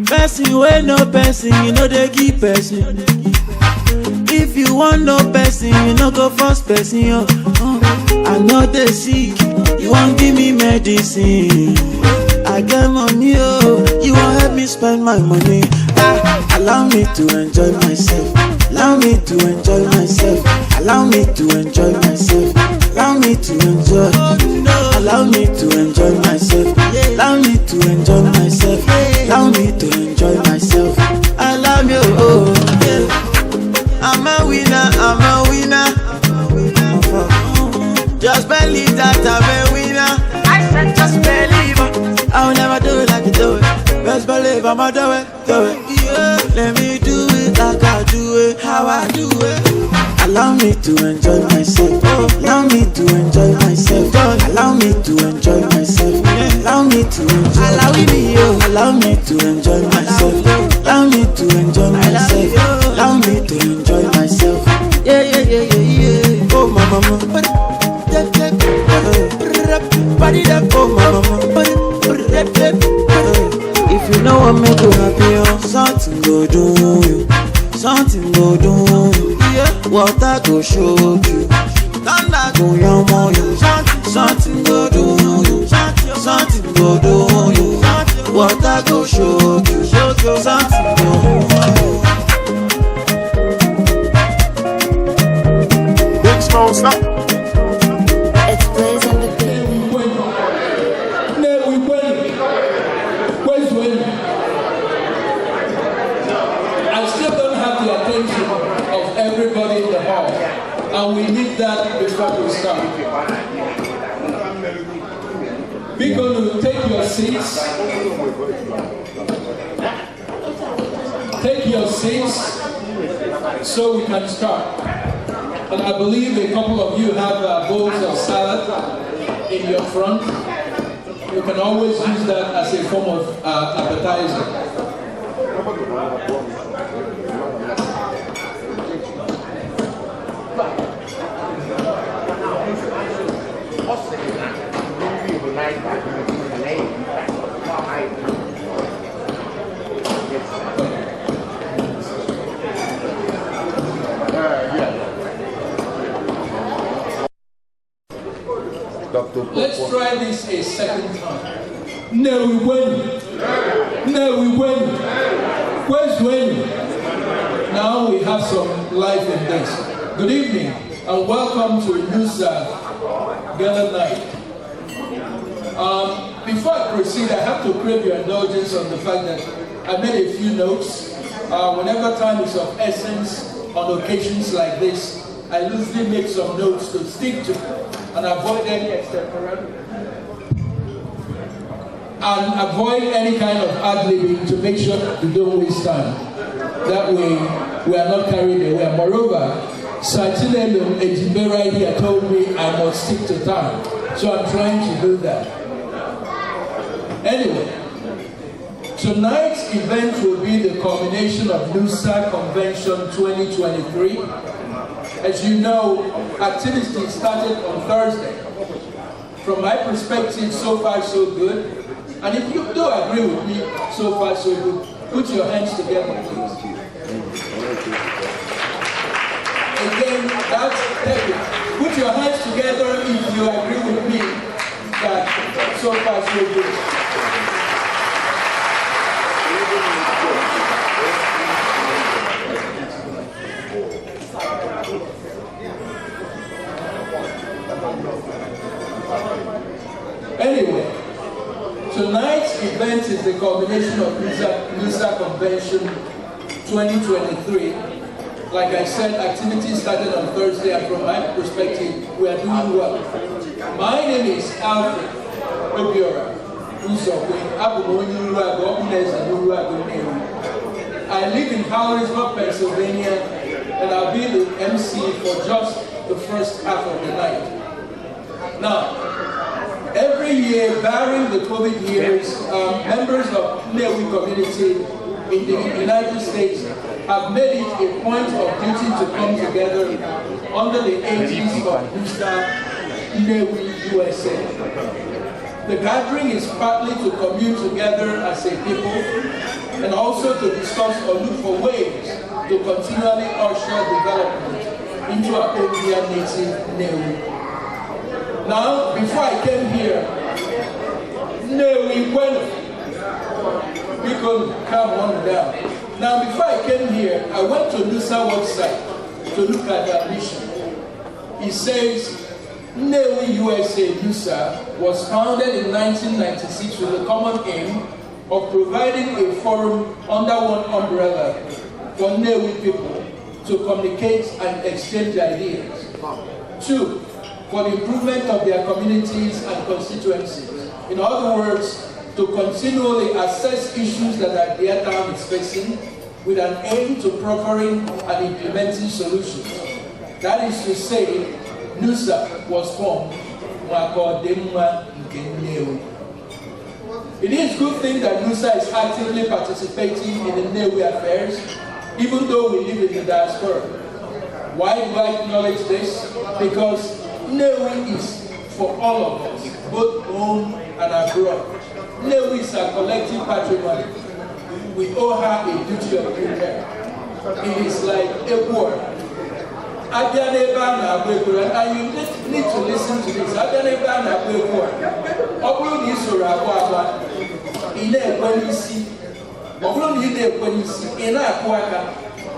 Person wey no person, you know they give person. If you want no person, you no go first person. Yo. I know they sick, you won't give me medicine. I get money, oh, you won't help me spend my money. Allow me to enjoy myself. Allow me to enjoy myself. Allow me to enjoy myself. Allow me to enjoy. Allow me to enjoy myself. Allow me to enjoy myself. Allow me to enjoy myself. I love you, oh yeah. I'm a winner, I'm a winner. Just believe that I'm a winner. I said just believe. I'll never do it like you do it. Best believe I'ma do it, do it. Yeah. Let me do it like I do it, how I do it. Allow me to enjoy myself. Allow me to enjoy myself. Allow me to enjoy myself. Allow me to enjoy. Allow me to enjoy myself. Allow me to enjoy myself. Allow me to enjoy myself. Yeah, yeah, yeah, yeah, yeah. Oh, my mama. If you know what make you happy, something go do you. Something go do you. Water go show you. Thunder go yam on you. Something go do you. Something go do you. Water go show you. Something go do you. Big small stop. It's Blaze on the beat. Nnewi win. Where's win? I still don't have the attention of everybody in the hall, and we need that before we start. We're going to take your seats. Take your seats so we can start. And I believe a couple of you have bowls of salad in your front. You can always use that as a form of appetizer. Let's try this a second time. Nnewi win. Nnewi win. Where's win? Now we have some life in this. Good evening and welcome to Nusa Gala night. Before I proceed, I have to crave your indulgence on the fact that I made a few notes. Whenever time is of essence on occasions like this, I usually make some notes to stick to and avoid any extemporary and avoid any kind of ad-libbing to make sure we don't waste time. That way, we are not carried away. Moreover, Satinelum Ejimbe right here told me I must stick to time. So I'm trying to do that. Anyway, tonight's event will be the culmination of Nusa Convention 2023. As you know, activities started on Thursday. From my perspective, so far so good. And if you do agree with me, so far so good, put your hands together, please. Again, that's David. Put your hands together if you agree with me that so far so good. Anyway, tonight's event is the culmination of Nusa Convention 2023. Like I said, activities started on Thursday, and from my perspective, we are doing well. My name is Alfred Obiora. I live in Harrisburg, Pennsylvania, and I'll be the MC for just the first half of the night. Now, Every year, barring the COVID years, members of Nnewi community in the United States have made it a point of duty to come together under the aegis of Nnewi USA. The gathering is partly to commune together as a people and also to discuss or look for ways to continually usher development into our India native Nnewi. Now, before I came here, Nnewi went. We could come on down. Now, before I came here, I went to NUSA website to look at their mission. It says, Nnewi USA NUSA was founded in 1996 with the common aim of providing a forum under one umbrella for Nnewi people to communicate and exchange ideas. 2, for the improvement of their communities and constituencies. In other words, to continually assess issues that their town is facing with an aim to proffering and implementing solutions. That is to say, NUSA was formed. It is a good thing that NUSA is actively participating in the Nnewi affairs, even though we live in the diaspora. Why do I acknowledge this? Because Nnewi is for all of us, both home and abroad. Nnewi is a collective patrimony. We owe her a duty of good care. It is like a word. And you need to listen to this.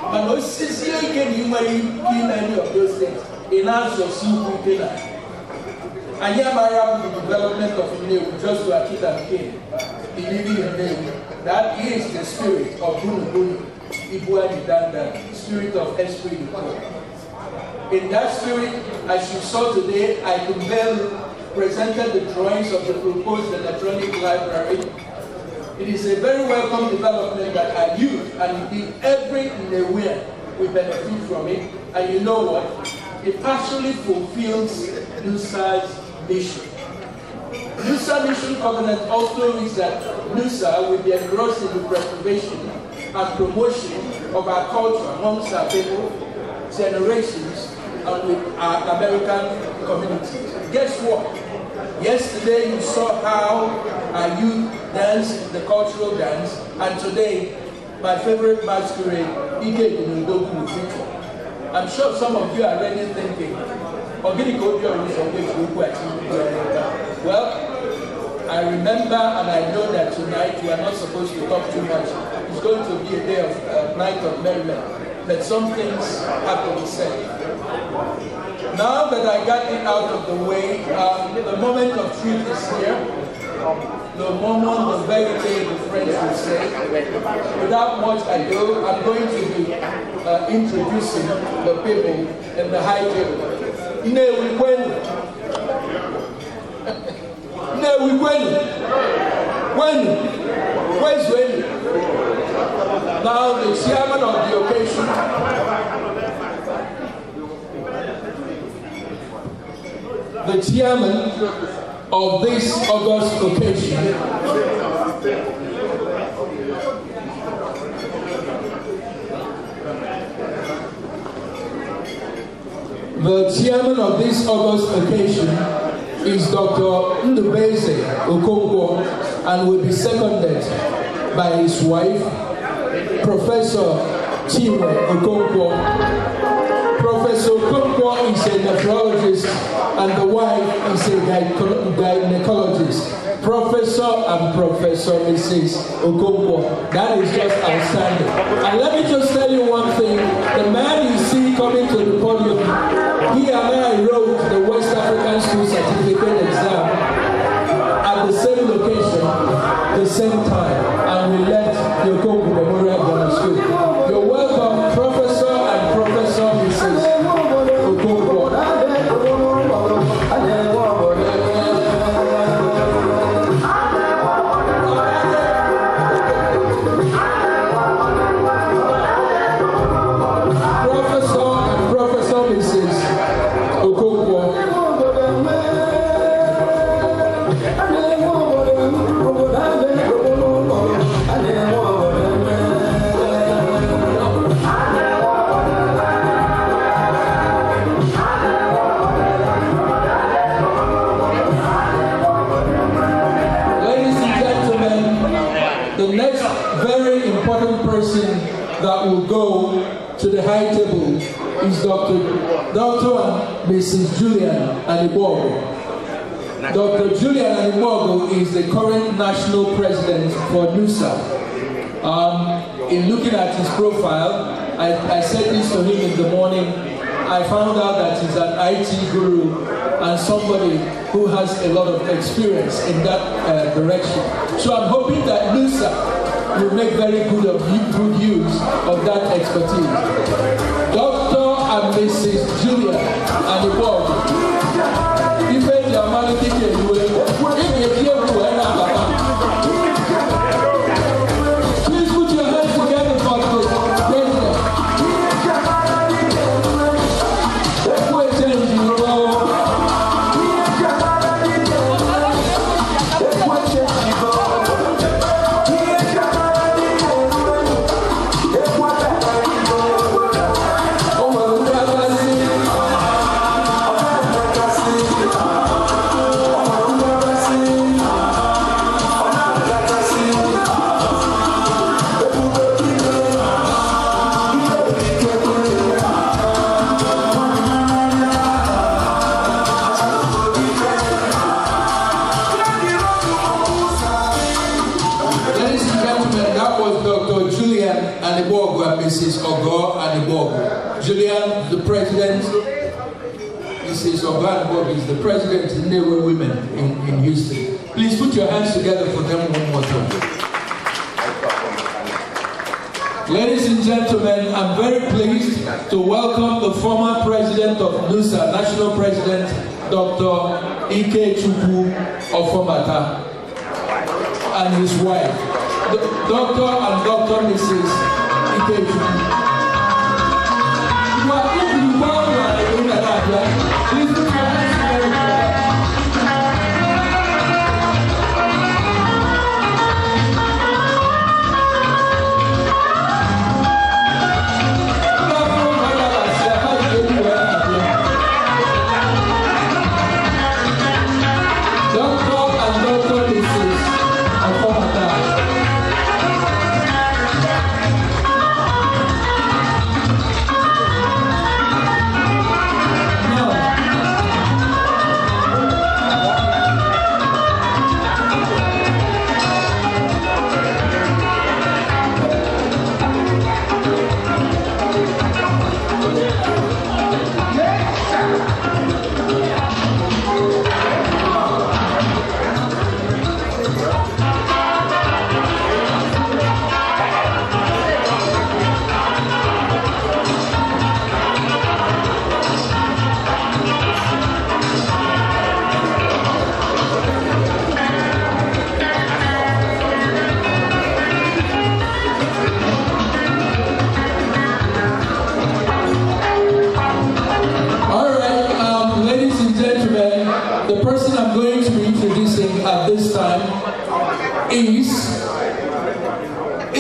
And Odyssey again, you may kill any of those things. In answer to Gala. And here the development of Nnewi, just to Akita King, believing in Nnewi. That is the spirit of Bunu, Ibua Didanda, spirit of Esprit de Corps. In that spirit, as you saw today, I presented the drawings of the proposed electronic library. It is a very welcome development that our youth and indeed every Nnewian will benefit from it. And you know what? It actually fulfills NUSA's mission. NUSA mission covenant also is that NUSA will be engrossed in the preservation and promotion of our culture amongst our people, generations, and with our American communities. Guess what? Yesterday you saw how our youth danced the cultural dance, and today my favorite masquerade, Ike Ndoku, will feature. I'm sure some of you are already thinking, well, I remember and I know that tonight we are not supposed to talk too much. It's going to be a day of night of merriment, but some things have to be said. Now that I got it out of the way, the moment of truth is here. The moment of verity, the French will say. Without much ado, I'm going to be introducing the people in the high table. Nnewi when? Nnewi when? Where's when? Now the chairman of the occasion. The chairman of this August occasion. The chairman of this August occasion is Dr. Ndubeze Okonkwo and will be seconded by his wife, Professor Chinwe Okonkwo. Professor Okonkwo is a nephrologist and the wife is a gynecologist. Professor and Professor Mrs. Okonkwo. That is just outstanding. And let me just tell you one thing. The man you see coming to the podium, he and I wrote the West African School Certificate exam at the same location, the same time, and we left the Okonkwo Memorial Grammar School. You're welcome, Professor and Professor Mrs. Okonkwo. that will go to the high table is Dr. and Mrs. Julian Anibogo. Dr. Julian Anibogo is the current national president for NUSA. In looking at his profile, I said this to him in the morning. I found out that he's an IT guru and somebody who has a lot of experience in that direction. So I'm hoping that NUSA will make very good use of that expertise. Dr. and Mrs. Julia Anibogo. Please put your hands together for the president. Mrs. Ogo Anibogo. Julian, the president, Mrs. Ogo Anibogo is the president of Nnewi Women in Houston. Please put your hands together for them one more time. Ladies and gentlemen, I'm very pleased to welcome the former president of NUSA, National President, Dr. Ike Chukwu Ofomata, and his wife, Dr. and Dr. Mrs. Ike Chukwu. Please put your hands together.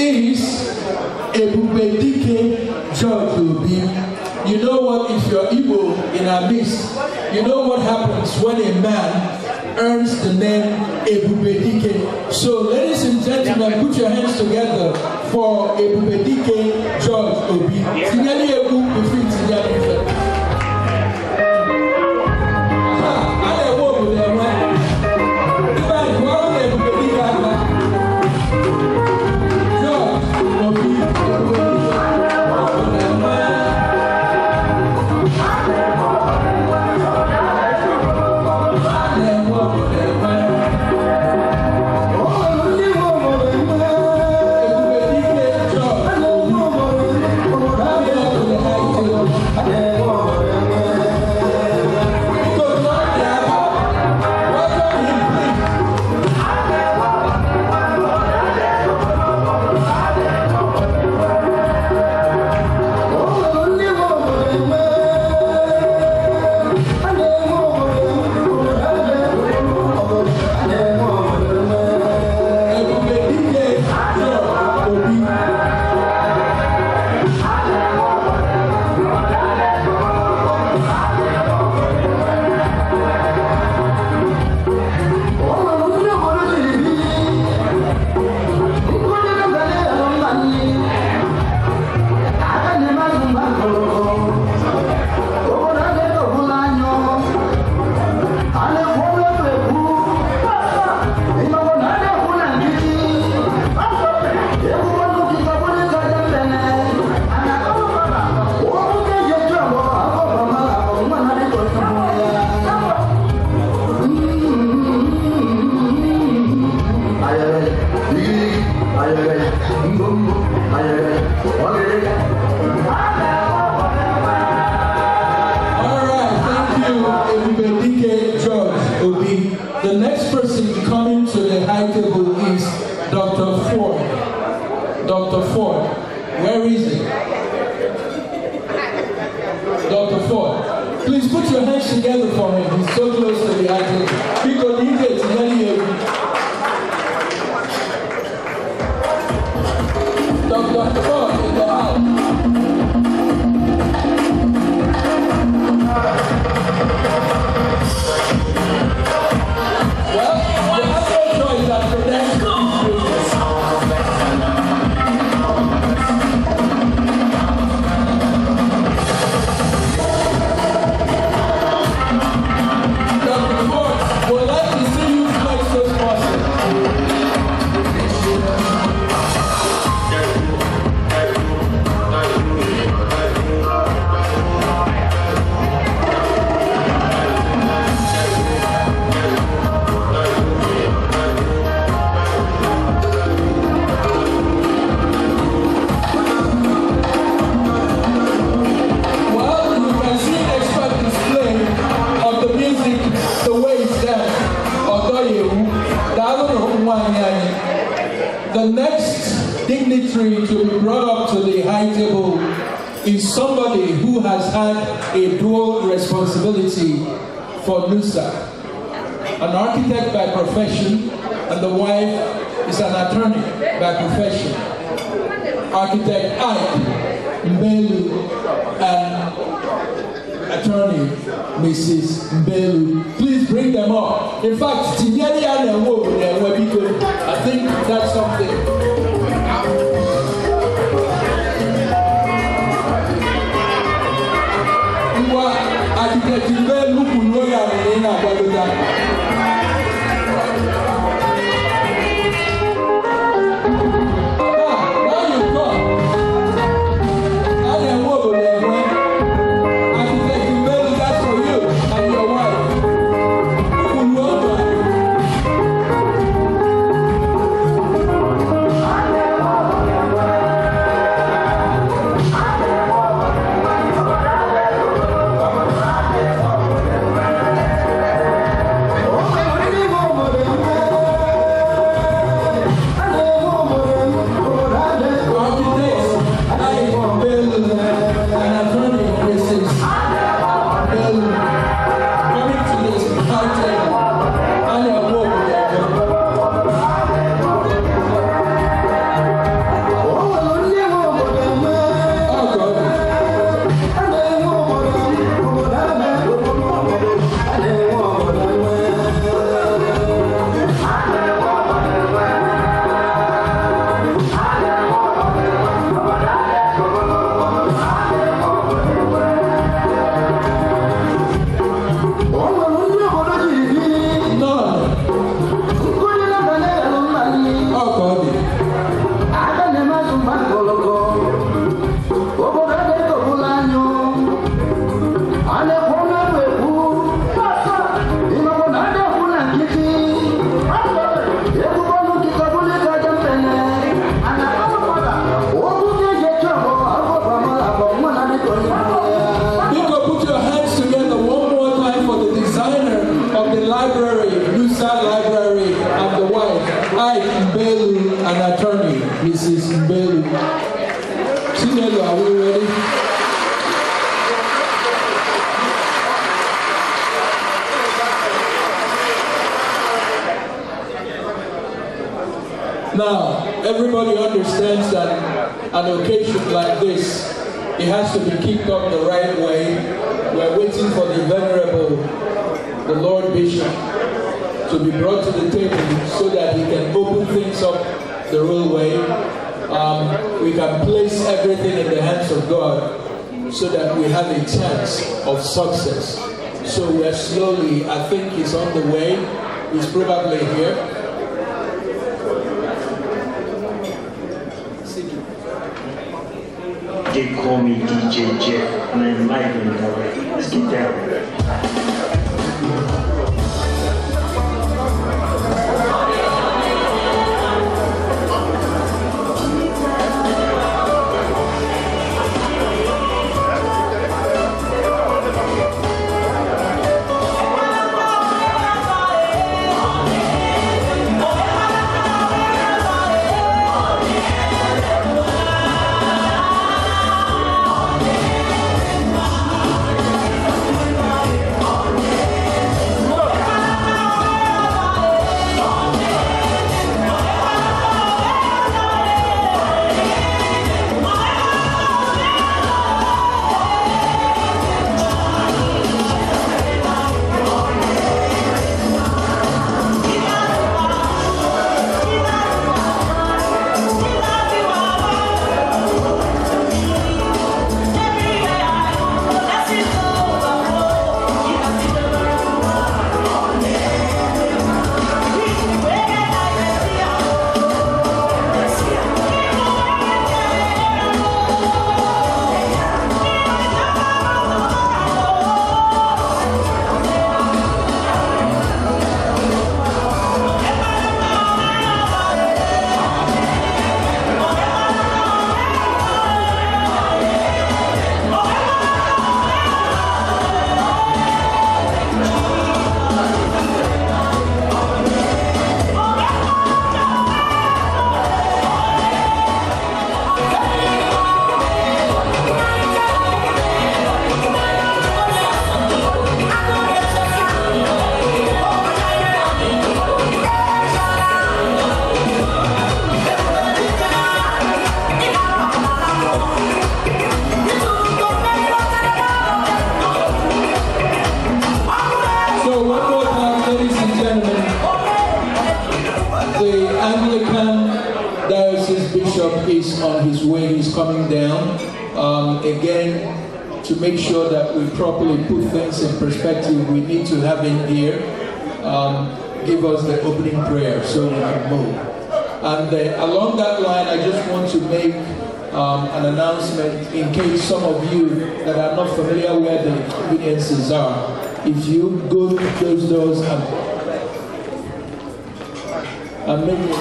is Ebubedike George Obi. You know what, if you're Igbo in our midst, you know what happens when a man earns the name Ebubedike. So ladies and gentlemen, put your hands together for Ebubedike George Obi. Sinyali Ebu befit Sinyali Ebu. Yeah. The next person coming to the high table is Dr. Ford. Dr. Ford, where is he? Dr. Ford, please put your hands together for him. He's so close to the high table. Because he gets many. Dr. Ford in the house. The next dignitary to be brought up to the high table is somebody who has had a dual responsibility for Nusa. An architect by profession, and the wife is an attorney by profession. Architect Ike Mbelu and attorney Mrs. Mbelu. Please bring them up. In fact, I think that's something. Architect Mbelu kunoya nina baluda. An attorney, Mrs. Mbelu. Chinelo, are we ready? Now, everybody understands that an occasion like this, it has to be kicked up the right way. We're waiting for the Venerable, the Lord Bishop, to be brought to the table so that he can open things up the real way. We can place everything in the hands of God so that we have a chance of success. So we are slowly, I think he's on the way. He's probably here. They call me DJ Jeff, and I'm live in LA. Let's get down. diocese bishop is on his way, he's coming down. Again, to make sure that we properly put things in perspective, we need to have him here give us the opening prayer so we can move. And along that line, I just want to make an announcement in case some of you that are not familiar where the conveniences are. If you go to those doors and maybe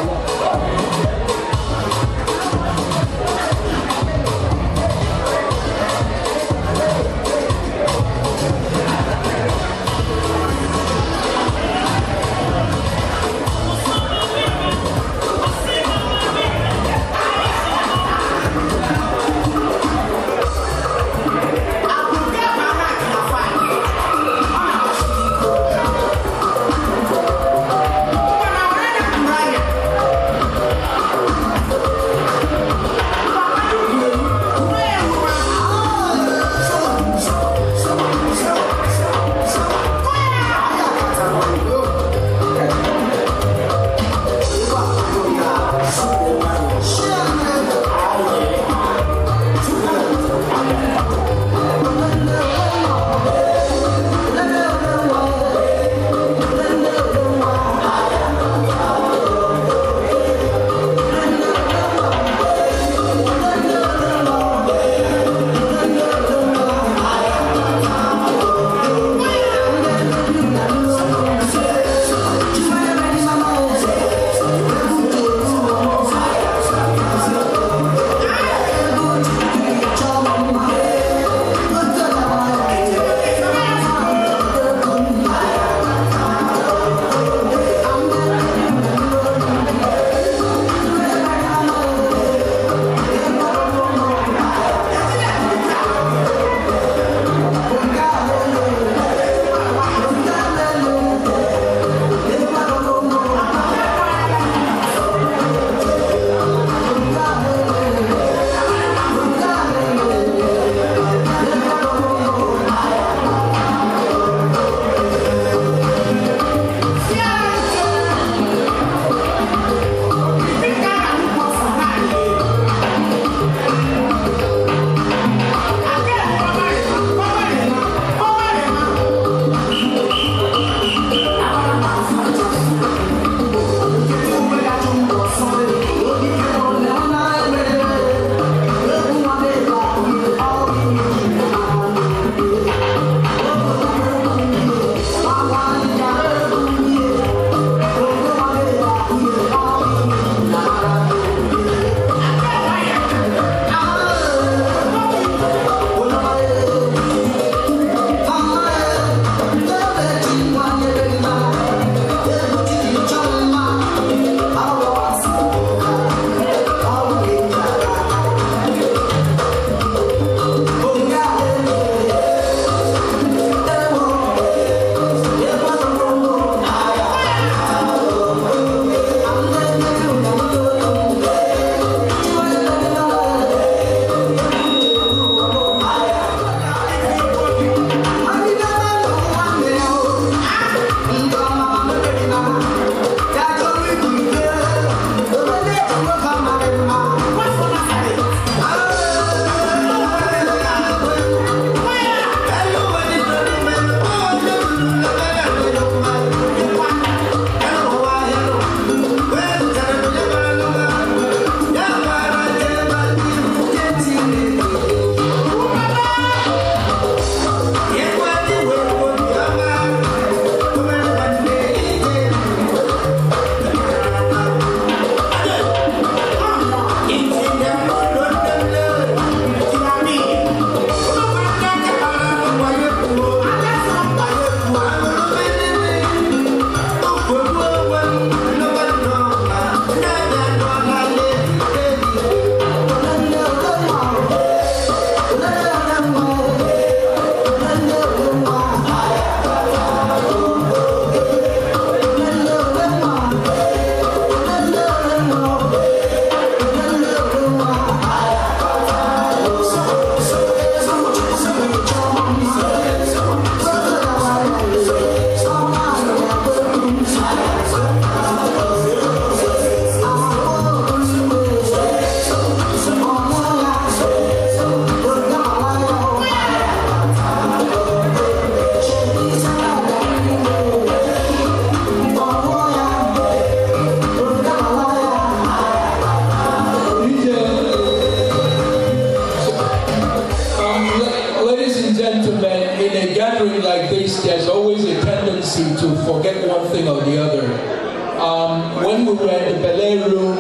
we were in the ballet room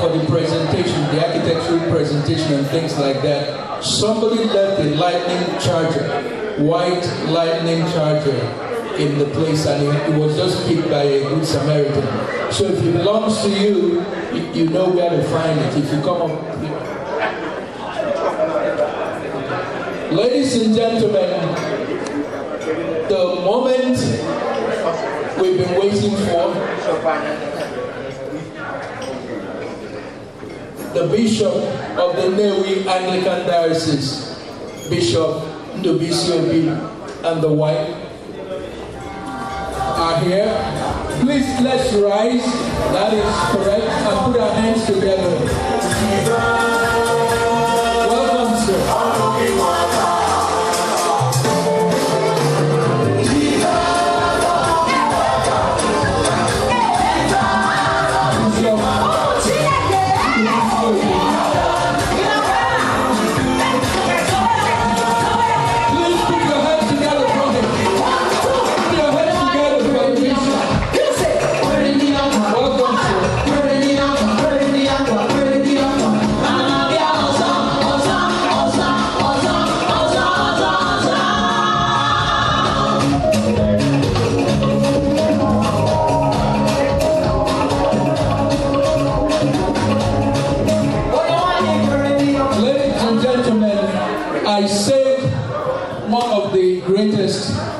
for the presentation, the architectural presentation and things like that, somebody left a lightning charger, white lightning charger in the place, and it was just picked by a good Samaritan. So if it belongs to you, you know where to find it. If you come up here. Ladies and gentlemen, the moment we've been waiting for, the Bishop of the Nnewi Anglican Diocese, Bishop Nnewi and the wife are here. Please, let's rise. That is correct. And put our hands together. Welcome, sir.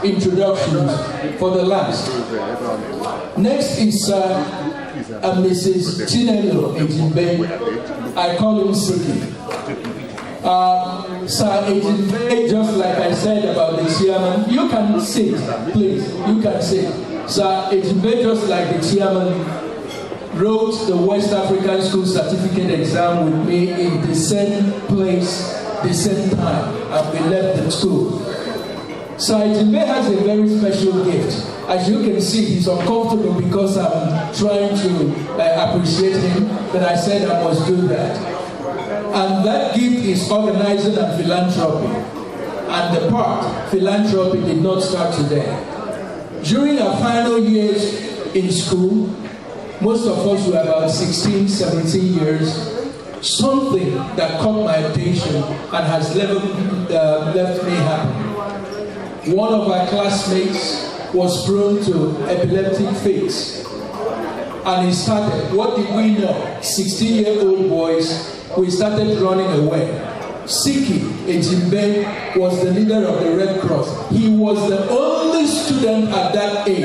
Introductions for the last. Next is Mrs. Chinelo Ejimbe. I call him Siki. Sir Ejimbe, just like I said about the chairman, you can sit, please. You can sit. Sir Ejimbe, just like the chairman, wrote the West African School Certificate exam with me in the same place, the same time, and we left the school. So Ejimbe has a very special gift. As you can see, he's uncomfortable because I'm trying to appreciate him, but I said I must do that. And that gift is organizing and philanthropy. And the part, philanthropy, did not start today. During our final years in school, most of us were about 16, 17 years, something that caught my attention and has left me happy. One of our classmates was prone to epileptic fits. And he started, what did we know? 16-year-old boys, we started running away. Siki Ejimbe was the leader of the Red Cross. He was the only student at that age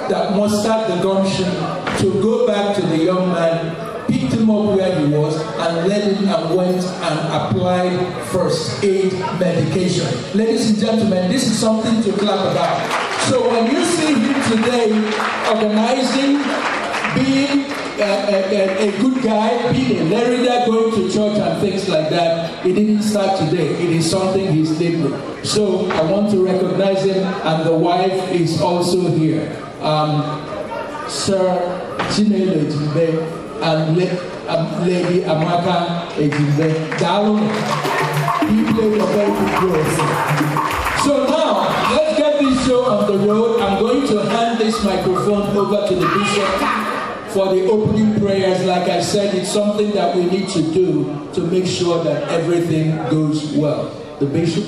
that mustered the gumption to go back to the young man, picked him up where he was, and led him and went and applied first aid medication. Ladies and gentlemen, this is something to clap about. So when you see him today organizing, being a good guy, being a leader, going to church and things like that, it didn't start today. It is something he's lived with. So I want to recognize him, and the wife is also here. Sir Chinelo Ejimbe and Lady Amaka Ejimbe. He played a very good role. So now, let's get this show on the road. I'm going to hand this microphone over to the bishop for the opening prayers. Like I said, it's something that we need to do to make sure that everything goes well. The bishop.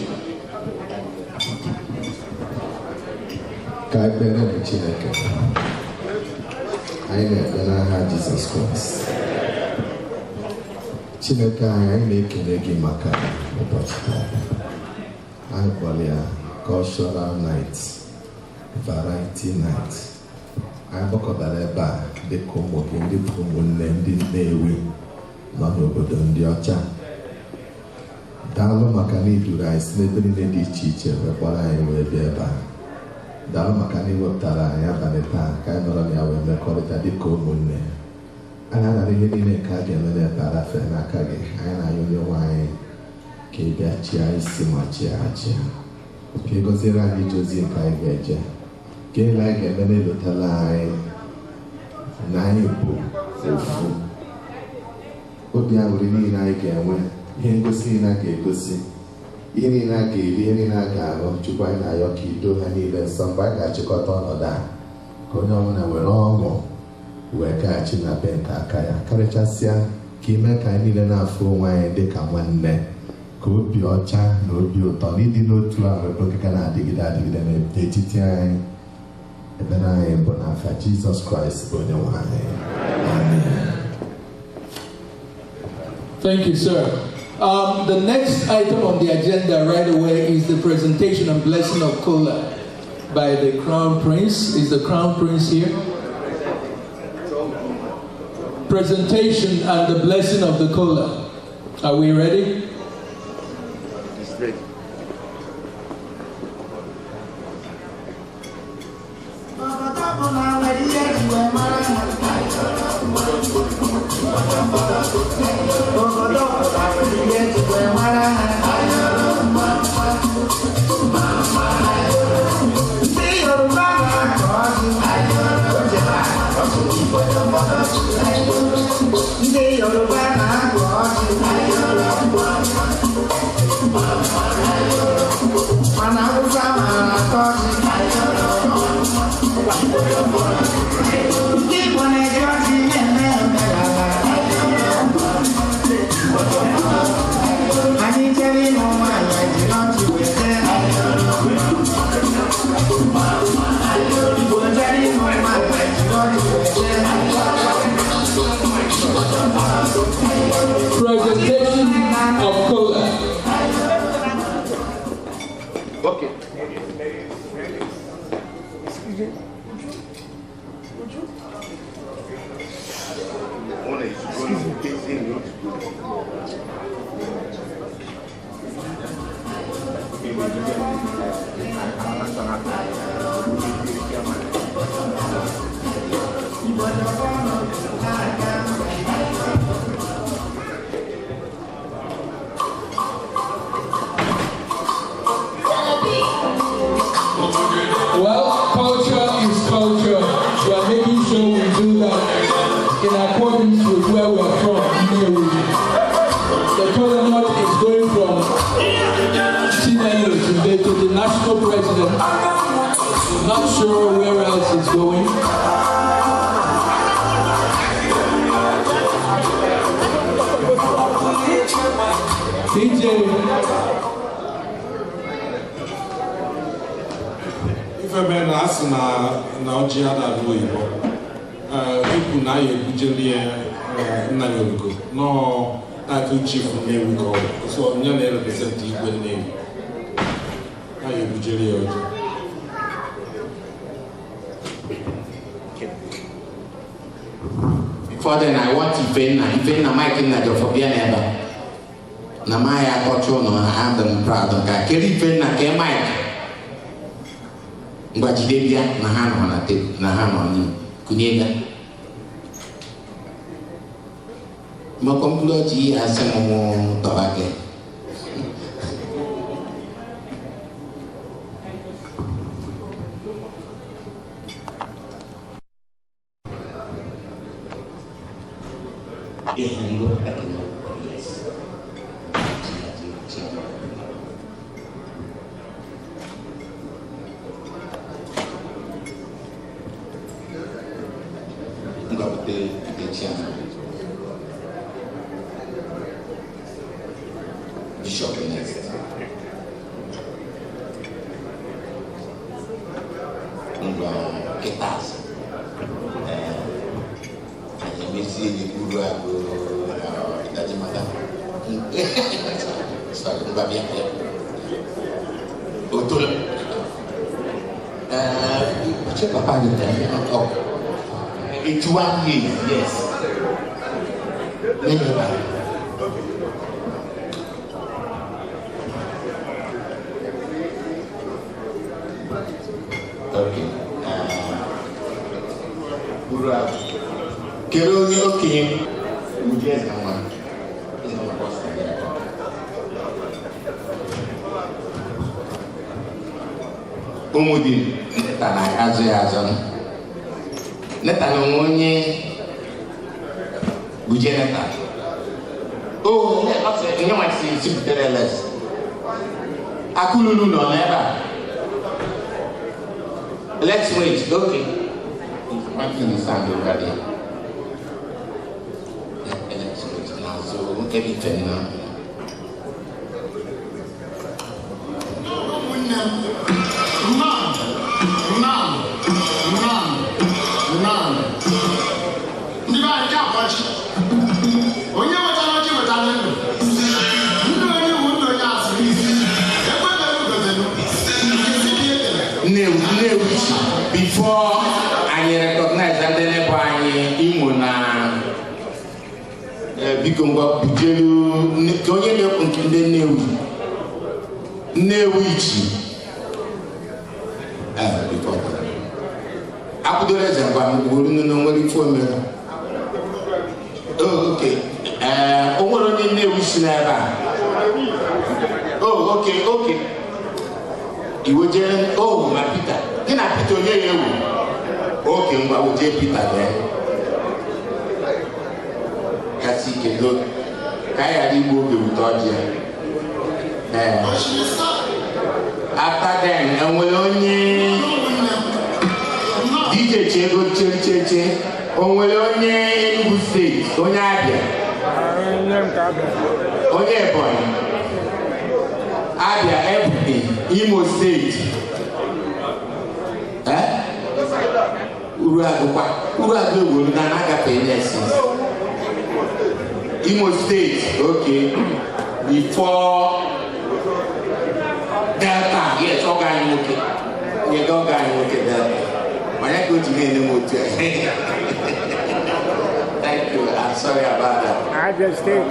Jesus Christ. Chineke anyị na-ekele gị maka ụbọchị taa. Anyị kpọrọ ya Cultural Night, Variety Night. Anyị gbakọtara ebe a dịka ụmụ gị ndị bụ ụmụnne ndị Nnewi nọ n'obodo ndị ọcha. Daalụ maka na iduru anyị si n'ebe niile dị iche iche wee kpọrọ anyị wee bịa ebe a. Daalụ maka na iwepụtara anyị abalị taa ka anyị nọrọ na ya wee mekọrịta dịka ụmụnne. Anyị anara ihe niile nke a ga-eme n'ebe arafe n'aka gị. Anyị na-ayọ Onyenwe anyị ka ị bịa chịa isi ma chịa achịa. Ka ị gọziere anyị ije ozi nke anyị ga-eje. Ka ele anyị ga-eme na-elotala anyị na anyị bụ ofu. Obi aṅụrị niile anyị ga-enwe, ihe ngosi niile a ga-egosi, ihe niile a ga-eri, ihe niile a ga-arụ, Chukwu anyị na-ayọ ka ido ha niile nsọ mgbe anyị ga-achịkọta ọnọdụ a, ka onye ọbụla were ọṅụ wee gaghachi na be nke aka ya karịchasịa ka ime ka anyị niile na-afụ onwe anyị dị ka nwanne ka obi ọcha na obi ụtọ na ịdị n'otu ahụ ebe okike na-adịgide adịgide n'etiti anyị. Ebere anyị bụ n'afa Jizọs Kraịst bụ onye nwe anyị. Amen. Thank you, sir. The next item on the agenda right away is the presentation and blessing of Gala by the Crown Prince. Is the Crown Prince here? Presentation and the blessing of the Gala. Are we ready? It's ready. Presentation of Gala. Okay. Well, culture is culture. We are making sure we do that in accordance with where we are from, Nnewi. The tournament is going from Nnewi today to the national president. Not sure where else it's going. DJ. Ifebe na asị na ọjị adadụ oyibo ikwu na ya ebujeli nna ya ogo nọọ title chief Nnewi ka ọ bụ so onye na-erepresent igwe Nnewi na ya ebujeli ya ọjị. Before then, I want Ifenna Mike na Jofobia never. Na Maya Kocho no I'm proud of that. Keri Ifenna ke Mike. Ngwajidebia na hano na te na hano ni kunyega. Makomplo ji asemo tabake. Yes. The chairman, Bishop next. Ketas. Mesti di guru aku dari mana? Sorry, bukan biar ya. Betul. Siapa panggilnya? Oh. It's 1 year, yes. Many okay. Guru, kero ni okay. Mujhe sama. Umudin, tanah azan. Neta nonye buje neta. Oh, ne ase nye ma si pereles. Akululu no neba. Let's wait. Okay. What can you stand over there? so everything now. Nnewi, before I recognize that the Imuna become what Bujelu Tonye Nnewi. Before Abdullah wouldn't know what it for me. Oh, okay. Only Nnewi never. Oh, okay. You were telling, oh, my Peter. Then I put on you. Okay, I will tell Peter there. Kasi look, Kaya Libo will touch you. After then, and we only DJ Chego Che, on we only in state, on Abia. On boy. Abia everything, Imo State. Urago will not pay lessons. Imo State, okay. Before Delta, yes, okay. You don't get Delta. When I go to the motel. Thank you. I'm sorry about that. I just think.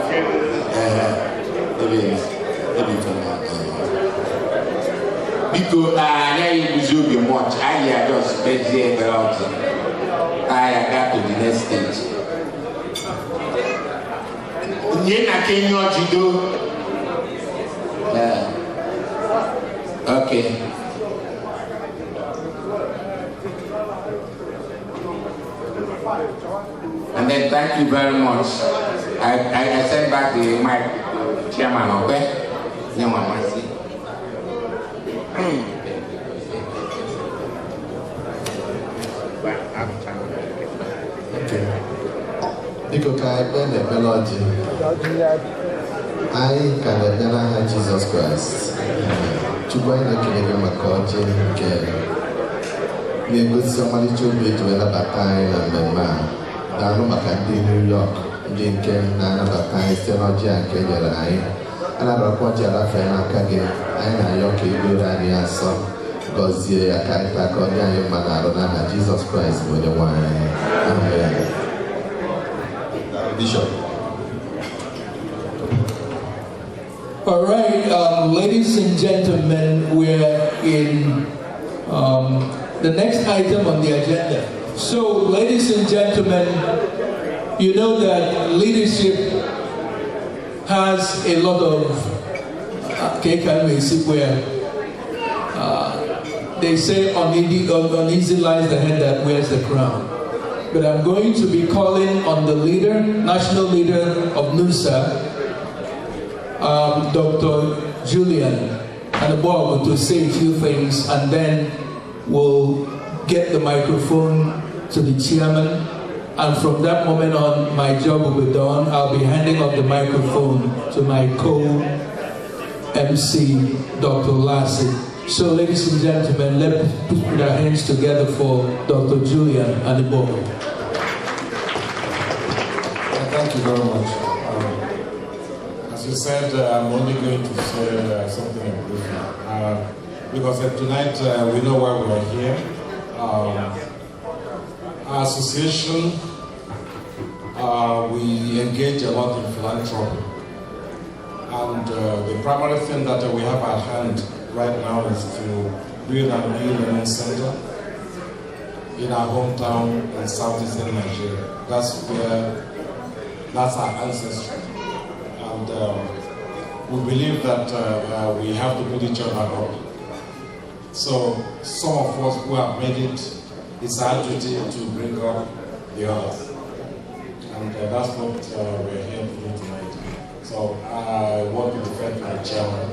Because I will be much. I just spent here about I got to the next stage. Okay. And then thank you very much. I send back the mic, Chairman, okay? Biko ka ekpe na-ekpele ọjị anyị ka na-ekpe n'aha Jizọs Kraịst. Chukwu anyị na-ekele gị maka ọjị nke na-egosi ọmalịcha obi eji wee nabata anyị na mmemme a. Daalụ maka ndị New York ndị nke na-anabata anyị site n'ọjị a nke nyere anyị. A na-arakwa ọjị alafee n'aka gị, anyị na-ayọ ka igbere anyị asọ gọzie ya ka anyị taa ka ọ dị anyị mma n'arụ n'aha Jizọs Kraịst bụ onye nwe anyị. Amen. Bishop. All right, ladies and gentlemen, we're in the next item on the agenda. So, ladies and gentlemen, you know that leadership has a lot of where they say on easy lies the head that wears the crown. But I'm going to be calling on the leader, national leader of NUSA, Dr. Julian and the board to say a few things, and then we'll get the microphone to the chairman. And from that moment on, my job will be done. I'll be handing off the microphone to my co-MC, Dr. Lassie. So, ladies and gentlemen, let's put our hands together for Dr. Julian and the board. Thank you very much. As you said, I'm only going to say something brief because tonight we know why we are here. Our association, we engage a lot in philanthropy. And the primary thing that we have at hand right now is to build a new learning center in our hometown in southeastern Nigeria. That's our ancestry. And we believe that we have to put each other up. So some of us who have made it, it's our duty to bring up the others. And that's what we're here to do tonight. So I want to defend my chairman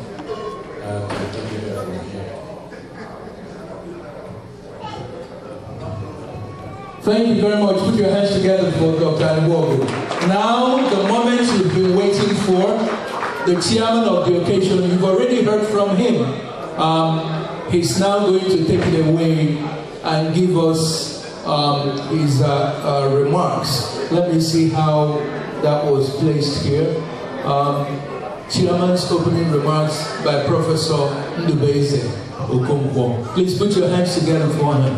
to take it from here. Thank you very much. Put your hands together for Dr. Nnewi. Now the moment you the chairman of the occasion. You've already heard from him. He's now going to take it away and give us his remarks. Let me see how that was placed here. Chairman's opening remarks by Professor Nnewi Okonkwo. Please put your hands together for him.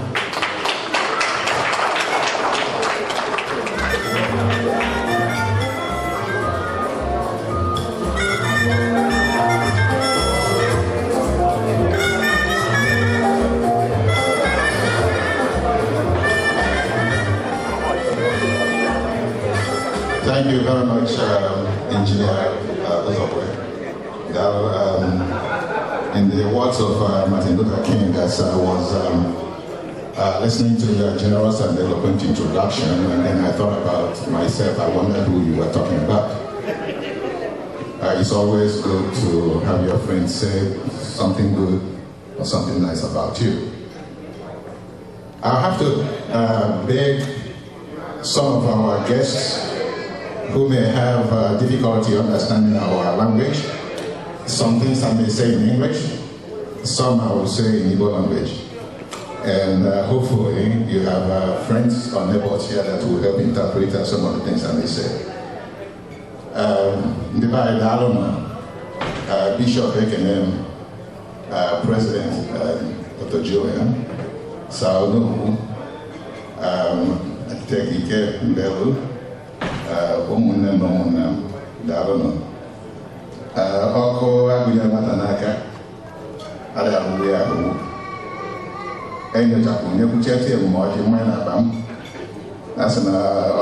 Thank you very much, Engineer Gala. In the words of Martin Luther King, as I was listening to your generous and eloquent introduction, and then I thought about myself. I wondered who you were talking about. It's always good to have your friends say something good or something nice about you. I have to beg some of our guests who may have difficulty understanding our language. Some things I may say in English, some I will say in Igbo language. And hopefully you have friends or neighbors here that will help interpret some of the things I may say. Bishop Ekenem, President Dr. Julian, Saunu, Tekike Mbelu, ụmụnne na ụmụnna m daalụnụ. Ọkụ agụghị nwata n'aka adịghị ahụhụ ya ahụhụ. Enyochapụ nyekwuchete emume ọjị mmanya na-akpa m, a sị na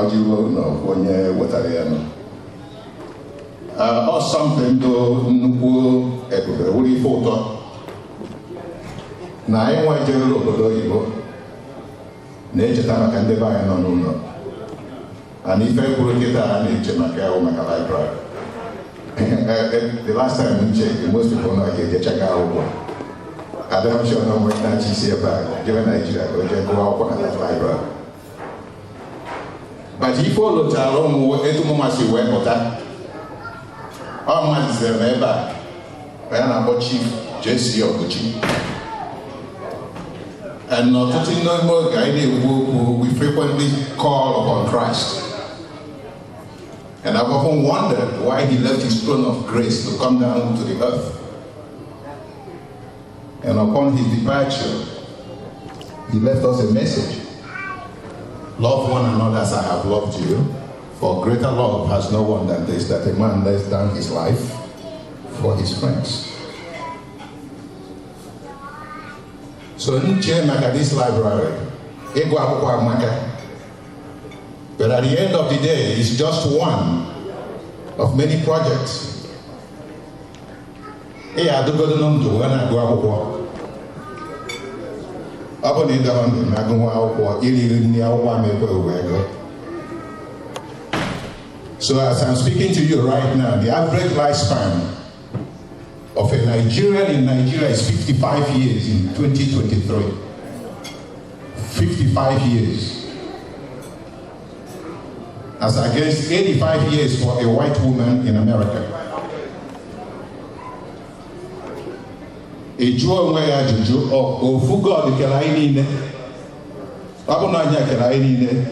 ọjị ruo ụlọ onye wetara ya nọ. Ọsọmpi ndụ nnukwu ebube wuru ife ụtọ na anyị nwa ejere obodo oyibo na-echeta maka ndị be anyị nọ n'ụlọ. And if I put it down, the library. The last time we checked, most people know I get check out. I don't sure no more than she say about given Nigeria, go out on that library. But if you follow Talon, etu mumasi wekota. All man is the member. When I'm Chief Jesse Oguchi. And not to no more guy who we frequently call upon Christ. And I've often wondered why he left his throne of grace to come down to the earth. And upon his departure, he left us a message. Love one another as I have loved you, for greater love has no one than this, that a man lays down his life for his friends. So in this library, but at the end of the day, it's just one of many projects. So as I'm speaking to you right now, the average lifespan of a Nigerian in Nigeria is 55 years in 2023. 55 years. As against 85 years for a white woman in America. Ejuo nwe ya juju ofu God kere anyị niile. Ọ bụ na anyị kere anyị niile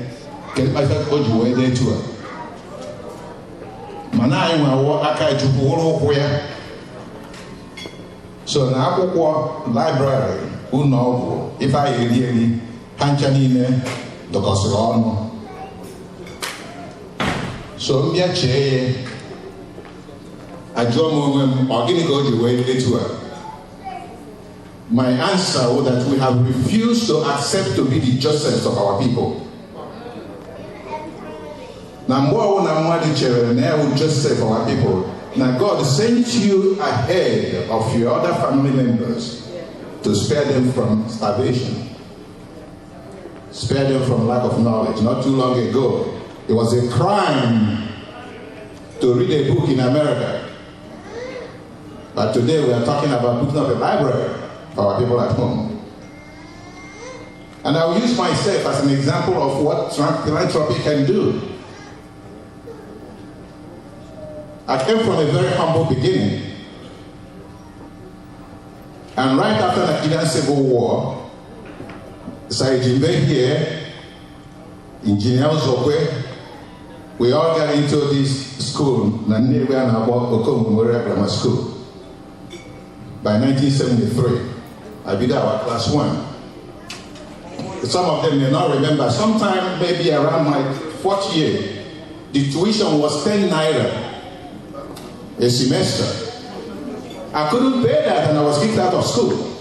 kekpata o ji wee dị etu a. Mana anyị nwe aka Chukwu wụrụ ụkwụ ya. So na akwụkwọ library ụlọ ọgwụ ife anyị eri ha ncha niile dọkọsịrị ọnụ. So mbịa chee ya ajụọ m onwe m ọ gịnị ka o ji wee dị etu a. My answer was that we have refused to accept to be the Josephs of our people. Now, more than mmadụ chere na ya Joseph of our people. Now, God sent you ahead of your other family members to spare them from starvation, spare them from lack of knowledge. Not too long ago, it was a crime to read a book in America. But today we are talking about putting up a library for our people at home. And I will use myself as an example of what philanthropy can do. I came from a very humble beginning. And right after the Nigerian Civil War, Saijimbe here, Engineer Zokwe, we all got into this school, Nnewi and Okom Memorial Grammar School. By 1973, I began our class 1. Some of them may not remember. Sometime maybe around my 4th year, the tuition was 10 naira a semester. I couldn't pay that and I was kicked out of school.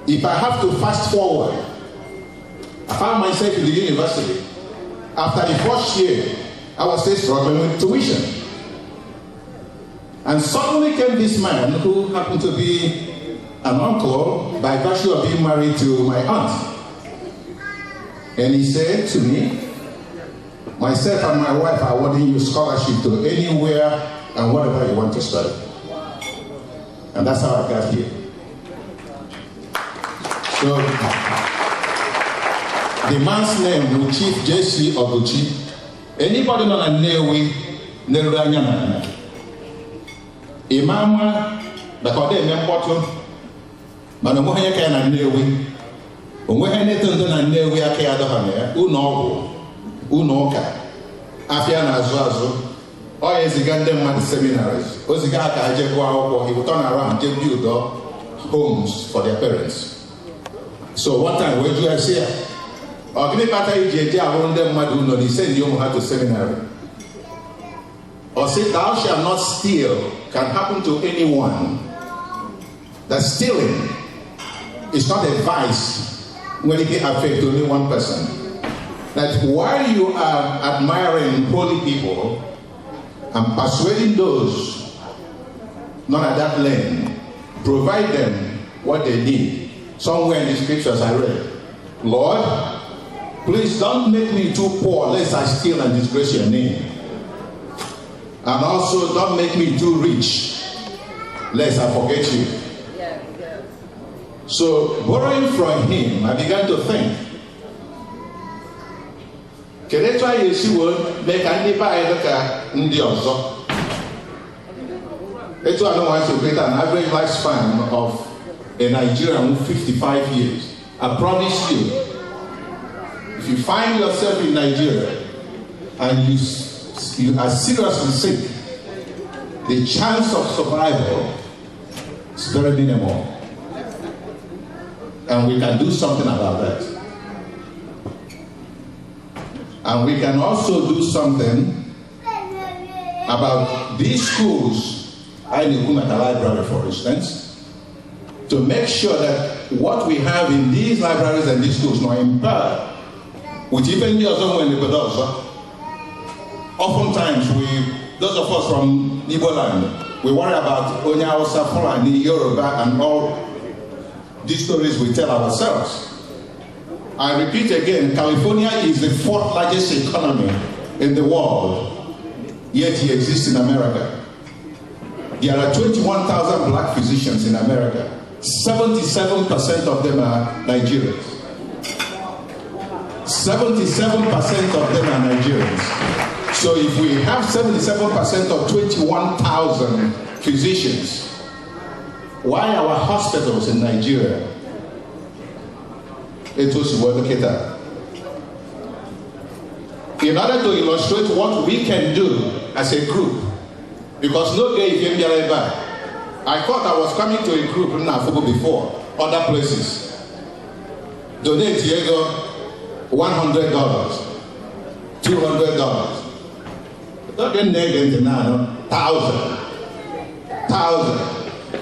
If I have to fast forward, I found myself in the university. After the 1st year, I was still struggling with tuition. And suddenly came this man who happened to be an uncle by virtue of being married to my aunt. And he said to me, myself and my wife are awarding you scholarship to anywhere and whatever you want to study. And that's how I got here. So, the man's name was Chief J.C. Oguchi. Anybody know Nnewi, Neruranyana? Imama, the Kode Mempoto, Manamoya Kana Nnewi, Umweheneton Nnewi Akadahane, Unoka, Afiana Azuazo, or is the Gandam seminaries, Ozigaka Jekwa, he would turn around, give you homes for their parents. So one time, where do I say? Or give me better EJ, around them, Maduno, he sent you to seminary. Or say, thou shalt not steal, can happen to anyone. That stealing is not a vice when it affects only one person. That while you are admiring holy people and persuading those not at that lane, provide them what they need. Somewhere in the scriptures I read, Lord, please don't make me too poor lest I steal and disgrace your name. And also don't make me too rich lest I forget you. So borrowing from him, I began to think, can I try to see what make any buy in the also? It's one wants to create an average lifespan of a Nigerian 55 years. I promise you, if you find yourself in Nigeria and you are seriously sick, the chance of survival is very minimal. And we can do something about that. And we can also do something about these schools, I know at the library for instance, to make sure that what we have in these libraries and these schools not impaired, which even the other one, oftentimes those of us from Igbo land, we worry about Onya Hausa, Fulani, Yoruba, and all these stories we tell ourselves. I repeat again, California is the 4th largest economy in the world, yet it exists in America. There are 21,000 black physicians in America. 77% of them are Nigerians. 77% of them are Nigerians. So if we have 77% of 21,000 physicians, why our hospitals in Nigeria? It was well located. In order to illustrate what we can do as a group, because no day came here back. I thought I was coming to a group in Africa before, other places. Donate Diego $100, $200. Don't get negative now, 1,000.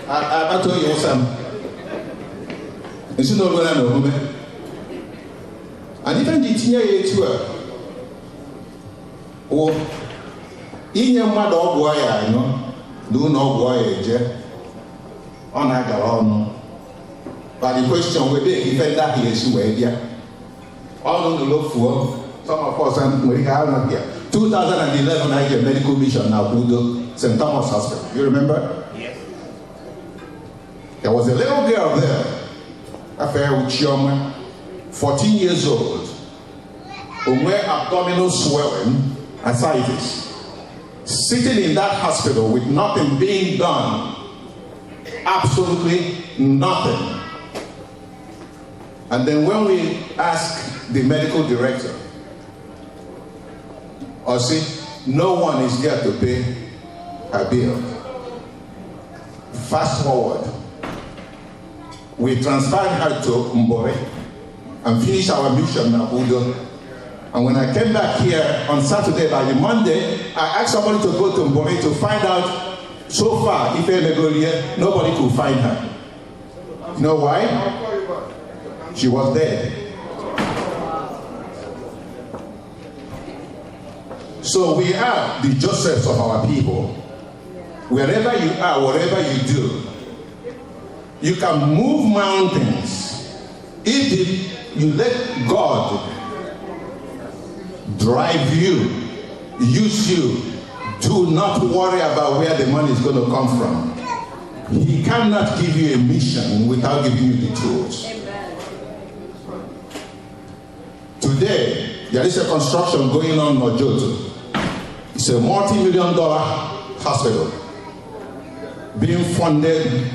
I told you some. It's not going to know. And even the teenage too. Oh, in your mother boy, I know. Do no boy, on a galon. But the question will be if that he is where they are. All on the look for some of us and we have not here. 2011, I get medical mission now, Budo, St. Thomas Hospital. You remember? Yes. There was a little girl there, affair with Chioma, 14 years old, who had abdominal swelling ascites, sitting in that hospital with nothing being done, absolutely nothing. And then when we ask the medical director, Odyssey, no one is there to pay her bill. Fast forward, we transferred her to Mbore and finished our mission at Udo. And when I came back here on Saturday, by the Monday, I asked somebody to go to Mbore to find out. So far, if nobody could find her. You know why? She was dead. So we are the Josephs of our people. Wherever you are, whatever you do, you can move mountains if you let God drive you, use you. Do not worry about where the money is going to come from. He cannot give you a mission without giving you the tools. Today, there is a construction going on in Ojoto. It's a multi-million-dollar hospital being funded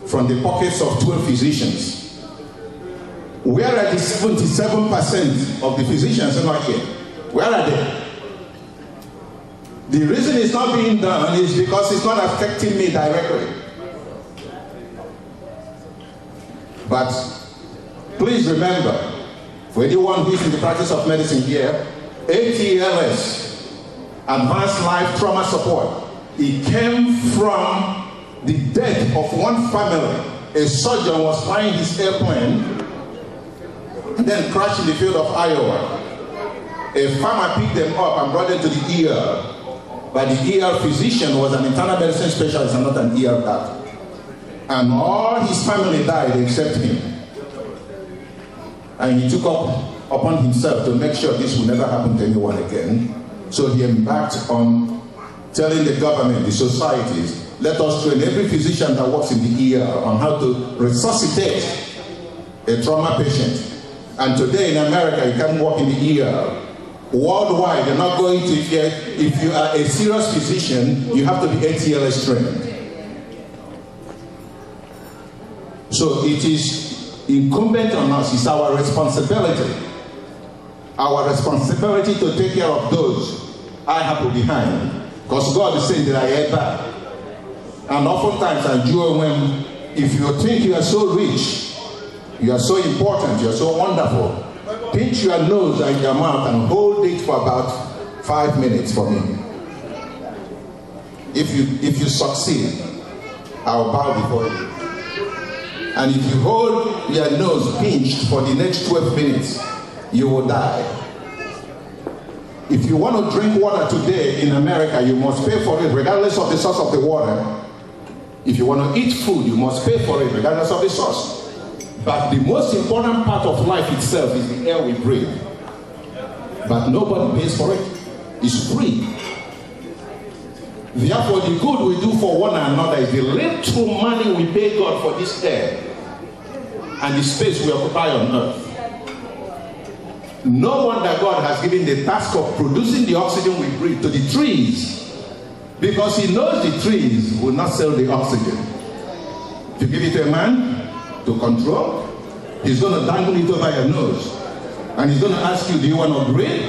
from the pockets of 12 physicians. Where are the 77% of the physicians are not here? Where are they? The reason it's not being done is because it's not affecting me directly. But please remember, for anyone who is in the practice of medicine here, ATLS, Advanced Life Trauma Support, it came from the death of one family. A surgeon was flying his airplane and then crashed in the field of Iowa. A farmer picked them up and brought them to the ER. But the ER physician was an internal medicine specialist and not an ER doctor. And all his family died except him. And he took upon himself to make sure this will never happen to anyone again. So he embarked on telling the government, the societies, let us train every physician that works in the ER on how to resuscitate a trauma patient. And today in America, you can work in the ER. Worldwide, you're not going to get, if you are a serious physician, you have to be ATLS trained. So it is incumbent on us, it's our responsibility to take care of those I have behind. Because God is saying that I head back. And oftentimes I do when, if you think you are so rich, you are so important, you are so wonderful, pinch your nose and your mouth and hold it for about 5 minutes for me. If you succeed, I'll bow before you. And if you hold your nose pinched for the next 12 minutes, you will die. If you want to drink water today in America, you must pay for it regardless of the source of the water. If you want to eat food, you must pay for it regardless of the source. But the most important part of life itself is the air we breathe. But nobody pays for it. It's free. Therefore, the good we do for one another is the little money we pay God for this air and the space we occupy on earth. No wonder God has given the task of producing the oxygen we breathe to the trees, because He knows the trees will not sell the oxygen. If you give it to a man to control, he's going to dangle it over your nose. And he's going to ask you, do you want to breathe?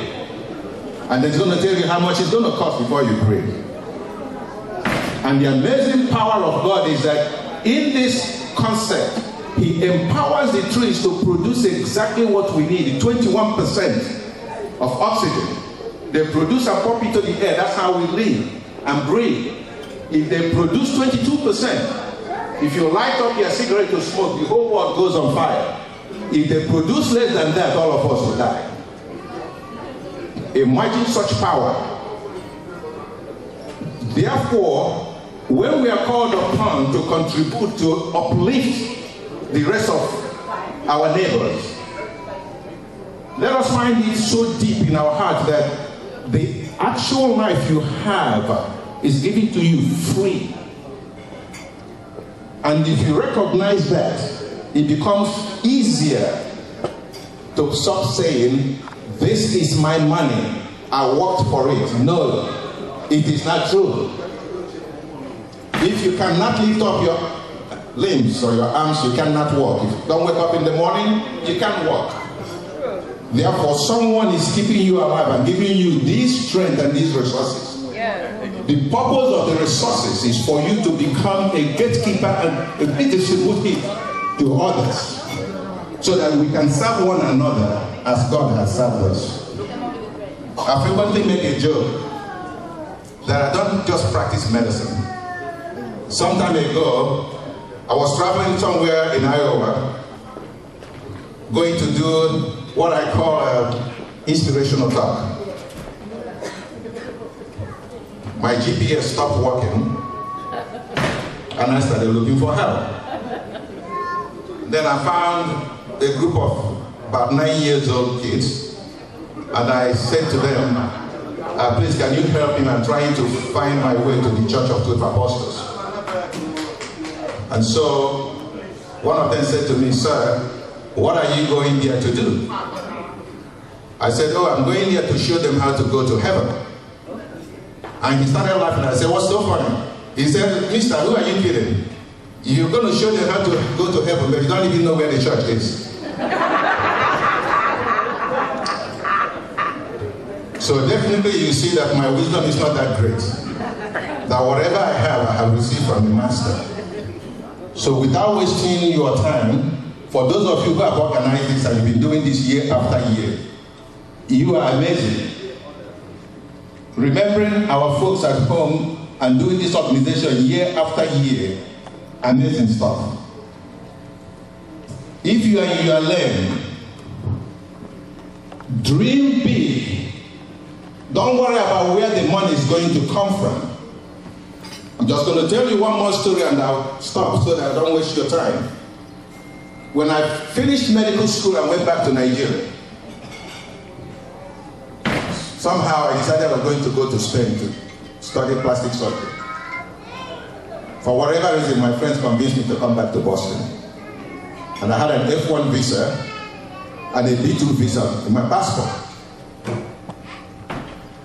And then he's going to tell you how much it's going to cost before you breathe. And the amazing power of God is that in this concept, He empowers the trees to produce exactly what we need, 21% of oxygen. They produce and pump into the air. That's how we live and breathe. If they produce 22%, if you light up your cigarette to smoke, the whole world goes on fire. If they produce less than that, all of us will die. Imagine such power. Therefore, when we are called upon to contribute to uplift the rest of our neighbors, let us find it so deep in our heart that the actual life you have is given to you free. And if you recognize that, it becomes easier to stop saying, this is my money, I worked for it. No, it is not true. If you cannot lift up your limbs or your arms, you cannot walk. If you don't wake up in the morning, you can't walk. Therefore, someone is keeping you alive and giving you this strength and these resources. The purpose of the resources is for you to become a gatekeeper and a distributor to others, so that we can serve one another as God has served us. I frequently make a joke that I don't just practice medicine. Some time ago, I was traveling somewhere in Iowa, going to do what I call inspirational talk. My GPS stopped working, and I started looking for help. Then I found a group of about 9-year-old kids, and I said to them, please, can you help me? I'm trying to find my way to the Church of 12 Apostles. And so one of them said to me, sir, what are you going there to do? I said, oh, I'm going there to show them how to go to heaven. And he started laughing. I said, what's so funny? He said, mister, who are you kidding? You're going to show them how to go to heaven, but you don't even know where the church is. So definitely you see that my wisdom is not that great. That whatever I have received from the Master. So without wasting your time, for those of you who have organized this and you've been doing this year after year, you are amazing. Remembering our folks at home and doing this organization year after year, amazing stuff. If you are in your lane, dream big. Don't worry about where the money is going to come from. I'm just going to tell you one more story and I'll stop so that I don't waste your time. When I finished medical school and went back to Nigeria, somehow I decided I was going to go to Spain to study plastic surgery. For whatever reason, my friends convinced me to come back to Boston. And I had an F1 visa and a B2 visa in my passport.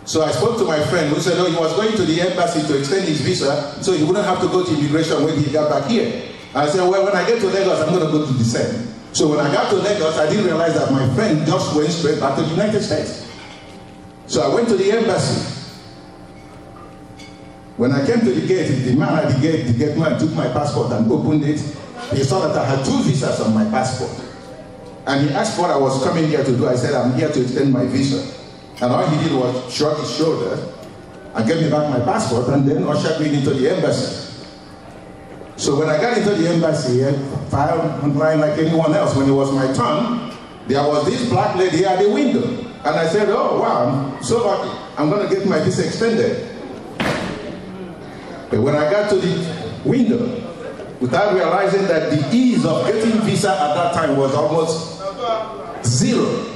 So I spoke to my friend who said, oh, he was going to the embassy to extend his visa so he wouldn't have to go to immigration when he got back here. And I said, well, when I get to Lagos, I'm going to go to the same. So when I got to Lagos, I didn't realize that my friend just went straight back to the United States. So I went to the embassy. When I came to the gate, the man at the gate man took my passport and opened it. He saw that I had 2 visas on my passport. And he asked what I was coming here to do. I said, I'm here to extend my visa. And all he did was shrug his shoulder and gave me back my passport and then ushered me into the embassy. So when I got into the embassy, I filed online like anyone else. When it was my turn, there was this black lady at the window. And I said, oh, wow, I'm so lucky. I'm going to get my visa extended. But when I got to the window, without realizing that the ease of getting visa at that time was almost 0.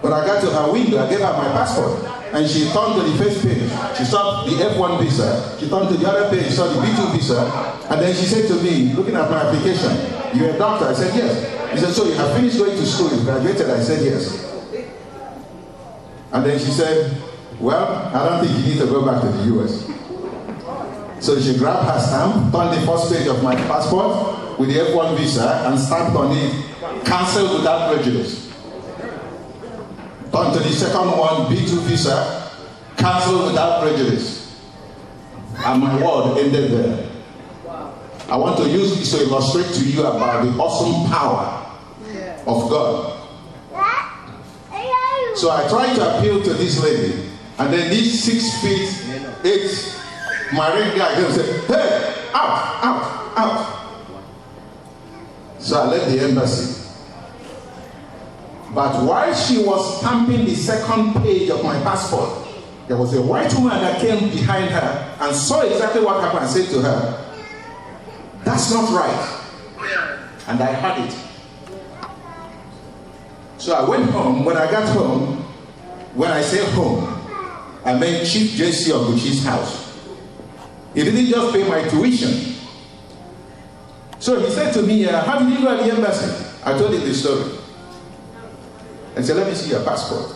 When I got to her window, I gave her my passport. And she turned to the first page. She saw the F1 visa. She turned to the other page. She saw the B2 visa. And then she said to me, looking at my application, you're a doctor? I said, yes. She said, so you have finished going to school, you graduated? I said, yes. And then she said, well, I don't think you need to go back to the US. So she grabbed her stamp, turned the first page of my passport with the F1 visa and stamped on it, cancelled without prejudice. Turned to the second one, B2 visa, cancelled without prejudice. And my word ended there. I want to use this to illustrate to you about the awesome power of God. So I tried to appeal to this lady, and then this 6'8" married guy came and said, hey, out. So I left the embassy. But while she was stamping the second page of my passport, there was a white woman that came behind her and saw exactly what happened and said to her, that's not right. And I heard it. So I went home. When I got home, when I say home, I meant Chief JC of Gucci's house. He didn't just pay my tuition. So he said to me, how did you go at the embassy? I told him the story. I said, let me see your passport.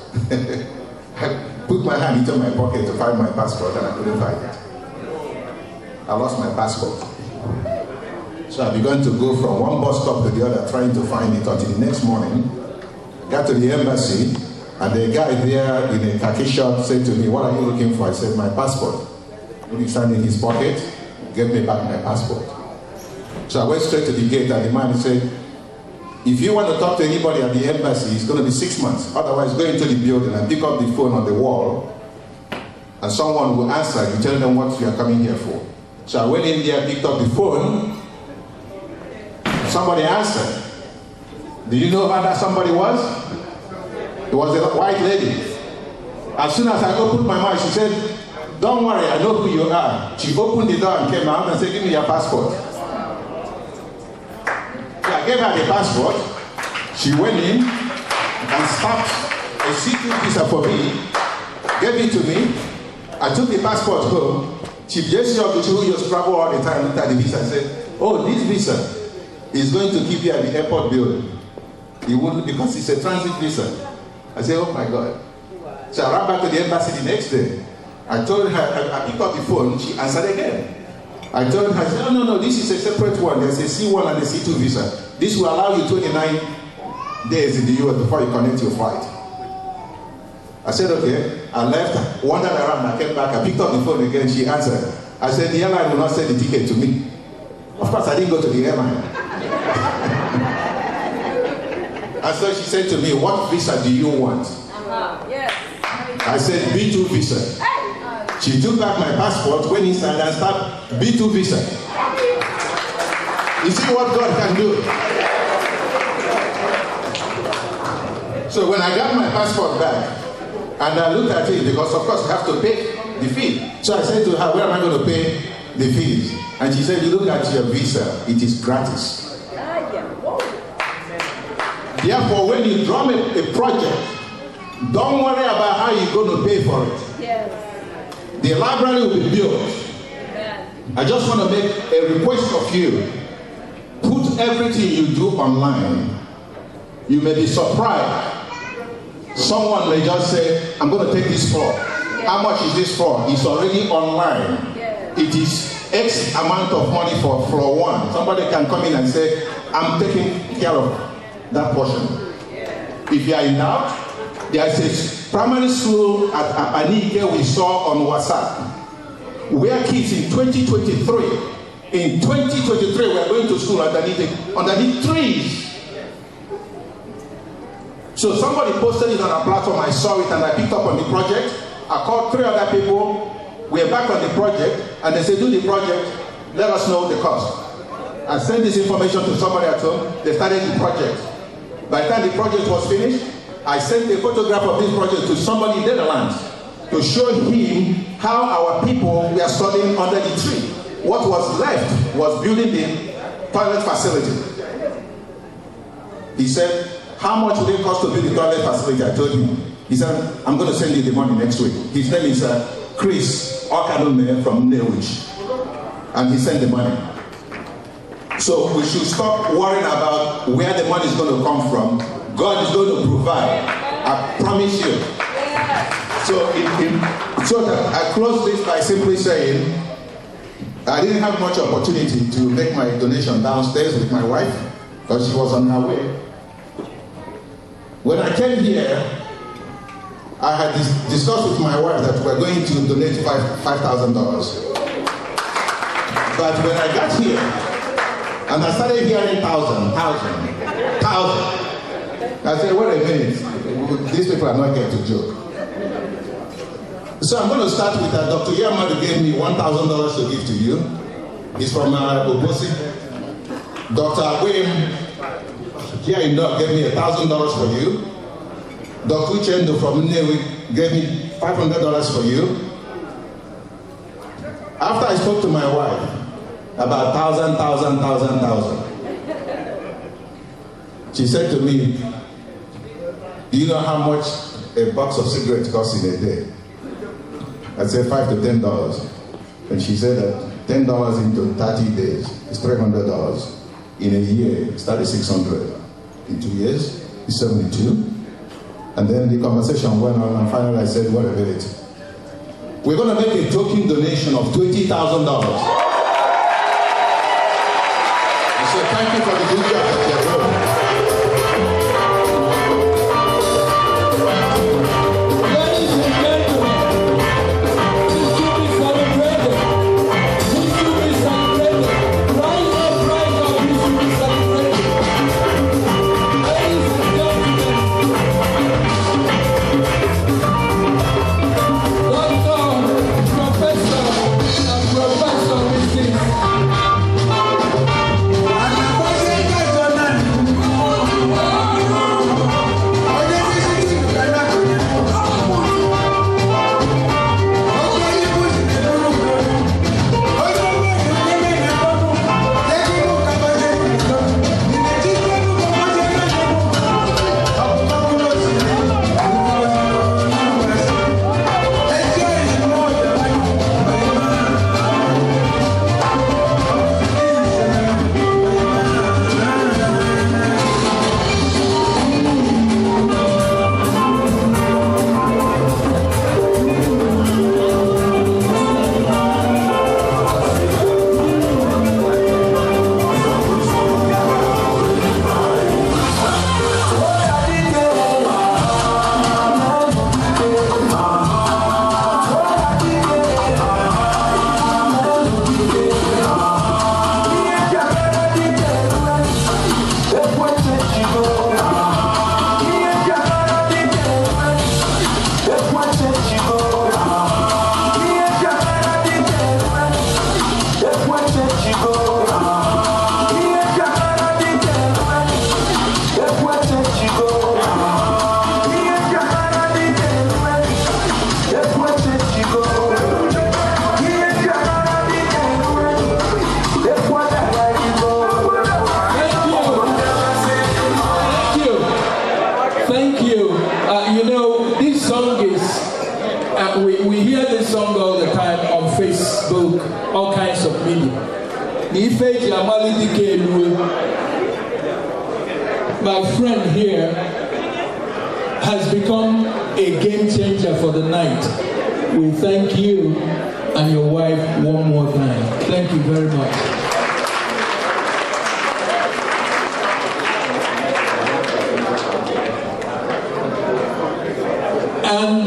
I put my hand into my pocket to find my passport and I couldn't find it. I lost my passport. So I began to go from one bus stop to the other trying to find it until the next morning. Got to the embassy and the guy there in a khaki shirt said to me, "What are you looking for?" I said, "My passport." He found in his pocket, gave me back my passport. So I went straight to the gate and the man said, "If you want to talk to anybody at the embassy, it's going to be 6 months. Otherwise, go into the building and pick up the phone on the wall and someone will answer. You tell them what you are coming here for." So I went in there, picked up the phone. Somebody answered. Do you know who that somebody was? It was a white lady. As soon as I opened my mouth, she said, "Don't worry, I know who you are." She opened the door and came out and said, "Give me your passport." So I gave her the passport. She went in and stamped a C2 visa for me, gave it to me. I took the passport home. Chief Jesse who used to travel all the time, looked at the visa and said, "Oh, this visa is going to keep you at the airport building. He wouldn't, because it's a transit visa." I said, "Oh my God." So I ran back to the embassy the next day. I told her, I picked up the phone, she answered again. I told her, I said, "No, this is a separate one. There's a C1 and a C2 visa. This will allow you 29 days in the US before you connect your flight." I said, "Okay." I left, wandered around, I came back, I picked up the phone again, she answered. I said, "The airline will not send the ticket to me." Of course, I didn't go to the airline. And so she said to me, "What visa do you want?" Yes. I said, "B2 visa." She took back my passport, went inside and started B2 visa. You see what God can do? So when I got my passport back, and I looked at it, because of course I have to pay the fee. So I said to her, "Where am I going to pay the fees?" And she said, "You look at your visa, it is gratis." Therefore, when you drum a project, don't worry about how you're going to pay for it. Yes. The library will be built. Amen. I just want to make a request of you. Put everything you do online. You may be surprised. Someone may just say, "I'm going to take this for." Yes. How much is this for? It's already online. Yes. It is X amount of money for floor 1. Somebody can come in and say, "I'm taking care of that portion." Yes. If you are in doubt, there is a primary school at Anike we saw on WhatsApp, where kids in 2023 we're going to school underneath trees. So somebody posted it on a platform, I saw it and I picked up on the project. I called 3 other people, we're back on the project, and they said, "Do the project, let us know the cost." I sent this information to somebody at home, they started the project. By the time the project was finished, I sent a photograph of this project to somebody in the Netherlands to show him how our people were studying under the tree. What was left was building the toilet facility. He said, "How much would it cost to build the toilet facility?" I told him. He said, "I'm going to send you the money next week." His name is Chris Okanume from Nnewi. And he sent the money. So we should stop worrying about where the money is going to come from. God is going to provide. I promise you. So that I close this by simply saying, I didn't have much opportunity to make my donation downstairs with my wife because she was on her way. When I came here, I had discussed with my wife that we're going to donate $5,000. But when I got here, and I started hearing thousand. I said, "Wait a minute, these people are not here to joke." So I'm going to start with Dr. Yamadu gave me $1,000 to give to you. He's from Odyssey. Dr. William here in North gave me $1,000 for you. Dr. Uchendo from Nnewi gave me $500 for you. After I spoke to my wife, about 1,000. She said to me, "Do you know how much a box of cigarettes costs in a day?" I said $5 to $10. And she said that $10 into 30 days is $300. In a year, it's $3,600. In 2 years, it's 72. And then the conversation went on, and finally I said, what about it? We're going to make a token donation of $20,000. I said, thank you for the good job that you're doing. Ladies and gentlemen, this should be celebrated. This should be celebrated. Rise up, this should be celebrated. Ladies and gentlemen, Doctor, Professor, and Professor Mrs. Thank you. You know, this song is, we hear this song all the time on Facebook, all kinds of media. My friend here has become a game changer for the night. We thank you and your wife one more time. Thank you very much. And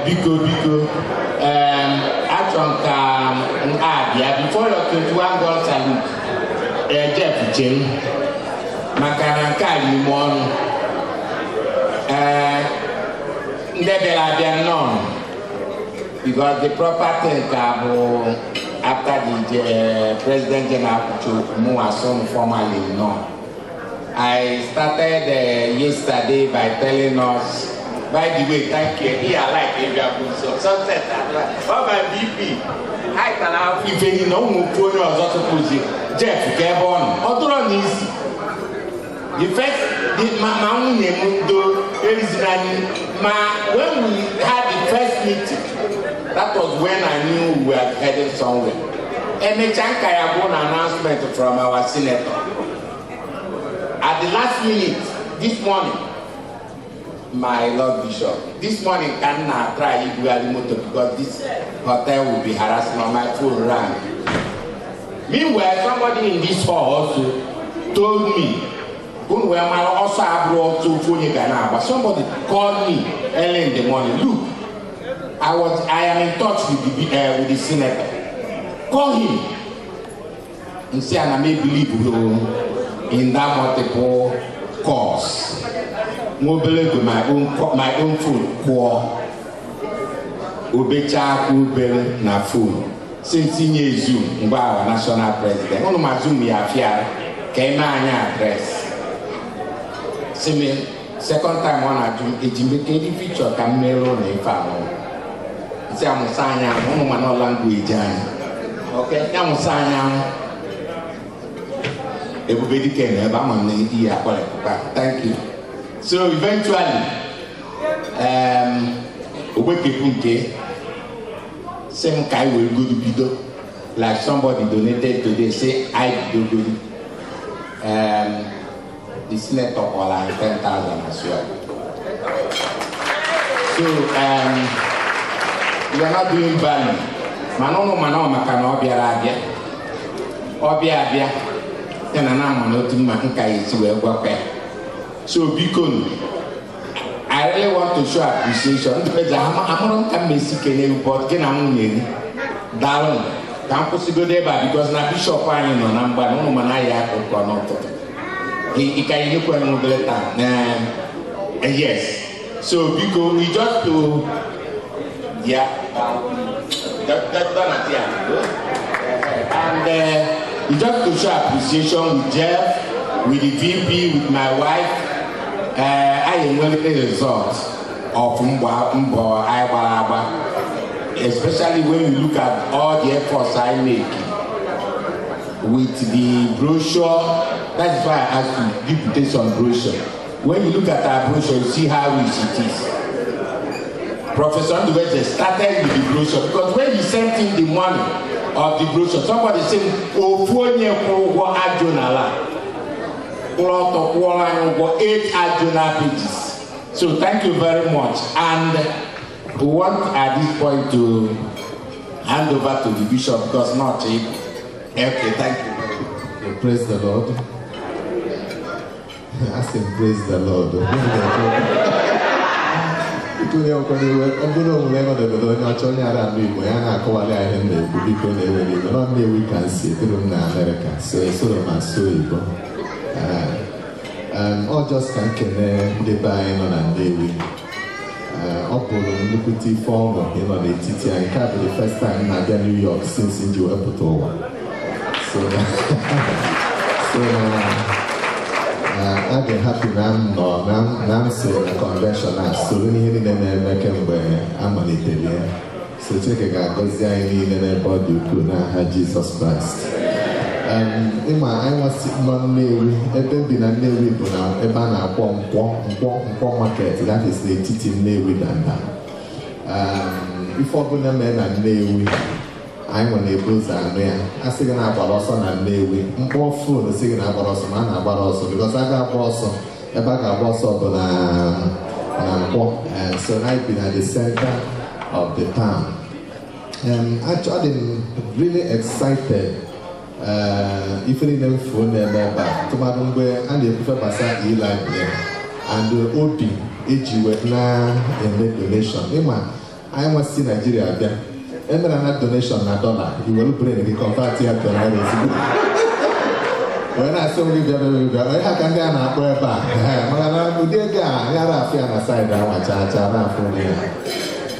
Biko, before your 21 girl salute, Jeff Jim, Makananka, you won. There are known because the proper thing after the President General to move as formally known. I started yesterday by telling us. By the way, thank you. Here, I like area so sunset. Oh, my BP. I can have if any no move to your also pussy. Jeff, Gabon, Otron is the first Mama Mundo, when we had the first meeting, that was when I knew we were heading somewhere. And a announcement from our senator. At the last minute, this morning, my Lord Bishop, this morning can I try if we are remote because this hotel will be harassing on my phone rang. Meanwhile, somebody in this hall also told me, but somebody called me early in the morning. Look, I am in touch with the senator. Call him and say, and I may believe in that multiple cause. Mobile with my own food, Ubecha Ubel na food. Since in Zoom, our national president, one of my Zoom Yafia came on address. Second time one I do it indicated feature can mail on a family. Say I'm signing one of my language. Okay, I'm signing. Everybody can have a money here. Thank you. So eventually, Same guy will go to Bido. Like somebody donated today, say I do good. The senator for like 10,000 as well. So we are not doing value. Manono makano obia then mano to makanka is where work. So because I really want to show appreciation because I'm not Mexican, but can down. Can't possibly there because na bishop finding on number no manaya or not. He can look when yes. So because we just do and we just to show appreciation with Jeff, with the VP, with my wife. I am really the result of especially when you look at all the efforts I make with the brochure. That's why I asked you to put some brochure. When you look at our brochure, you see how rich it is. Professor Nnewi started with the brochure because when you sent in the money of the brochure, somebody said, "Oh, 8 adjournal pages." So thank you very much. And we want at this point to hand over to the bishop because not cheap. Okay, thank you. Praise the Lord. I said, praise the Lord. Or just can the buying on Nnewi. Nnukwu form of him on the TT and it the first time in New York since in you put over. So I've been happy now saying a convention as so many in the American where I'm on Italian. So check a guy goes there in the body could not have Jesus Christ. I was sitting on Nnewi, been a Nnewi, but now a banner market, that is the Titi Nnewi Danda. Before Buna men and Nnewi, I'm on a booze and there. I say, I'm about Nnewi, more food, singing about us, man, about also, because I got also a bag of also, and so I've been at the center of the town. Actually, really excited. If you didn't phone them back, Tomadumbe and the Professor Eli and the OP, now in the donation. I was in Nigeria there. And then another donation, $1. You will bring the convert here to when I saw you, I can get an apple back.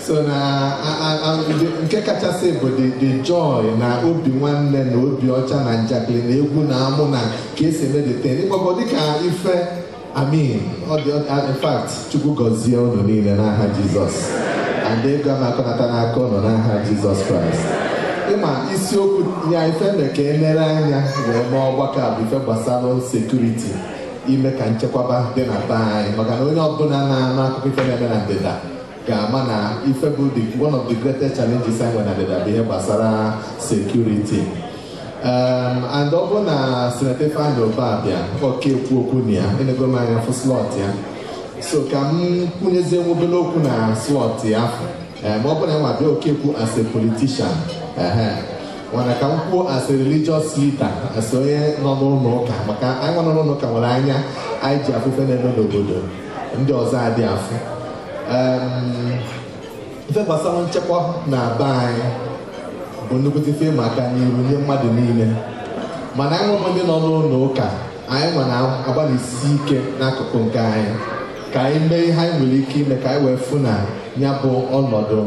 So now, Kekacha say, but the joy now would be one then would be Ochan and Jacqueline, they would now Mona, case and everything. But if I mean, in fact, Chukugozio no need and I had Jesus. And they got my Konatana Kono and I had Jesus Christ. Emma, is so good. Yeah, if I'm the Kenera, more work out before Basalo security. You make and check about then I buy. Maganonia Bonana, and data. Gamana, if one of the greatest challenges I want to be Basara security. And open a Senator Fando Babia, or Kunia, in the Gomania for slot, yeah. So come Punese Mobelokuna slot, yeah. Open a Kipu as a politician. When I come as a religious leader, so no, I want to know Kamalania, I just no Bodo. And those are the if I someone check up now by Bonukuti Makani, mmadụ niile. Mana anyị nwere nọ n'ụlọ ụka, anyị nwa na agbalị isi ike n'akụkụ nke anyị. Ka anyị mee ihe anyị nwere ike ime ka anyị wee fụ na ya bụ ọnọdụ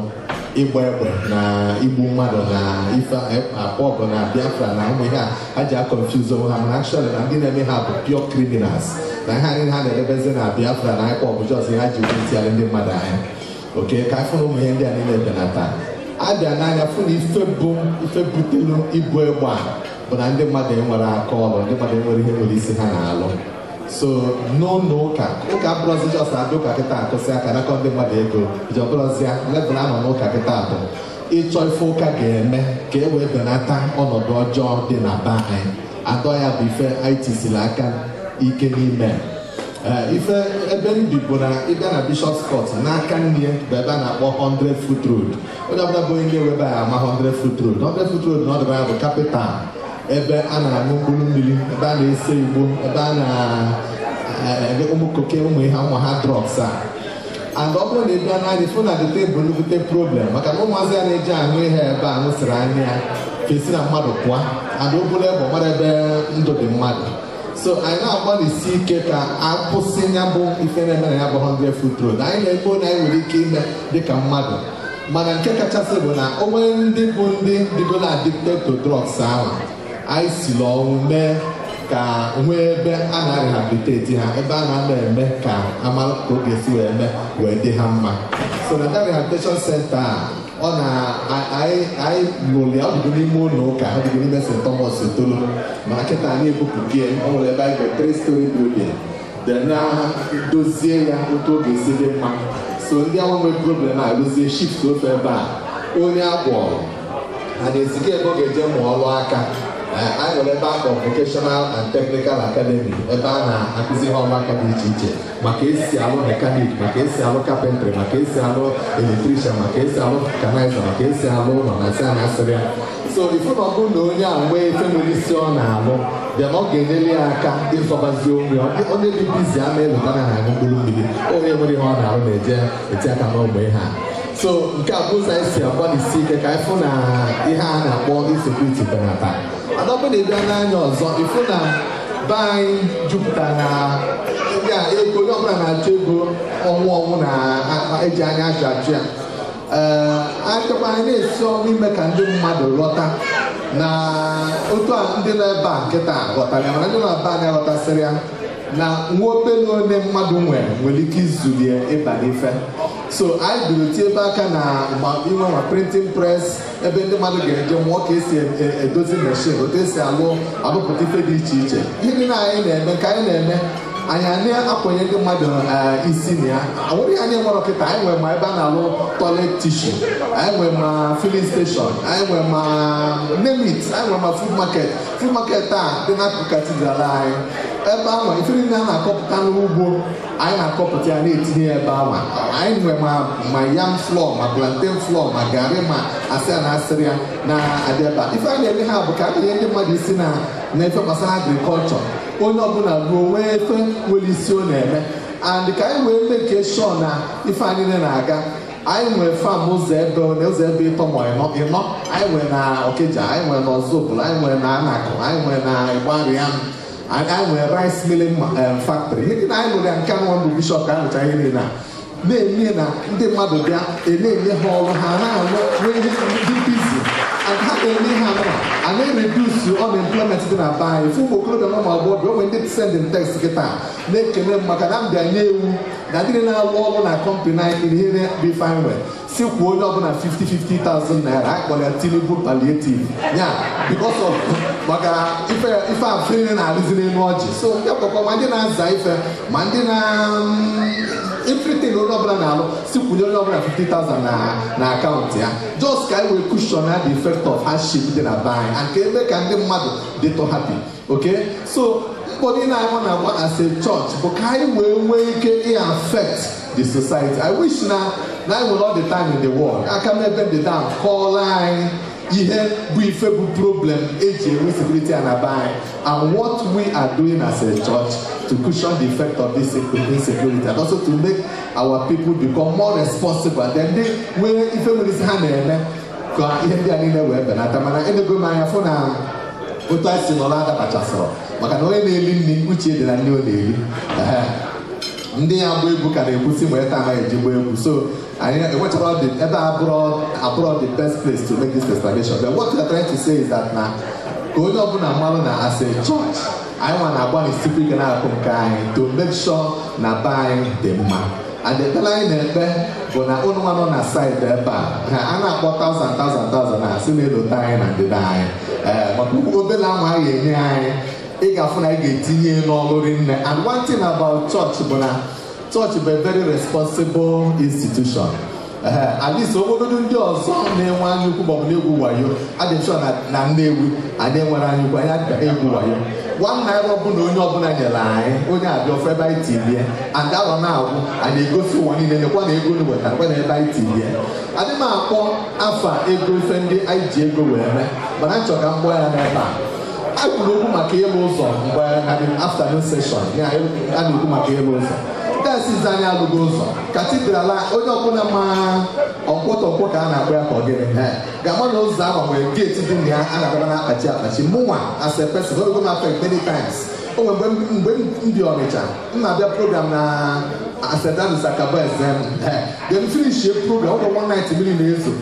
ịgba egbe na igbu mmadụ na ife akpọ na Biafra na ụmụ ihe a ji confuse onwe ha, mana actually na ndị na-eme ha bụ pure criminals. Na ihe anyị ha na-edebeze na Biafra na anyị kpọ bụ just ihe ha ji wetịarị ndị mmadụ anya. Okay, ka anyị fụ na ụmụ ihe ndị a niile benata. Abịa n'anya fụ na ife butelu ibu egbe a bụ na ndị mmadụ enwere aka ọrụ, ndị mmadụ enwere ihe nwere isi ha na-alụ. so n'ụlọ ụka bụrụzi just adị ụka kịta akụsị aka nakọ ndị mmadụ ego iji ọbụrụzịa lebụl anọ n'ụka kịta atọ ịchọ ife ụka ga-eme ka e wee benata ọnọdụ ọjọọ dị na be anyị adọ ya bụ ife anyị tisiri aka ike n'ime ife ebe ndị bụ na ịbịa na Bishop's Court n'aka nne bụ ebe a na-akpọ 100-foot road onye ọbụla bụ onye na-ewebe ya ama 100-foot road 100-foot road na ọdụrụ ya bụ capital ebe a na-aṅụ mkpụrụ mmiri ebe a na-ese igbo ebe a na ụmụ koke ụmụ ihe ụmụ ha drugs a and ọ bụrụ na ị bịa n'anya fụ na dịte bụ nnukwute problem maka na ụmụazị a na-eji aṅụ ihe ebe a ṅụsịrị anya ya fesi na mmadụ pụọ and obere ebe ọmara ebe ndụ dị mmadụ so anyị na-agbalịsi ike ka akwụsị ya bụ ife na-eme na ya bụ 100-foot road anyị na-ebe onye anyị nwere ike ime dịka mmadụ mana nke kachasị bụ na onwe ndị bụ ndị dịgola addicted to drugs ahụ anyị siri ọnwụ mee ka nwee ebe a na-rehabiliteti ha ebe a na-eme ka amara ka ọ ga-esi wee mee wee dị ha mma so na that rehabilitation center ọ na anyị lụrụ ya ọ dịgo n'ime ụlọ ụka ọ dịgo n'ime St. Thomas Etolo mana kịta na-ebupụ gị ọ nwere ebe anyị ga 3-story building de na-dozie ya otu ọ ga-esi dị mma so ndị ahụ nwere problem arụzie shift ofe ebe a onye agwọrọ a na-eziga ebe ọ ga-eje mụọ ọrụ aka anyị nwere ebe akọ Vocational and Technical Academy ebe a na-akụzi ihe ọrụ aka dị iche iche maka esi alụ mekanik maka esi alụ carpentry maka esi alụ electrician maka esi alụ vulcanizer maka esi alụ ụlọ na esi na-asịrị ya so ifu na ọ bụrụ na onye a nwee efe nwere isi ọ na-alụ bịa na ọ ga-enyere ya aka ịzọbazi onwe onye dị bizi a na-elụtara na aṅụ mkpụrụ mmiri onye nwere ihe ọ na-alụ na-eje eti aka n'ụmụ ihe a so nke a bụ ụzọ anyị si agbalịsi ike ka anyị fụ na ihe a na-akpọ insecurity benata adọkwa na ịbịa n'anya ọzọ ịfụ na be anyị jupụtara ya ego onye ọbụla na-achọ ego ọnwụ na-eji anya achụ ya achọkwa anyị na-esi ọnwụ ime ka ndị mmadụ ghọta na otu a ndị nọ ebe a nkịta ghọtara ya mana ndị nọ ebe anyị ghọtasịrị ya na nwa obere onye mmadụ nwere ike izulie ịba n'ife so anyị buru tie ebe aka na inwe ma printing press ebe ndị mmadụ ga-eje mụọ ka esi edozi machine otu esi alụpụta ife dị iche iche ihe niile anyị na-eme ka anyị na-eme anyị na-akwanye ndị mmadụ isi na ya awụrụ ya anyị nwere kịta anyị nwere ma ebe a na-alụ toilet tissue anyị nwere ma filling station anyị nwere ma name it anyị nwere ma food market a dị n'akụkụ katidral anyị ebe ahụ ife niile a na-akọpụta n'ugbo anyị na-akọpụta ya na-etinye ebe ahụ anyị nwere ma yam flour ma plantain flour ma garri ma asị a na-asịrị ya na-adị ebe a ife a na-eme ha bụ ka a na-enye ndị mmadụ isi na ife gbasara agrikọlchọ onye ọbụla ruo nwee efe nwere isi ọ na-eme and ka anyị wee meke sure na ife anyị na-aga anyị nwere fam ụzọ ebe ịtọ ma ịnọ anyị nwere na Ọkịja anyị nwere na Ọzọbụla anyị nwere na Anakụ anyị nwere na Ịgbariam anyị nwere rice milling factory ihe dị na anyị nwere nke nwa bụ bishọp ka anyị rụcha ihe niile na-eme na ndị mmadụ bịa na-enye ha ọrụ ha na-alụ nwee ndị bizi ha na-eme ha a na-ereduce unemployment dị na be anyị fụ ụmụ okorobịa na ụmụ agbọghọbịa onwe ndị sending text kịta na-ekele m maka na m bịa nye ewu na ndị na-alụ ọrụ na kọmpanị anyị ihe na-ebe ife anyị nwere si kwuo onye ọbụla 50,000 naira anyị kpọrọ ya Tinubu palliative ya because of maka ife afrịne na-arụzi n'elu ọjị so ndị ọkpọkọ ma ndị na-aza ife ma ndị na everything onye ọbụla na-alụ si kwunye onye ọbụla 50,000 na akaụntụ ya just ka anyị wee cushion the effect of hardship dị na be anyị and ka eme ka ndị mmadụ dịtụ happy okay so mkpọrọ ị na-ahụ na-agba as a church bụ ka anyị wee nwee ike affect the society. I wish na anyị nwere all the time in the world aka m ebe ndị down kọọrọ anyị ihe bụ ife bụ problem eji enwe security na be anyị and what we are doing as a church to cushion the effect of this insecurity and also to make our people become more responsible and then they nwee ife nwere isi ha na-eme ka ihe ndị a niile wee benata mana enego m anya fụ na otu anyị si nọrọ adabachasịrọ maka na onye na-eli nri uche dị na nri ọ na-eri ndị ya agba egwu ka na-ekwusi ma taa anaghị eji gba egwu so anyị enwechara ebe abụrọ the best place to make this explanation but what we are trying to say is that na ka onye ọbụla mmadụ na as a church anyị nwa na-agbalị sikwa ike na-akụ nke anyị to make sure na be anyị dị mma and ekpere anyị na-ekpe bụ na ụnụ nwa nọ na site ebe a na-akpọ 1,000 na asị na-elota anyị na ndịda anyị maka obere ama anyị enye anyị ị ga-afụ na ị ga-etinye n'ọrụ rinne. And one thing about church bụ na church bụ a very responsible institution. At least obodo ndị ọzọ na-enwe anya ukwu maọbụ na-egwu wayo adị sure na Nnewi anyị enwere anya ukwu anyị adịghị egwu wayo. $1 ọbụla onye ọbụla nyere anyị onye abịa ofe ebe anyị tibie and arọ na-agwụ anyị egosi ụwa niile nekwa na ego wetara kwa na ebe anyị tibie. Adị m akpọ afa ego ife ndị anyị ji ego wee mee mana nchọ ka m gbọ ya n'ebe a. A kwuru okwu maka ịlụ ụzọ mgbe afternoon session a na-ekwu maka ịlụ ụzọ. Dayọsis anyị alụgo ụzọ katidral onye ọbụla ma ọkwọtọkwọ ka a na-akpọ ya ka ọ gịnị ga-ama na ụzọ ahụ nwere geeti dị na ya a na-agaba na-akpachi akpachi mụnwa as a person ogo m affect many times. O nwere mgbe m dị Ọnịcha m na-abịa program na Asedanus Akaba Ezem dem finish program ọ bụ 190 million na-ezo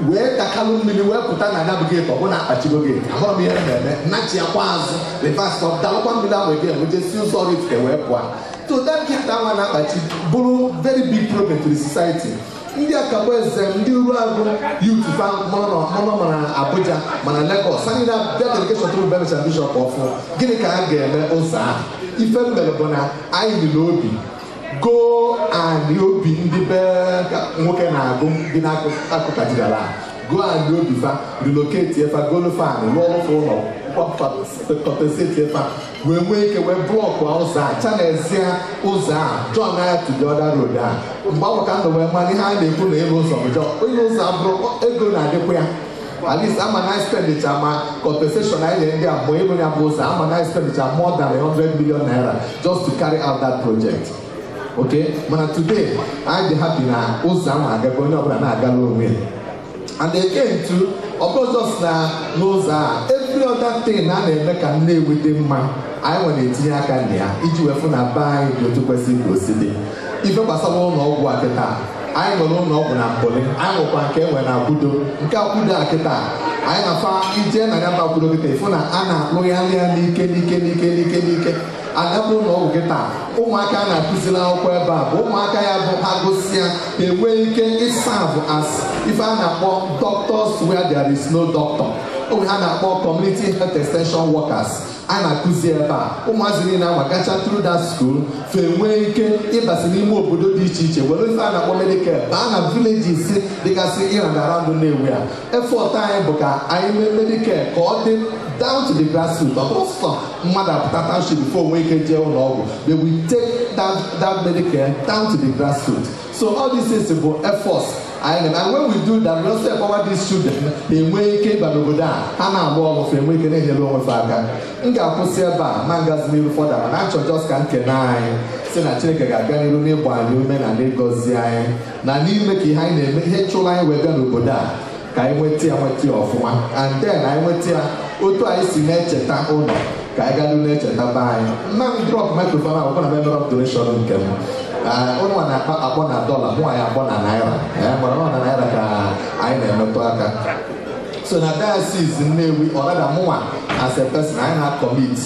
wee takalụ mmiri wee pụta na anya bụ geeti ọ bụ na-akpachigo geeti ahụrụ m ihe na-eme nnachi akwa azụ reverse of dalụkwa mmiri ahụ ege wejesi ụzọ ọrụ itike wee pụọ. So that gift that one actually bụrụ very big problem to the society. Ndị Akaba Ezem ndị uru agụ youth fan mọnọ mana Abuja mana Lagos anyị na-abịa delegation to Bishop Bishop ọfụ gịnị ka a ga-eme ụzọ ahụ ife mere bụ na anyị dị n'obi go and obi ndị be nwoke na-agụ dị n'akụ kajirala go and obi fa relocate efa golo fan rụọ ọrụ ụlọ compensate efa wee nwee ike wee blọkụ ụzọ a chanezie ụzọ a John anya to the other road a mgbe ahụ ka ndụ wee mara ihe a na-ekwu na ịlụ ụzọ bụ onye ụzọ abụrụ ego na-adịkwa ya at least ama na expenditure ma compensation anyị nye ndị a mgbe ego ya bụ ụzọ ama na expenditure more than 100 million naira just to carry out that project. Okay, mana today anyị dị happy na ụzọ ahụ agago onye ọbụla na-agala onwe. And again too, of course just na n'ụzọ a every other thing a na-eme ka Nnewi dị mma anyị nwere etinye aka na ya iji wefu na be anyị dị otu kwesịrị ka o si dị. Ife gbasara ụlọ ọgwụ a kịta anyị nwere ụlọ ọgwụ na Mboli anyị nwekwa nke enwe na Akwudo nke Akwudo a kịta anyị na-afa ije na ya mba Akwudo kịta ịfụ na a na-akpụgharị ya n'ike adabụ ụlọ ọgwụ kịta ụmụaka na-akụziri akwụkwọ ebe a bụ ụmụaka ya bụ ha gụsịa enwee ike ịsavụ as ife a na-akpọ doctors where there is no doctor oge ha na-akpọ community health extension workers a na-akụzi ebe a ụmụazị niile na gacha through that school fe nwee ike ịbasi n'ime obodo dị iche iche were ife a na-akpọ medical baa na villages dịgasị ịranda around Nnewi a. Effort anyị bụ ka anyị mee medical ka ọ dị down to the grassroots. Also, mmadụ apụta township before onwe ike jee ụlọ ọgwụ they will take that medical down to the grassroots. So all these things bụ efforts and when we do that we also empower these children enwee ike ịba n'obodo a ha na-agba ọrụ fe enwee ike na-enyere onwe fe aka. M ga-akwụsị ebe a ma ngazi n'iru fọda mana achọ just ka nkene anyị si na Chineke ga-aga n'iru n'ịgba anyị ume na n'ịgọzi anyị na n'ime ka ihe anyị na-eme ihe chụrụ anyị wee bịa n'obodo a ka anyị nweta ya ọfụma and then anyị nweta ya otu anyị si na-echeta ụlọ ka anyị gadu na-echeta be anyị. Mma m drọp microphone ahụ na member of donation nke m ụnụ na-akpọ na dọla mụ anyị akpọ na naira gbara na naira ka anyị na-emetụ aka. So na Dayọsis Nnewi ọrada mụnwa as a person anyị na-commit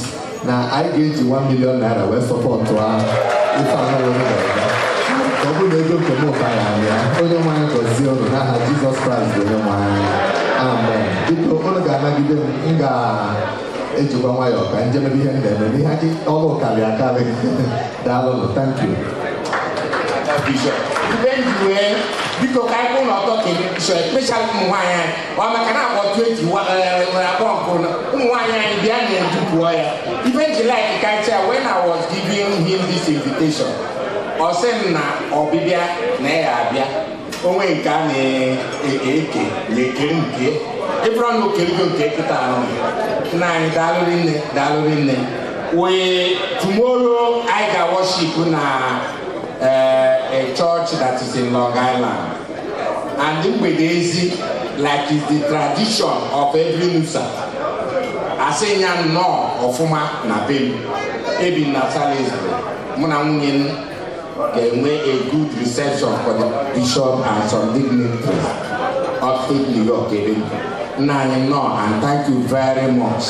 na anyị ga-eji 1 million naira wee sọpọtụ ife ahụ ọ bụ na ego nke m ụta ya anya onye nwe anyị gọzie ụnụ n'aha Jizọs Kraịst onye nwe anyị amen. Biko ụnụ ga-anagide m ga-ejikwa nwayọọ ka njemebe ihe m na-eme n'ihe gị ọrụ karịa akarị. Daalụnụ, thank you. Biko ka anyị kwụ n'ọtọ kele especially ụmụ nwaanyị anyị ọ maka na akpọ 20 nwere akpọ nkụ ụmụ nwaanyị anyị bịa na-edupụọ ya. Even July kacha when I was giving him this invitation ọ sị m na ọbịbịa na ya abịa onwe nke a na-eke na-ekere nke ịbụrụ na okerigo nke kịta ahụ nna anyị daalụrị nne wee tomorrow I ga worship na a church that is in Long Island and mgbedezi like is the tradition of every Nusa asị ya nnọọ ọfụma na be m ebi na Salisbury mụ na nwunye m ga-enwe a good reception for the bishop and some dignitaries of New York ebe nna anyị nnọọ and thank you very much.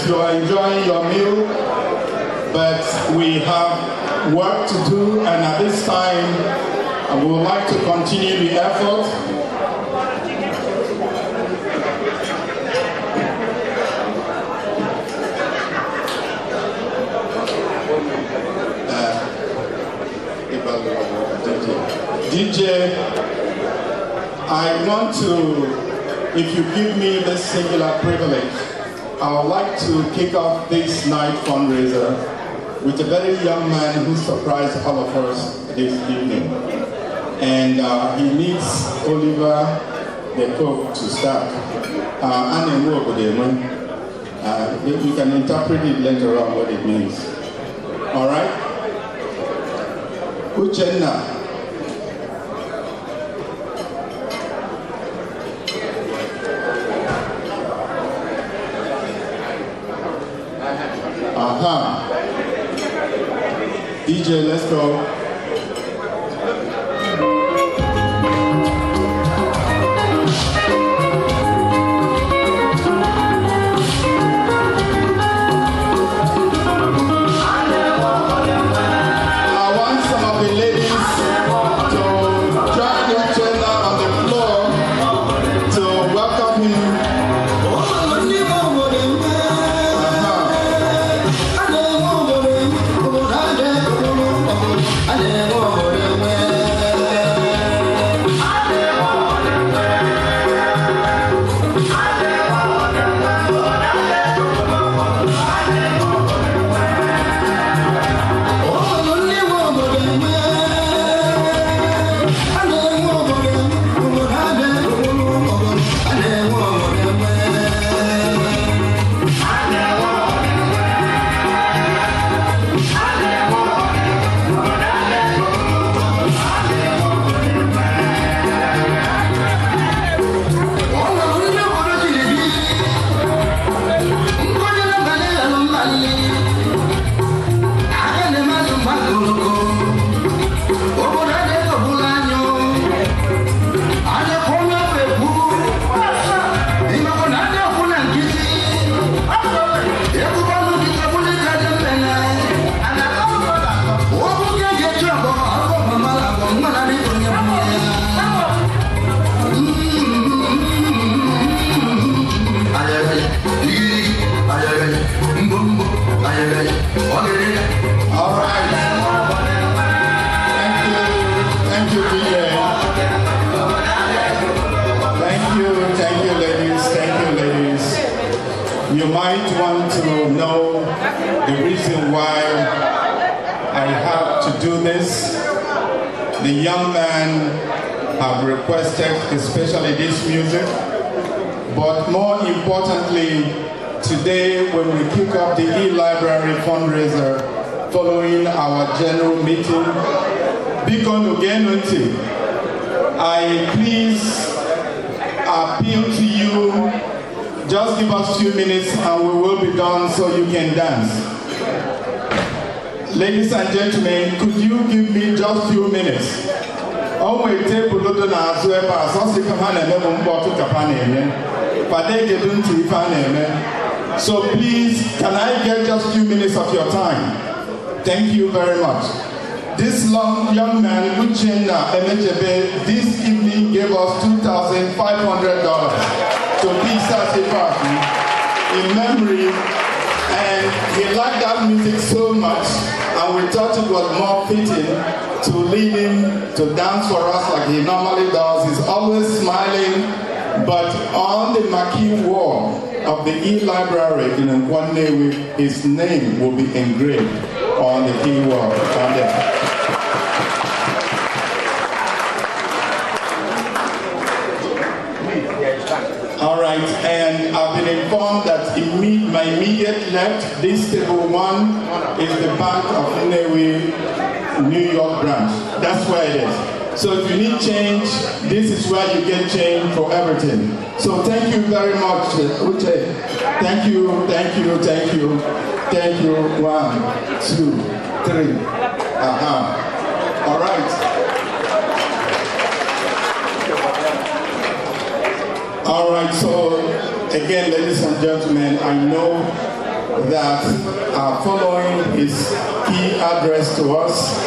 you are enjoying your meal, but we have work to do, and at this time, I would like to continue the effort. DJ, I want to, if you give me this singular privilege, I would like to kick off this night fundraiser with a very young man who surprised all of us this evening. And he needs Oliver the Cook to start. You can interpret it later on what it means. All right? Uchenna. DJ, let's go. You might want to know the reason why I have to do this. The young man have requested especially this music, but more importantly, today when we kick off the e-library fundraiser following our general meeting, Biko Nugenuti, I please appeal to you. Just give us 2 minutes and we will be done so you can dance. Ladies and gentlemen, could you give me just 2 minutes? So please, can I get just 2 minutes of your time? Thank you very much. This young man, Uchenna Emechebe, this evening gave us $2,500 to Pisa Party in memory, and he liked that music so much, and we thought it was more fitting to lead him to dance for us like he normally does. He's always smiling, but on the marquee wall of the e-library in Nnewi, his name will be engraved on the key wall. All right, and I've been informed that my immediate left, this table 1 is the Bank of Nnewi, New York branch. That's where it is. So if you need change, this is where you get change for everything. So thank you very much, Uche. Thank you, thank you, thank you, thank you. 1, 2, 3. All right. All right, so again, ladies and gentlemen, I know that are following his key address to us.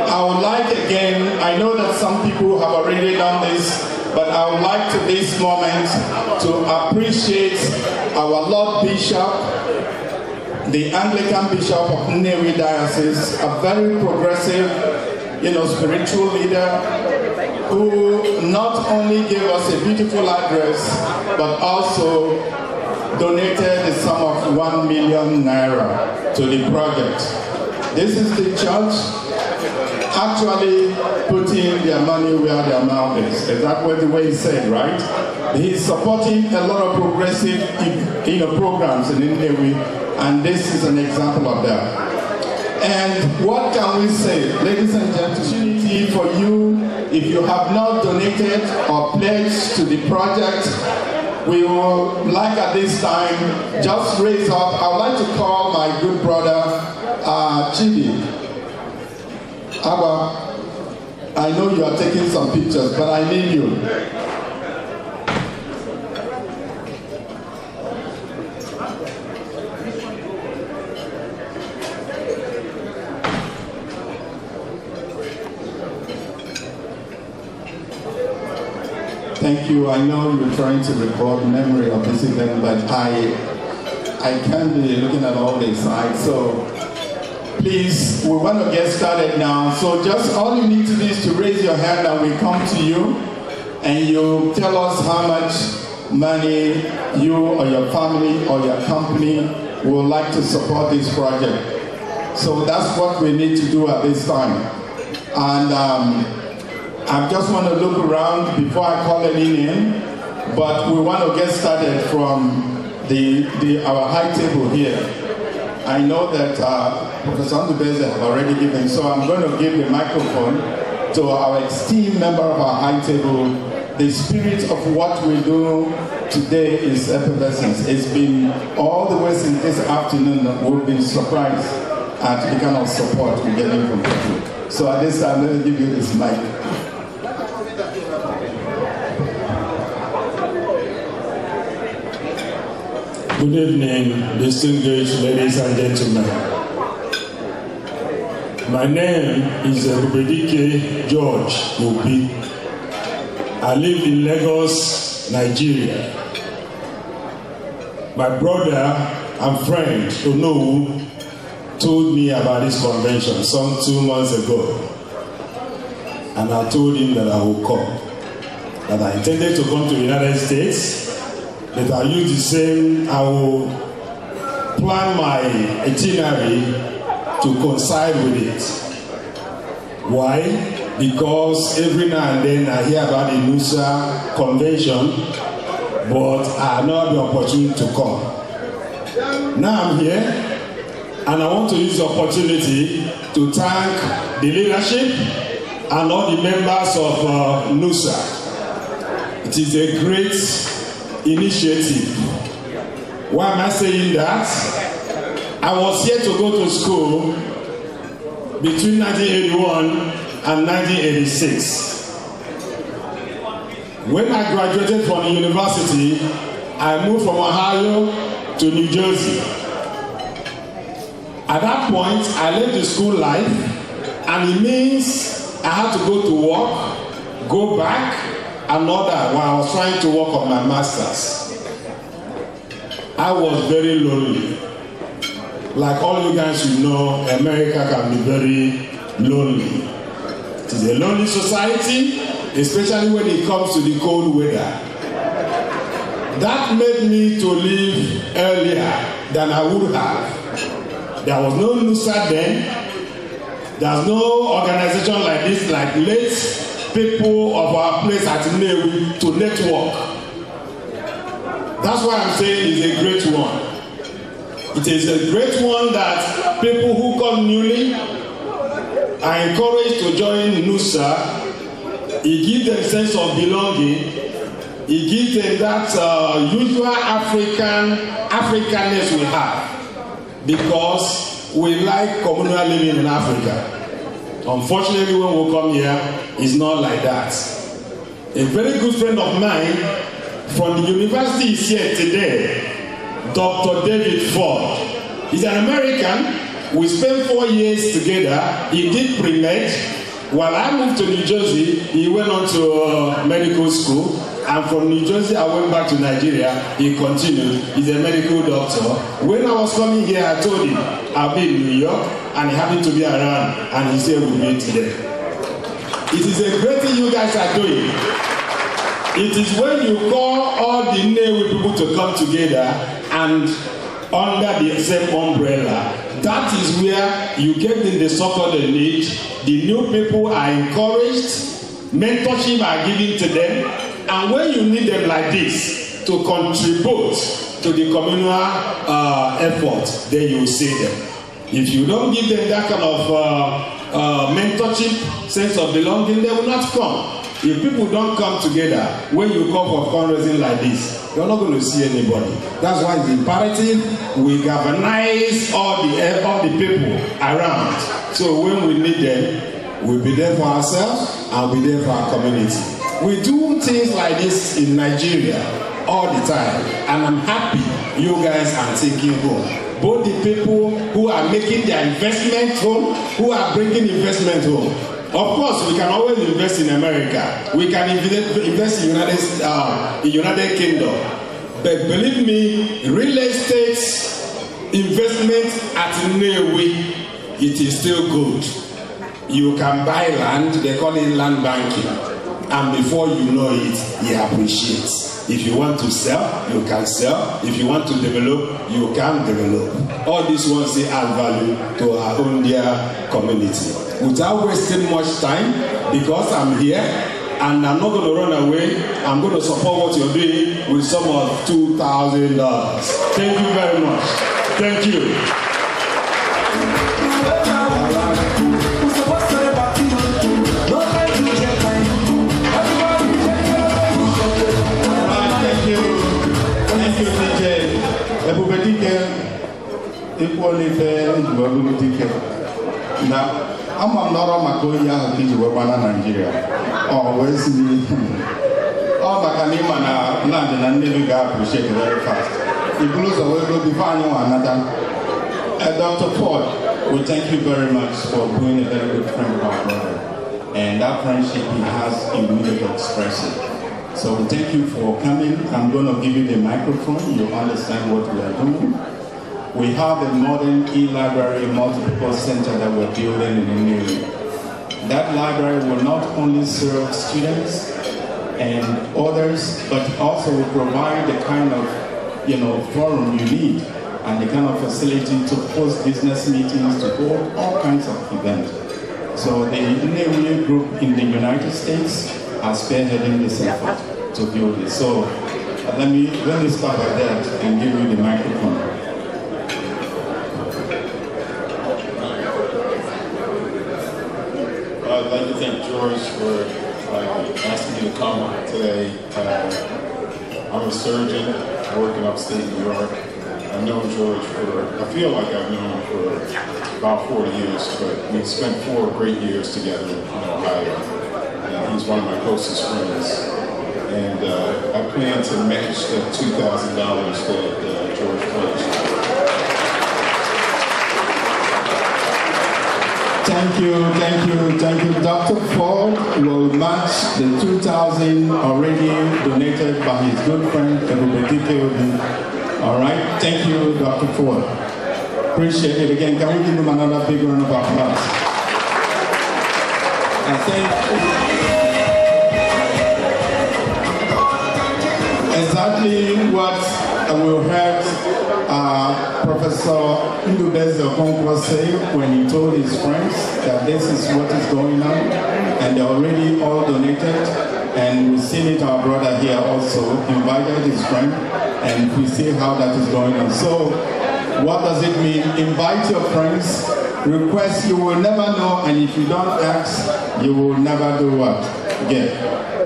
I would like again, I know that some people have already done this, but I would like to this moment to appreciate our Lord Bishop, the Anglican Bishop of Nnewi Diocese, a very progressive, spiritual leader who not only gave us a beautiful address, but also donated the sum of 1 million naira to the project. This is the church actually putting their money where their mouth is. Is that what the way he said, right? He's supporting a lot of progressive programs in Nnewi, and this is an example of that. And what can we say? Ladies and gentlemen, opportunity for you, if you have not donated or pledged to the project, we will like at this time, just raise up. I would like to call my good brother, Chidi. Abba, I know you are taking some pictures, but I need you. Thank you. I know you're trying to record memory of this event, but I can't be looking at all the sides, so please, we want to get started now. So just all you need to do is to raise your hand and we come to you and you tell us how much money you or your family or your company would like to support this project. So that's what we need to do at this time. And I just want to look around before I call any name, but we want to get started from our high table here. I know that Professor Ndubeze have already given, so I'm going to give the microphone to our esteemed member of our high table. The spirit of what we do today is effervescence. It's been all the way since this afternoon, we've been surprised at the kind of support we're getting from people. So at this time, let me give you this mic. Good evening, distinguished ladies and gentlemen. My name is Rubedike George Obi. I live in Lagos, Nigeria. My brother and friend, Nnewi, told me about this convention some 2 months ago. And I told him that I would come. That I intended to come to the United States. That I use the same, I will plan my itinerary to coincide with it. Why? Because every now and then I hear about the NUSA convention, but I have not the opportunity to come. Now I'm here, and I want to use the opportunity to thank the leadership and all the members of NUSA. It is a great initiative. Why am I saying that? I was here to go to school between 1981 and 1986. When I graduated from the university, I moved from Ohio to New Jersey. At that point, I left the school life, and it means I had to go to work, go back, and all that while I was trying to work on my master's. I was very lonely. Like all you guys should know, America can be very lonely. It is a lonely society, especially when it comes to the cold weather. That made me to leave earlier than I would have. There was no NUSA then. There's no organization like this, like late people of our place at Nnewi to network. That's why I'm saying it's a great one. It is a great one that people who come newly are encouraged to join NUSA. It gives them a sense of belonging. It gives them that usual Africanness we have. because we like communal living in Africa. Unfortunately, when we come here, it's not like that. A very good friend of mine from the university is here today, Dr. David Ford. He's an American. We spent 4 years together. He did pre-med. While I moved to New Jersey, he went on to medical school. And from New Jersey, I went back to Nigeria. He continued. He's a medical doctor. When I was coming here, I told him I'll be in New York, and he happened to be around, and he said we'll meet today. It is a great thing you guys are doing. It is when you call all the Nnewi people to come together and under the same umbrella, that is where you get them the support they need. The new people are encouraged, mentorship are given to them, and when you need them like this to contribute to the communal effort, then you see them. If you don't give them that kind of mentorship, sense of belonging, they will not come. If people don't come together, when you come for fundraising like this, you're not going to see anybody. That's why it's imperative we galvanize all the people around. So when we need them, we'll be there for ourselves and we'll be there for our community. We do things like this in Nigeria all the time, and I'm happy you guys are taking home. Both the people who are making their investment home, who are bringing investment home. Of course, we can always invest in America. We can invest in United Kingdom. But believe me, real estate investment at Nnewi, it is still good. You can buy land, they call it land banking. And before you know it, you appreciate. If you want to sell, you can sell. If you want to develop, you can develop. All these ones they add value to our own dear community. Without wasting much time, because I'm here and I'm not going to run away, I'm going to support what you're doing with some of $2,000. Thank you very much. Thank you. Equally fair in the now, I'm not a Makoya who is Nigeria. Always me. Oh, Makanima land and never got appreciated very fast. The blues will be fine another. Dr. Ford, we thank you very much for being a very good friend of our brother. And that friendship he has immediately expressed. So thank you for coming. I'm going to give you the microphone. You understand what we are doing. We have a modern e-library multi-purpose center that we're building in Nnewi. That library will not only serve students and others, but also will provide the kind of forum you need and the kind of facility to host business meetings, to hold all kinds of events. So the Nnewi group in the United States are spearheading this effort to build it. So let me start with that and give you the microphone. I'd like to thank George for asking me to come today. I'm a surgeon working upstate New York. I've known George I feel like I've known him for about 40 years, but we've spent 4 great years together in Ohio. And he's one of my closest friends. And I plan to match the $2,000 that George pledged. Thank you. Dr. Ford will match the $2,000 already donated by his good friend, Ebubedike. All right, thank you, Dr. Ford. Appreciate it again. Can we give him another big round of applause? I think exactly what we heard Professor Ndubeze Okonkwo say when he told his friends that this is what is going on, and they already all donated, and we've seen it, our brother here also invited his friend, and we see how that is going on. So what does it mean? Invite your friends, request, you will never know, and if you don't ask, you will never do what? Get.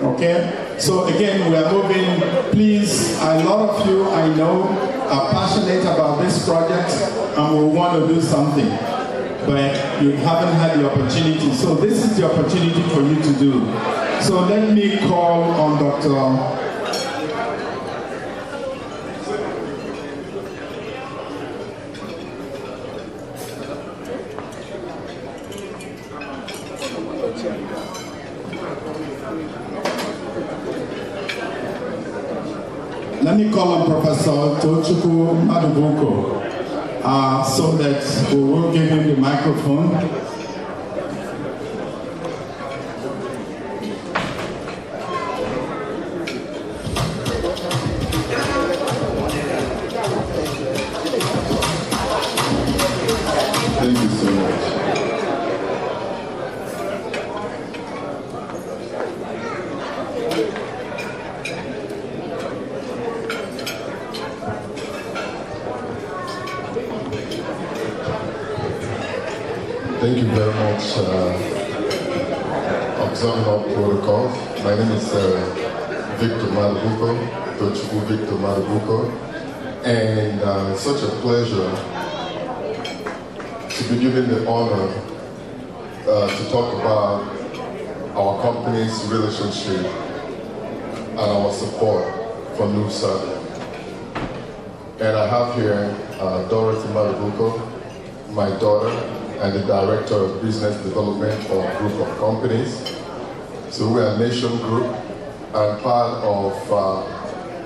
Okay? So again, we are moving. Please, a lot of you I know are passionate about this project and will want to do something, but you haven't had the opportunity. So this is the opportunity for you to do. So let me call on Dr. Let me call on Professor Tochukwu Madubuko so that we will give him the microphone. Thank you so much. Thank you very much, observing our protocol. My name is Victor Madubuko, Tochukwu Victor Madubuko, and it's such a pleasure to be given the honor to talk about our company's relationship and our support for NUSA. And I have here Dorothy Madubuko, my daughter, and the Director of Business Development for a group of companies. So we are a nation group, and part of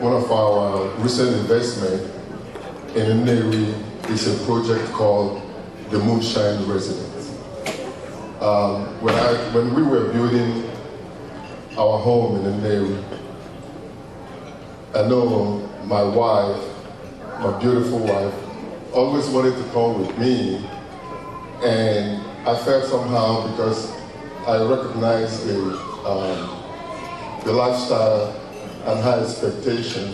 one of our recent investment in Nnewi is a project called the Moonshine Residence. When we were building our home in Nnewi, I know my wife, my beautiful wife, always wanted to come with me. And I felt somehow, because I recognized the lifestyle and high expectation,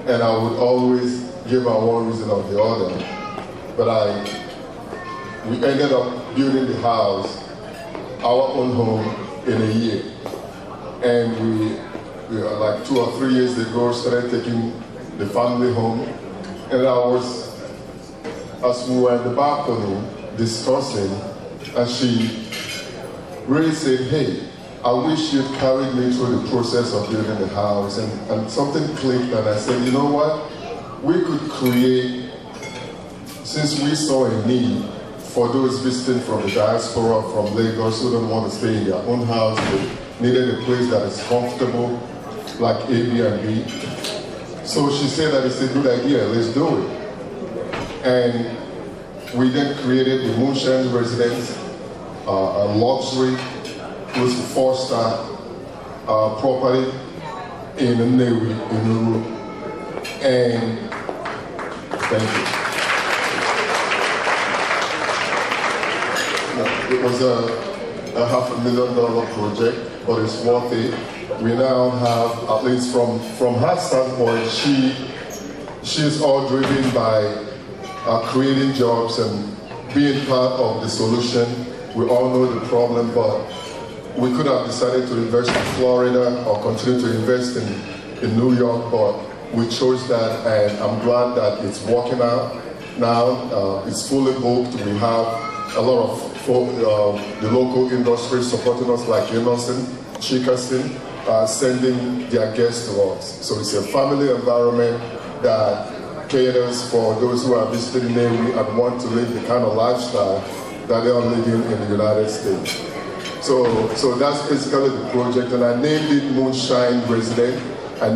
and I would always give her one reason or the other. But we ended up building the house, our own home, in a year. And we like 2 or 3 years ago, started taking the family home. And as we were in the balcony, discussing, and she really said, hey, I wish you'd carried me through the process of building the house, and something clicked, and I said, you know what, we could create, since we saw a need for those visiting from the diaspora, from Lagos, who don't want to stay in their own house, they needed a place that is comfortable, like Airbnb. So she said that it's a good idea, let's do it. And we then created the Moonshine Residence, a luxury, close to 4-star property in Nnewi, in Nnewi. And thank you. It was a $500,000 project, but it's worth it. We now have, at least from her standpoint, she's all driven by creating jobs and being part of the solution. We all know the problem, but we could have decided to invest in Florida or continue to invest in New York, but we chose that, and I'm glad that it's working out now. It's fully booked. We have a lot of the local industry supporting us, like Emerson, Chickerson, sending their guests to us. So it's a family environment that caters for those who are visiting Nnewi and want to live the kind of lifestyle that they are living in the United States. So that's basically the project, and I named it Moonshine Residence. We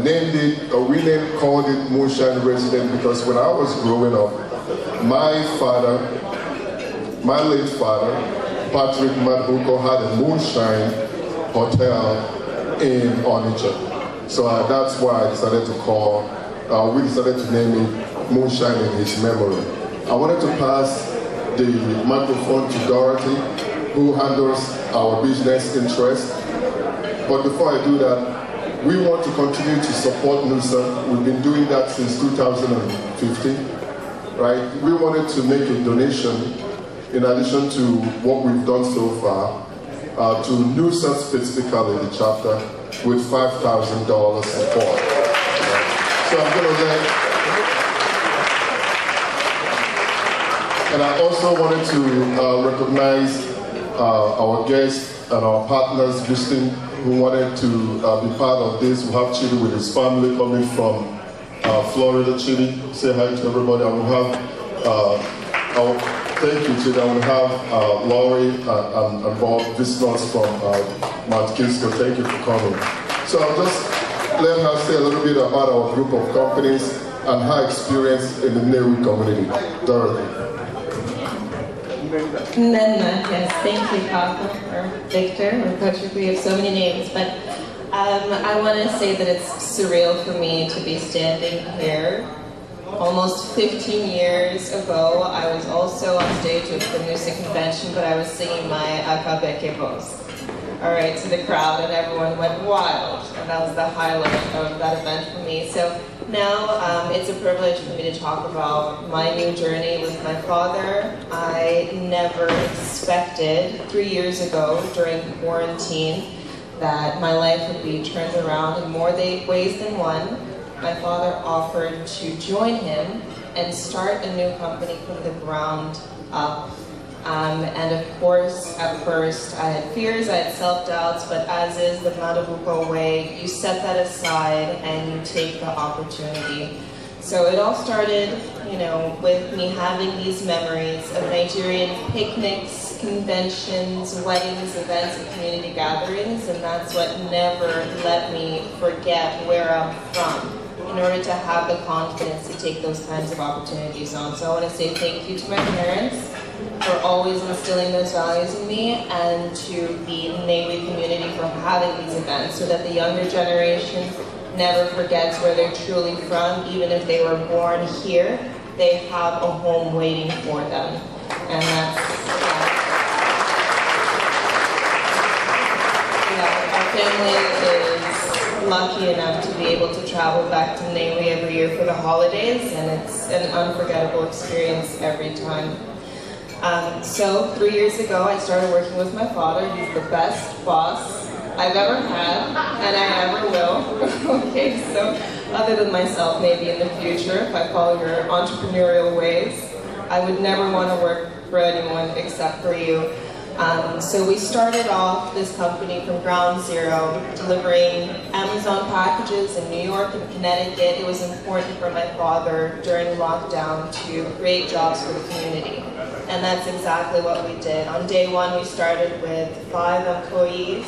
called it Moonshine Residence because when I was growing up, my late father, Patrick Madubuko, had a Moonshine Hotel in Onitsha. So that's why I decided to we decided to name it Moonshine in his memory. I wanted to pass the microphone to Dorothy, who handles our business interests. But before I do that, we want to continue to support NUSA. We've been doing that since 2015, right? We wanted to make a donation, in addition to what we've done so far, to NUSA specifically, the chapter, with $5,000 support. So I'm going to let... And I also wanted to recognize our guests and our partners visiting who wanted to be part of this. We have Chidi with his family coming from Florida. Chidi, say hi to everybody. I will have, thank you, Chidi. I will have Laurie and Bob visiting us from Mount Kisco. Thank you for coming. So I'll just let her say a little bit about our group of companies and her experience in the Nnewi community. Dorothy. Yes, thank you, Papa, or Victor, or Coach. We have so many names, but I want to say that it's surreal for me to be standing here. Almost 15 years ago, I was also on stage with the music convention, but I was singing my Akabeke voice. All right, to the crowd, and everyone went wild, and that was the highlight of that event for me. So now it's a privilege for me to talk about my new journey with my father. I never expected 3 years ago during quarantine that my life would be turned around in more ways than one. My father offered to join him and start a new company from the ground up. And of course, at first, I had fears, I had self-doubts, but as is the Madabuko way, you set that aside and you take the opportunity. So it all started, with me having these memories of Nigerian picnics, conventions, weddings, events, and community gatherings, and that's what never let me forget where I'm from in order to have the confidence to take those kinds of opportunities on. So I want to say thank you to my parents for always instilling those values in me, and to the Nnewi community for having these events so that the younger generation never forgets where they're truly from. Even if they were born here, they have a home waiting for them. And that's, our family is lucky enough to be able to travel back to Nnewi every year for the holidays, and it's an unforgettable experience every time. So 3 years ago, I started working with my father. He's the best boss I've ever had, and I ever will. Okay, so other than myself, maybe in the future, if I follow your entrepreneurial ways, I would never want to work for anyone except for you. So we started off this company from ground zero, delivering Amazon packages in New York and Connecticut. It was important for my father during lockdown to create jobs for the community. And that's exactly what we did. On day one, we started with 5 employees,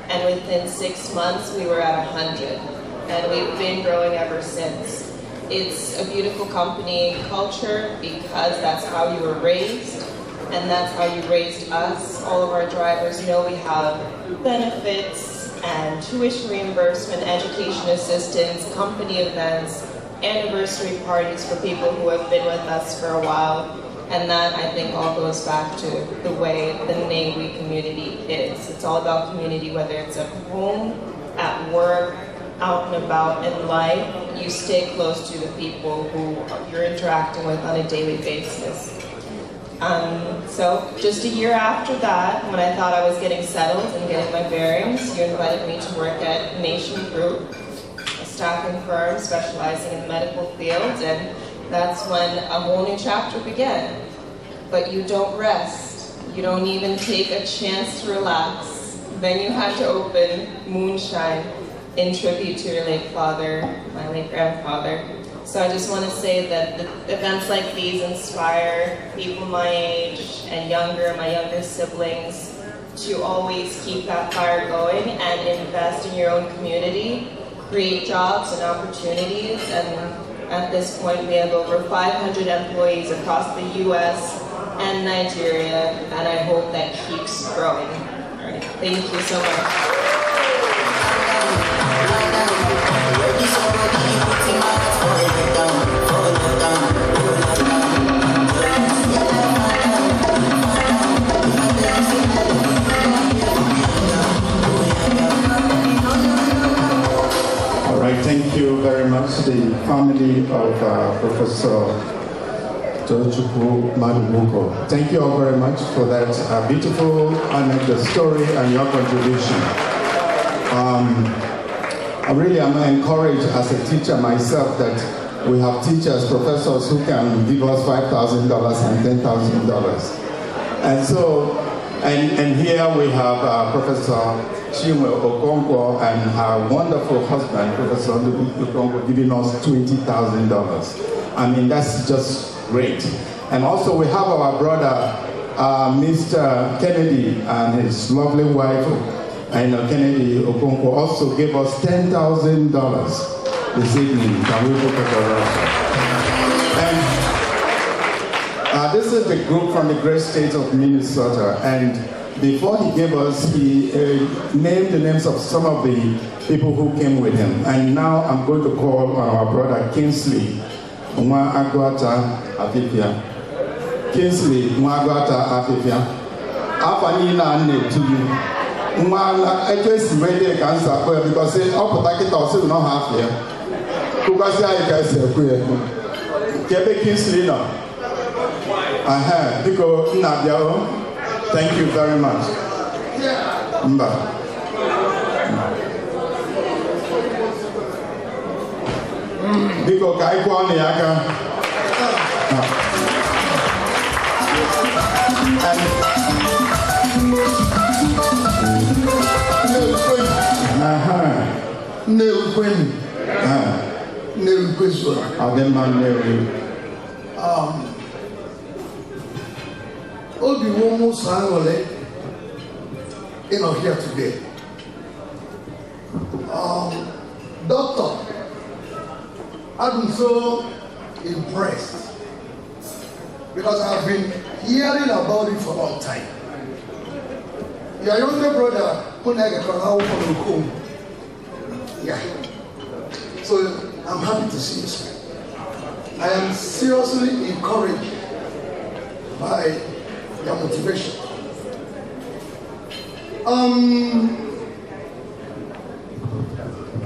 and within 6 months, we were at 100. And we've been growing ever since. It's a beautiful company culture because that's how you were raised, and that's how you raised us. All of our drivers know we have benefits and tuition reimbursement, education assistance, company events, anniversary parties for people who have been with us for a while. And that, I think, all goes back to the way the Nnewi community is. It's all about community, whether it's at home, at work, out and about in life. You stay close to the people who you're interacting with on a daily basis. So just a year after that, when I thought I was getting settled and getting my bearings, you invited me to work at Nation Group, a staffing firm specializing in the medical field, and that's when a whole new chapter began. But you don't rest. You don't even take a chance to relax. Then you had to open Moonshine in tribute to your late father, my late grandfather. So I just want to say that events like these inspire people my age and younger, my younger siblings, to always keep that fire going and invest in your own community, create jobs and opportunities. And at this point, we have over 500 employees across the U.S. and Nigeria, and I hope that keeps growing. All right, thank you so much. All right, thank you very much, the family of Professor Tochukwu Madumuko. Thank you all very much for that beautiful anecdote story and your contribution. I really am encouraged as a teacher myself that we have teachers, professors who can give us $5,000 and $10,000. And so, and here we have Professor Chinwe Okonkwo and her wonderful husband, Professor Okonkwo, giving us $20,000. I mean, that's just great. And also we have our brother, Mr. Kennedy, and his lovely wife, Kennedy Okonkwo, also gave us $10,000 this evening. Can we look at and this is the group from the great state of Minnesota. And before he gave us, he named the names of some of the people who came with him. And now I'm going to call on our brother Kingsley Nwa Agwata Afifia. Kingsley Nwa Agwata Afifia. Afani na nne to you. Nwa just ready cancer because say up take it also not half here. Because I guys here. Kebe Kingsley now. Because Nadia, thank you very much. Mba. Because kai kwa ni aka. Nnewi question. Obi Womo Sanole in here today. Doctor, I'm so impressed because I've been hearing about it for a long time. Your younger brother, Punega Kanao from home. Yeah. So I'm happy to see this. I am seriously encouraged by your motivation.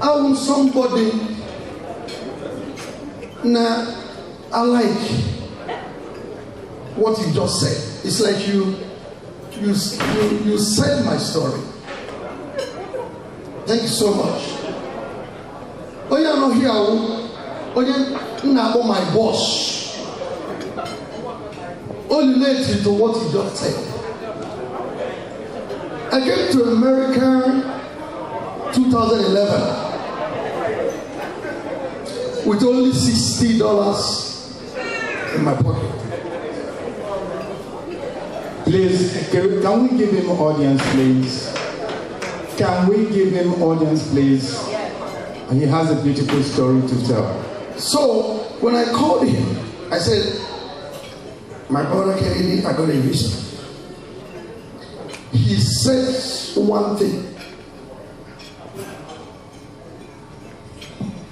I want somebody now. I like what you just said. It's like you said my story. Thank you so much. Oh yeah, no here. Oh yeah, now my boss. Only related to what you just said. I came to America 2011 with only $60 in my pocket. Please, can we give him audience, please? Can we give him audience, please? And he has a beautiful story to tell. So when I called him, I said, my brother Kennedy, I got a vision. He said one thing.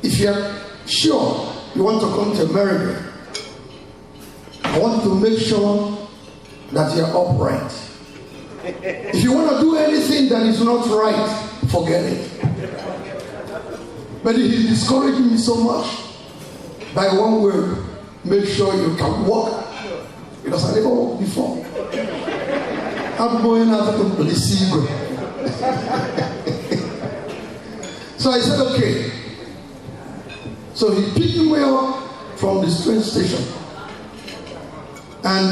If you're sure you want to come to America, I want to make sure that you're upright. If you want to do anything that is not right, forget it. But he discouraged me so much by one word: make sure you can walk. Because I never walked before. I'm going out to police. So I said, okay. So he picked me up from the train station. And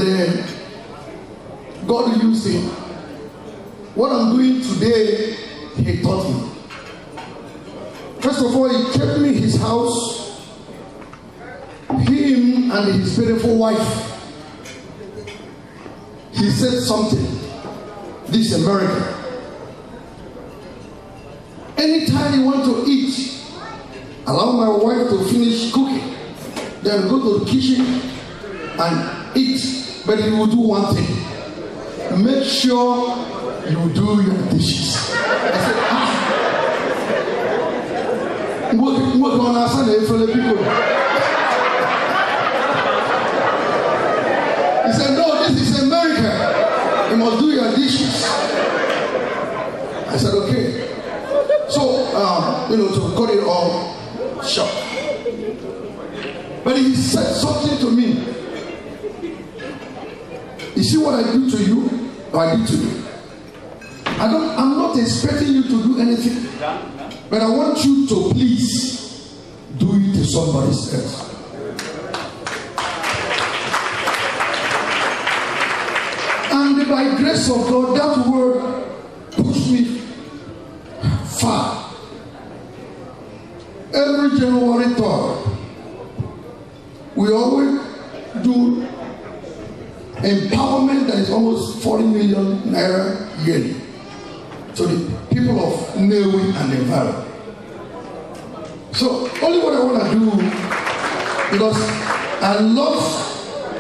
God used him. What I'm doing today, he taught me. First of all, he kept me in his house. Him and his beautiful wife. He said something. This is America. Anytime you want to eat, allow my wife to finish cooking. Then go to the kitchen and eat. But you will do one thing. Make sure you do your dishes. I said, what on our Sunday for the people? He said, no, this is America. You must do your dishes. I said, okay. So, to cut it all short. But he said something to me. You see what I do to you? Or I did to you? I'm not expecting you to do anything, but I want you to please do it to somebody else. And by grace of God, that word pushed me far. Every January 3rd, we always do empowerment that is almost 40 million naira yearly to the people of Nnewi and the environment. So only what I want to do, because I love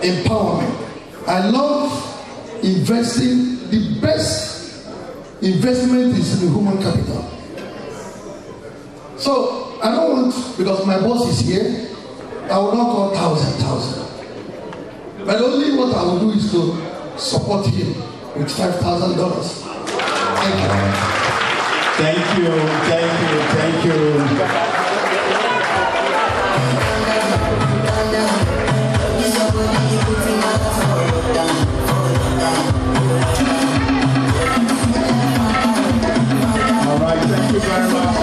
empowerment, I love investing. The best investment is in human capital. So I don't want, because my boss is here, I will not call thousand. But only what I will do is to support him with $5,000. Thank you. All right, thank you very much.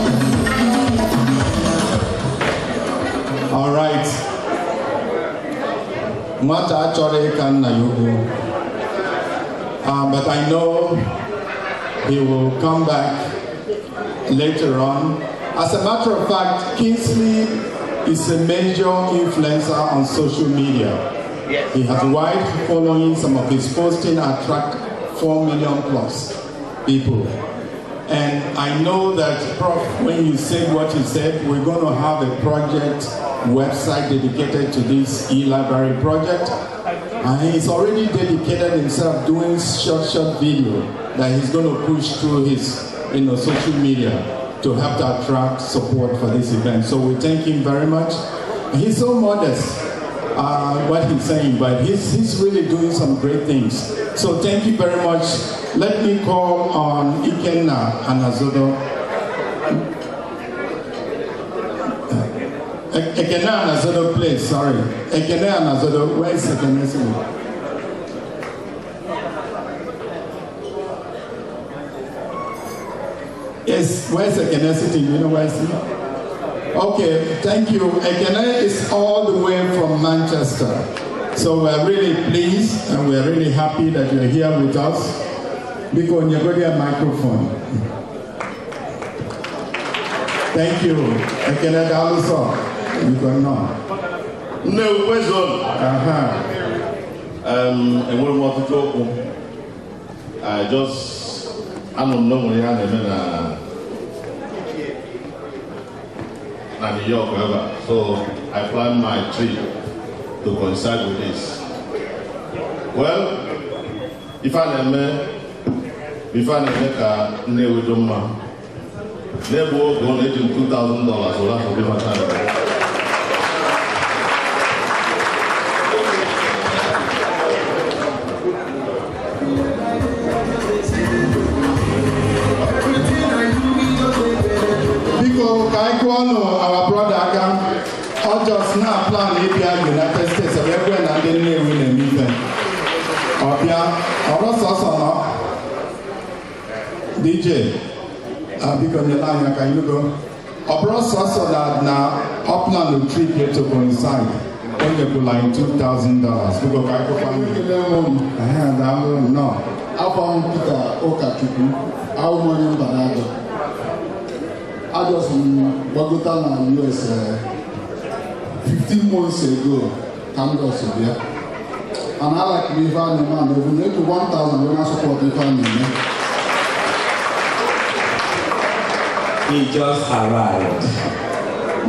All right. Mata achọrọ ka nna ya ugwu. But I know he will come back later on. As a matter of fact, Kingsley is a major influencer on social media. Yes. He has a wide following. Some of his posting attract 4 million plus people. And I know that, Prof, when you said what you said, we're going to have a project website dedicated to this e-library project. And he's already dedicated himself doing short video that he's going to push through his social media to help to attract support for this event. So we thank him very much. He's so modest, what he's saying, but he's really doing some great things. So thank you very much. Let me call on Ikenna Anazodo. Ekene Anazodo, please, sorry. Ekene Anazodo, where is Ekene? Yes, where's Ekene sitting? You know where is he? Okay, thank you. Ekene is all the way from Manchester. So we're really pleased and we're really happy that you're here with us. Because you're going to have a microphone. Thank you. Ekene Daluso. You can know. No, where's on? And what about the talk? I don't know when I'm in New York, whatever. So I planned my trip to coincide with this. Well, if I make a Nnewi Doma, they both donated $2,000, so that's a different time. Our brother Agam, or just now plan API United States of everyone and then we win an event. Or also DJ, because the line can you go? Or also that now upland the trip here to coincide. Only for like $2,000 because I go find no. I found Peter Okachuku, our morning Banado. I was in Bogota, US 15 months ago. Campus here. And I like Ivan and man, they will make 1,000 when I support Ivan and He just arrived.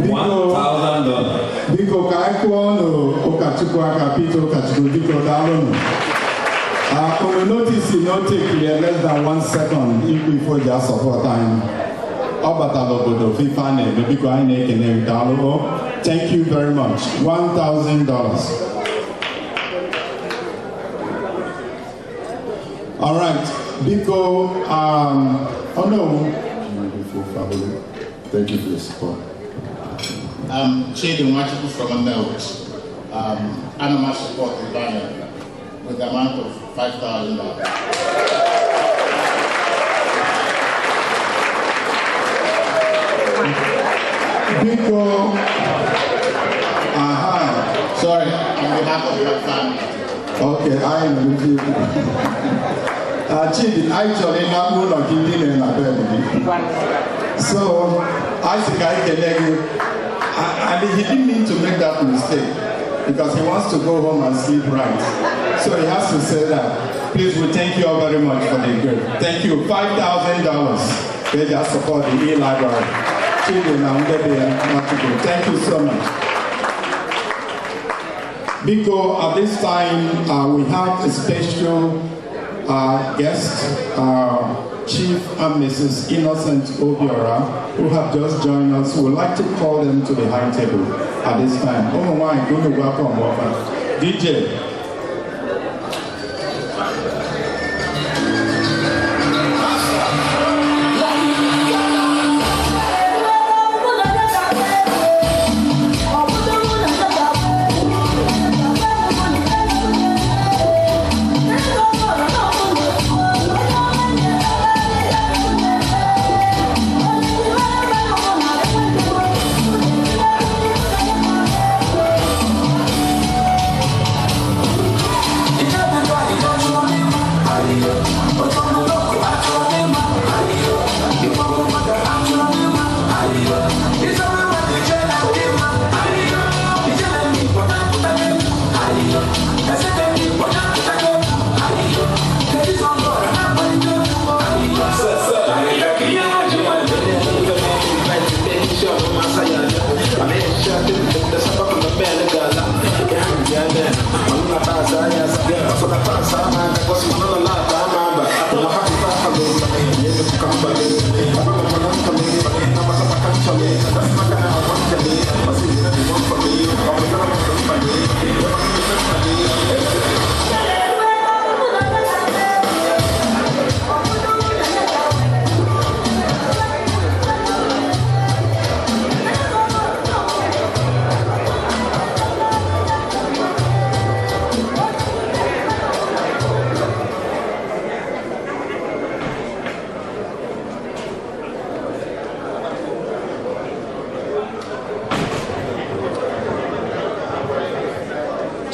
$1,000. Because Kaikuano Okachukwu Akapito Okachuku because I don't know. On the notice, you not take less than 1 second if before just support time. Thank you very much. $1,000. All right. Biko, oh no. Beautiful family. Thank you for your support. Chidi Mwachiku from Nnewi. Animal support with the amount of $5,000. Biko, sorry. On behalf of your family. Okay, I am with you. Chidi, actually, I'm not looking in a bed. So, I think I can let you. And he didn't mean to make that mistake because he wants to go home and sleep right. So he has to say that. Please, we thank you all very much for the gift. Thank you. $5,000. They just support the e-library. Chidi, thank you so much. Because at this time, we have a special guest, Chief and Mrs. Innocent Obiora, who have just joined us. We would like to call them to the high table at this time. Oh my, going to welcome DJ.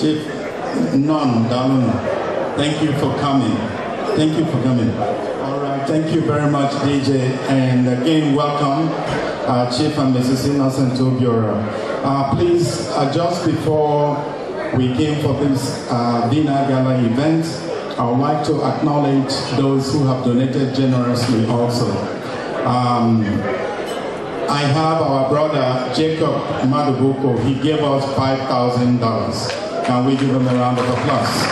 Chief None, Dalun, thank you for coming. Thank you for coming. All right, thank you very much, DJ. And again, welcome, Chief and Mrs. Innocent Obiora. Please, just before we came for this dinner gala event, I would like to acknowledge those who have donated generously also. I have our brother, Jacob Madubuko. He gave us $5,000. Can we give him a round of applause?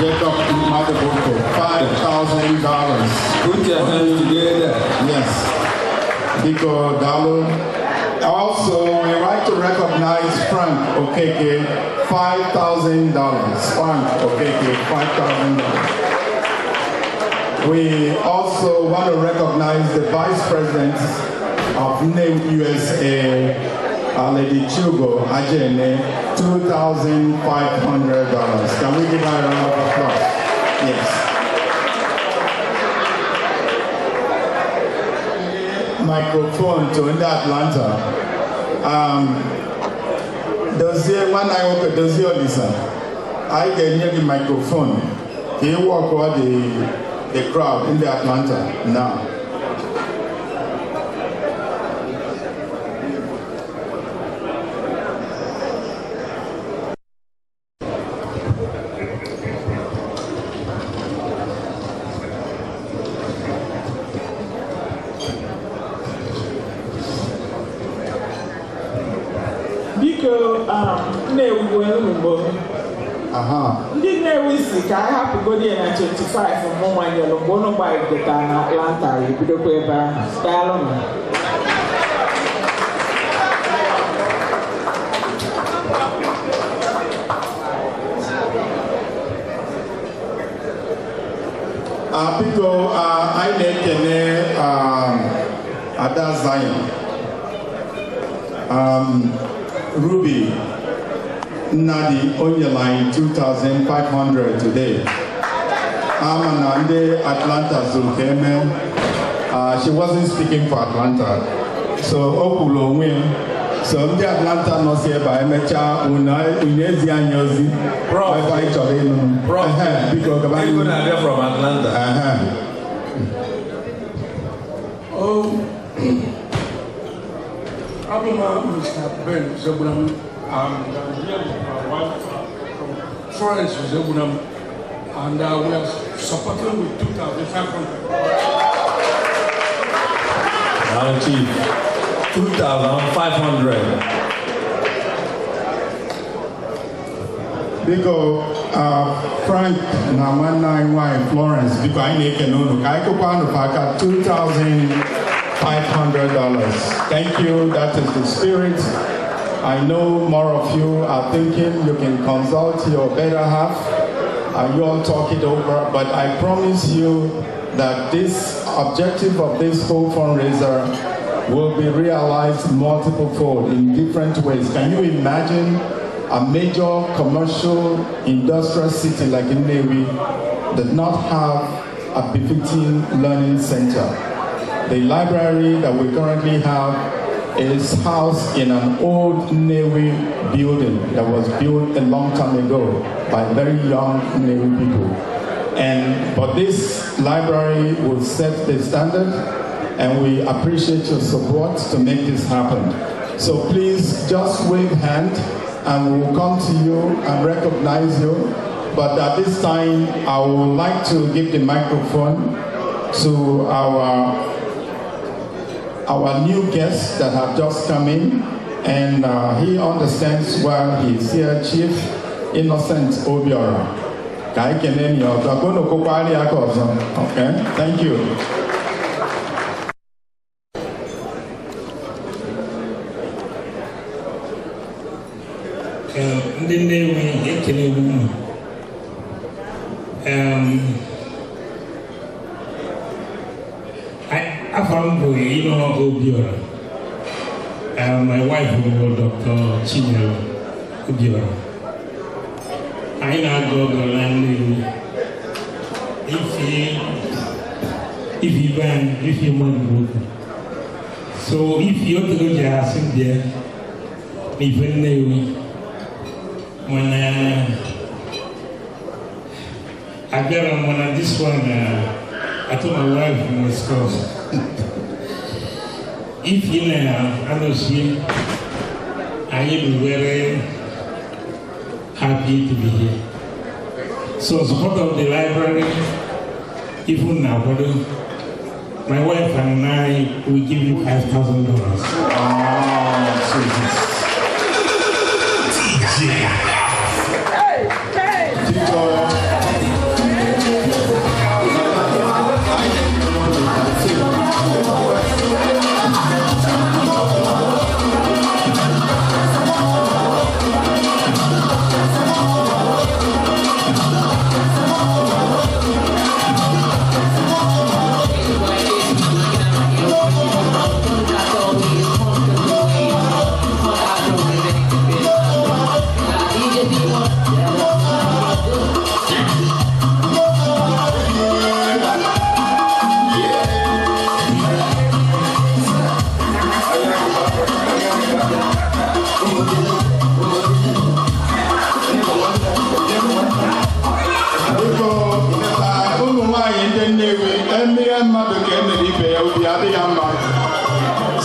Jacob Madubuko, $5,000. Put your hands together. Yes. Biko Dalu. Also, we like to recognize Frank Okeke, $5,000. Frank Okeke, $5,000. We also want to recognize the Vice President of Nnewi USA, Lady Chugo Ajene, $2,500. Can we give her a round of applause? Yes. Microphone to in Atlanta. Dozie one I work Dozie Olisa. I can hear the microphone. He walk over the crowd in the Atlanta now. Ndị Nnewi si ka a hapụgodi na 25 mmụnwa nyelụ mgbe ụnụ gbarịgota na Atlanta ebidokwa ebe ahụ. Daalụ nụ. Biko, anyị na-ekene Ada Zion, Ruby Nnadi Onyelai, 2,500 today. Amanande Atlanta Zulkeme. She wasn't speaking for Atlanta. So Okulo Wim, So ndị Atlanta nọ si ebe a emechaa unu ezi anyị ozi ebe anyị chọrọ ịnụ. Biko gaba People are there from Atlanta. I'm Mr. Ben Zebunam. I'm here with my wife from Florence Zebunam, and we are supporting with 2,500. Now, Chief, 2,500. Biko Frank na nwanne anyị nwanyị Florence, biko anyị na-ekene unu ka anyị kụkwa unu aka $2,500. Thank you, that is the spirit. I know more of you are thinking you can consult your better half and you all talk it over, but I promise you that this objective of this whole fundraiser will be realized multiple fold in different ways. Can you imagine a major commercial industrial city like Nnewi does not have a befitting learning center? The library that we currently have is housed in an old Nnewi building that was built a long time ago by very young Nnewi people. But this library will set the standard, and we appreciate your support to make this happen. So please just wave hand and we will come to you and recognize you. But at this time, I would like to give the microphone to our new guest that have just come in, and he understands why he's here, Chief Innocent Obiora. Okay, thank you. Ndị Nnewi ekele unu. Afọ m bụ Obiora. My wife bụ Dr. Chinyere Obiora. Anyị na-agụ ọgụ na Nnewi. Ife mmadụ okwu. So ife otu ji asị bịa n'ife Nnewi. When I got on this one, I told my wife in my school, if you know, I know she, I am very happy to be here. So, support of the library, even now, my wife and I will give you $5,000.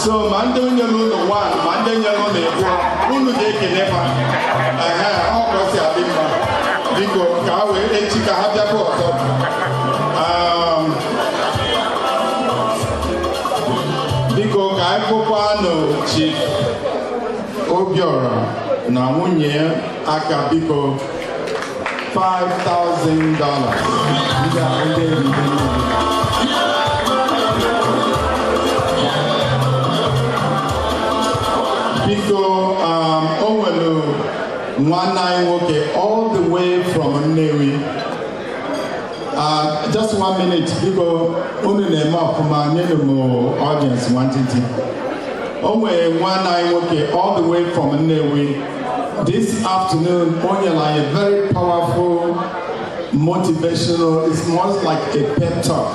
So Monday you know the one, Monday you know the four, who they can never. All across the Adima. Because Kawe, and Chica have their photo. Because I Kopano, Chief Obiora, Namunye, Akabiko, $5,000. All the way from Nnewi. Just 1 minute, because only the map from our audience wanted to. All the way from Nnewi. This afternoon, only like a very powerful, motivational, it's more like a pep talk.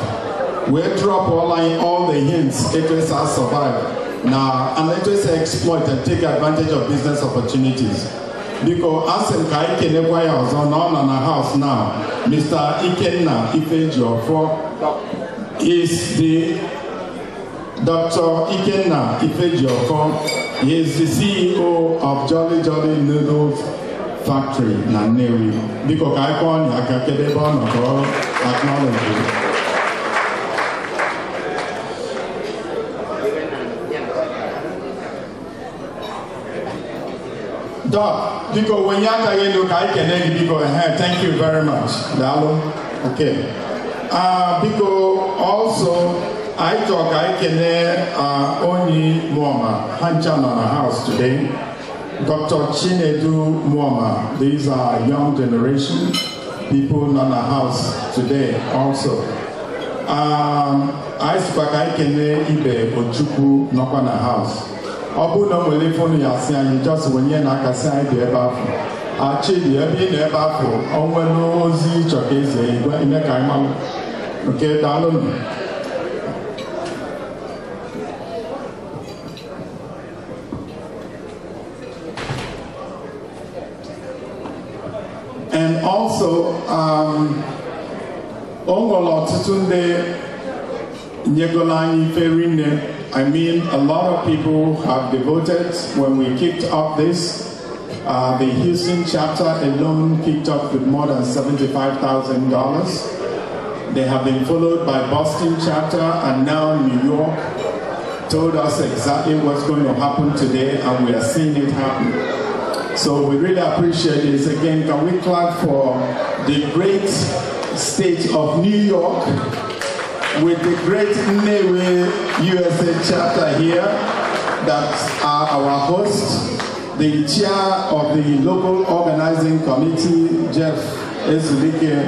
We drop all the hints, it is our survival. Now, and let us exploit and take advantage of business opportunities. Because as in Kaikenekwa is on a house now, Mr. Ikenna Ifejiofo is the Dr. Ikenna Ifejiofo. He is the CEO of Jolly Jolly Noodles Factory in Nnewi. Because I can't acknowledge. Doc, because when you are going to thank you very much. Dalo. Okay. Because also I talk I can only Muama Hanchan on a house today. Dr. Chinedu Muama. These are young generation people on a house today also. I speak I can Ibe Ochuku knock on a house. Obu no wele phone ya si anyị just wenye na aka si anyị dị ebe afọ. Achidi ebe ị na ebe afọ onwe n'ozi chọka eze igwe ime ka anyị malụ. Nke daalụ nụ. And also, onwere ọtụtụ ndị nyegolo anyị ife rinne. I mean, a lot of people have devoted when we kicked off this. The Houston chapter alone kicked off with more than $75,000. They have been followed by Boston chapter, and now New York told us exactly what's going to happen today, and we are seeing it happen. So we really appreciate this. Again, can we clap for the great state of New York, with the great Nnewi USA chapter here that are our hosts, the chair of the local organizing committee, Jeff Ezulike,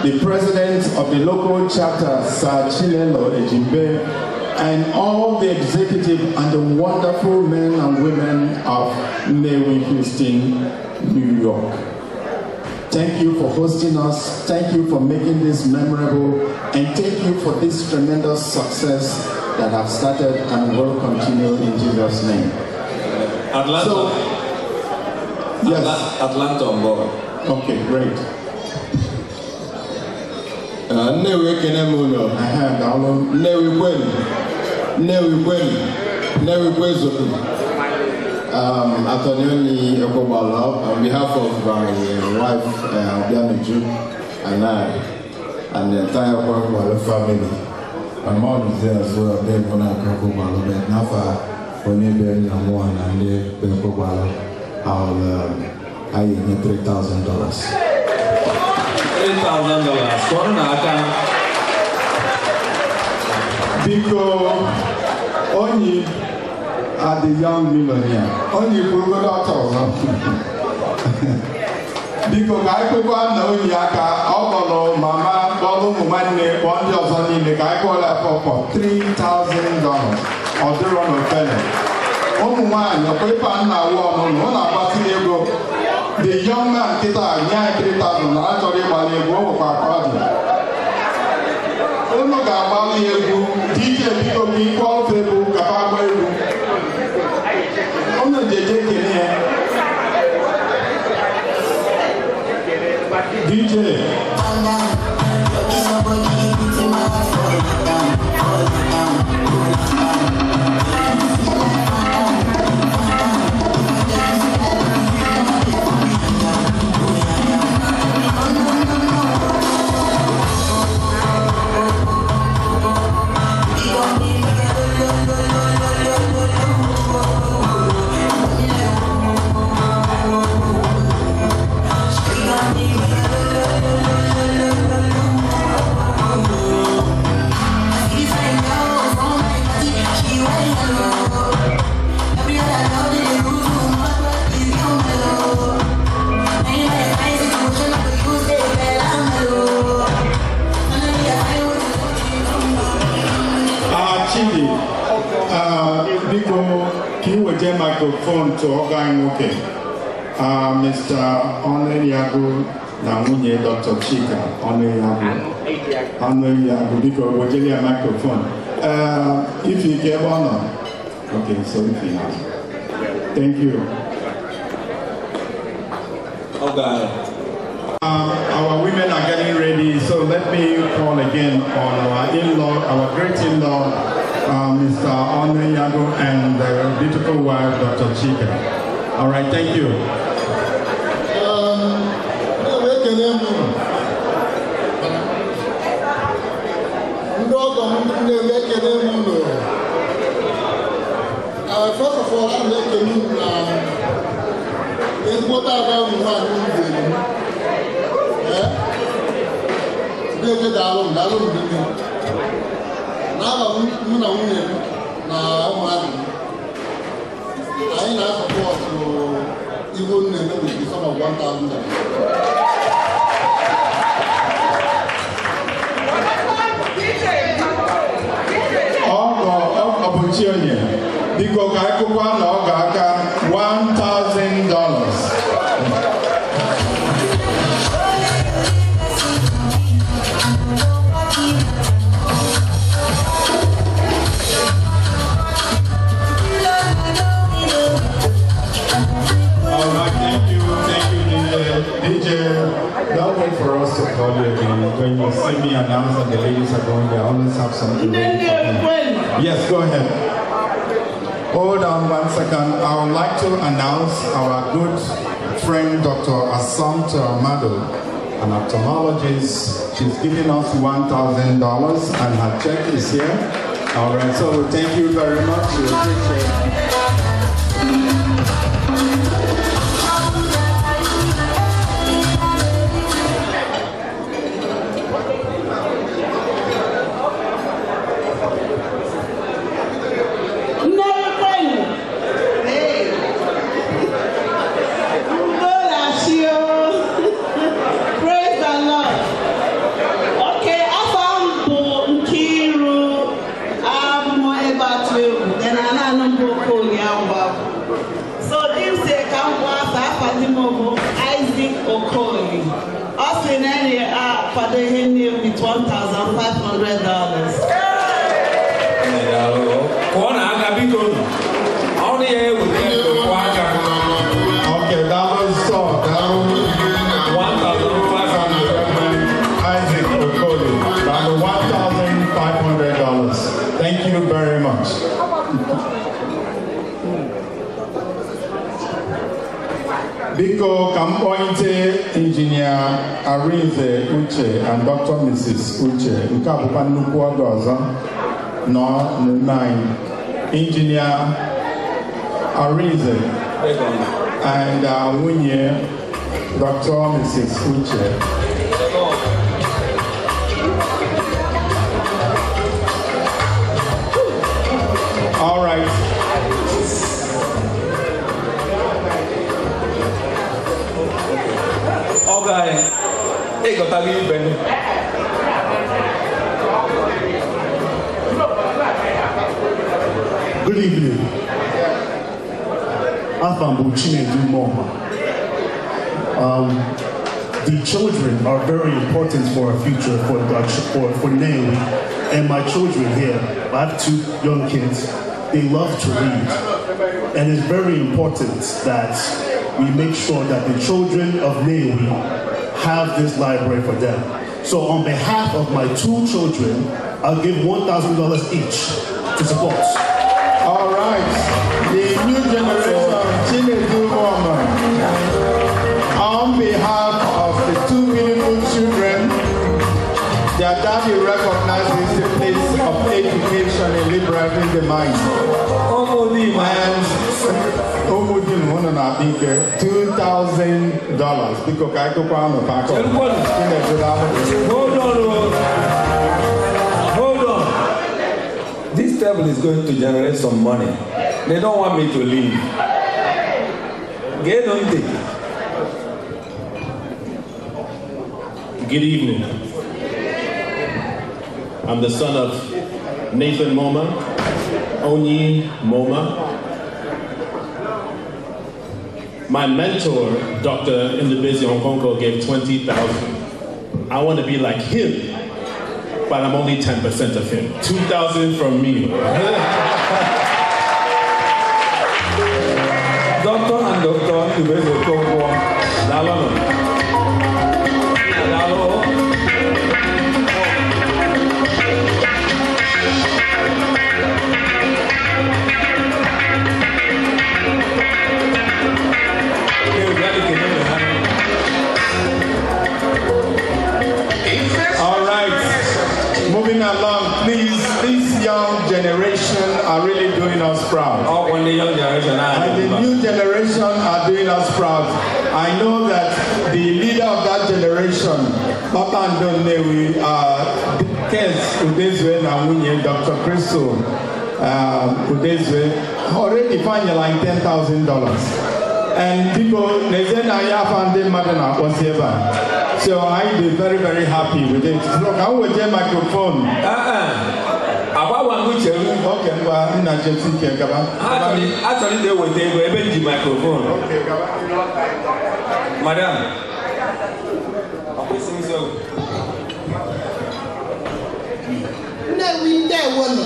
the president of the local chapter, Sir Chinelo Ejimbe, and all the executive and the wonderful men and women of Nnewi, Houston, New York. Thank you for hosting us. Thank you for making this memorable. And thank you for this tremendous success that have started and will continue in Jesus' name. Atlanta. So, yes. Atlanta on board. Okay, great. Nnewi Kenemuno. Nnewi Kwenu. Nnewi Kwezoku. Attorney Ekobala, on behalf of my wife, Obiamiju, and I, and the entire Ekobala family. My mom is there as well. They're going to Ekobala, but now for me, being one and the Ekobala, I need $3,000. $3,000. Because only are the young millionaire. Only people got out. Because I could go and know Yaka, Obolo, Mama, Bolo, Mumane, one just on the guy called for $3,000 or the run of fellow. Oh, man, your paper now, one about the young man, Kita, 3,000, actually, while you go for a party. Oh, look at Bali, DJ, people, people, Kappa, DJ. Microphone to Ogang Woke, Mr. Nnewi na nwunye Dr. Chika Nnewi because we're getting a microphone. If you give honor, Okay, sorry for now. Thank you. Okay. Our women are getting ready, so let me call again on our in-law, our great in-law, Mr. Nnewi and their beautiful wife, Dr. Chika. All right, thank you. First of all, I'm making it's what I have in mind. They get down, now I'm I ain't asked support to even maybe some of $1,000. Biko ka akụkọ na ọ ga-aka $1,000. DJ, don't wait for us to call you again. When you see me announce and the ladies are going, they always have something ready for them. Yes, go ahead. Hold on 1 second. I would like to announce our good friend, Dr. Asante Amado, an ophthalmologist. She's giving us $1,000 and her check is here. All right, so thank you very much. We appreciate it. Biko Kampointe, Engineer Arinze Uche and Dr. Mrs. Uche, Nkabupa Nukwa Gaza, no 9. Engineer Arinze and Wunye, Dr. Mrs. Uche. All right. Hey, got to leave, Benny. Good evening. The children are very important for our future, for Nnewi. And my children here, I have 2 young kids, they love to read. And it's very important that we make sure that the children of Nnewi have this library for them. So on behalf of my 2 children, I'll give $1,000 each to support. All right, the new generation of Chinedu woman. On behalf of the 2 beautiful children, their daddy recognizes the place of education in liberating the mind. $2,000 because I go on the back of Hold on. This table is going to generate some money. They don't want me to leave. Get on it. Good evening. I'm the son of Nathan Moma, Onyi Moma. My mentor, Dr. Ndebezi Onkonko, gave 20,000. I want to be like him, but I'm only 10% of him. 2,000 from me. Ndubeze Okonkwo. Daalụ. All right, moving along, please. This young generation are really doing us proud. When the young generation and the new generation are doing us proud. I know that the leader of that generation, Papa and Nnewi, Kes Udezwe na Munye, Dr. Crystal Udezwe, already found like $10,000. And people, they said, I found them so I'm very, very happy with it. Look, I will get microphone. About one which okay, well, I'm not just thinking about. Actually, they will take the microphone. Okay, Madam. Nnewi there one.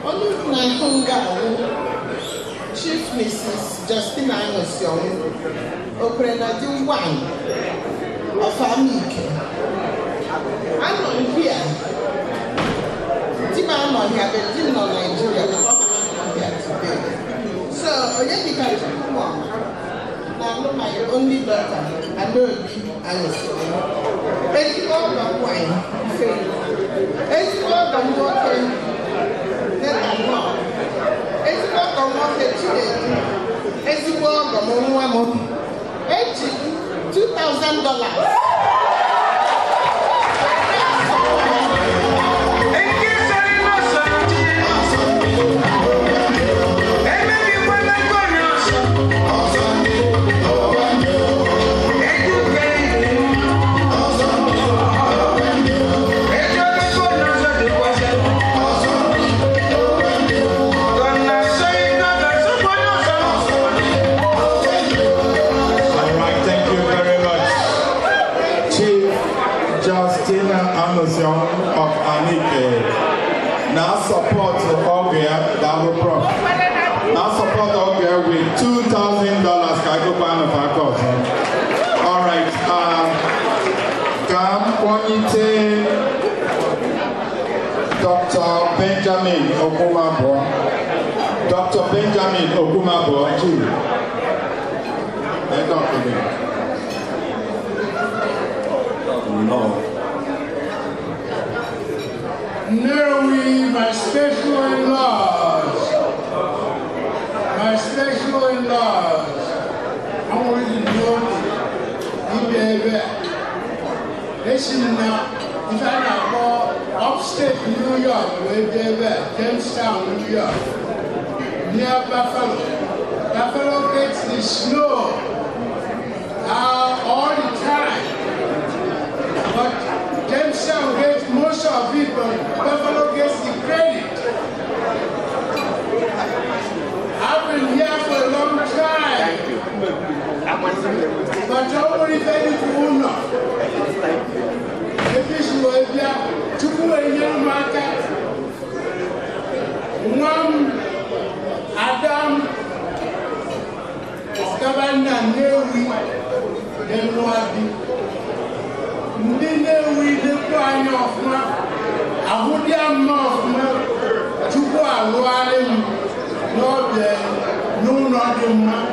Only my hunger. Chief Mrs. Justina Amosion, Oprenadi one of Amike. I'm not here. Tima I'm not here, but Tima on Nigeria, but I'm not here today. So, Oyemi can come on. Now, I'm my only daughter, I know Amosion. It's all the wine. It's all the water. Then I'm not. It's not on what they did. It's the world of $2,000. Of Amike. Now support Ogre, now support Ogre with $2,000. All right. Dr. Benjamin Okumabo. Dr. Benjamin Okumabo. No. Nnewi, my special in-laws, I want you to know listen now, if I go upstate New York, Jamestown, New York, near Buffalo. Buffalo gets the snow all the time, but Jamestown gets most of it, but Buffalo gets the credit. I've been here for a long time, but nobody paid it to Una. If this was here, to put a young market, one Adam, Governor Nnewi, then Nnewi. Nnewi the crying of my Ahudia mouth, to go alone, not there, no, not the man.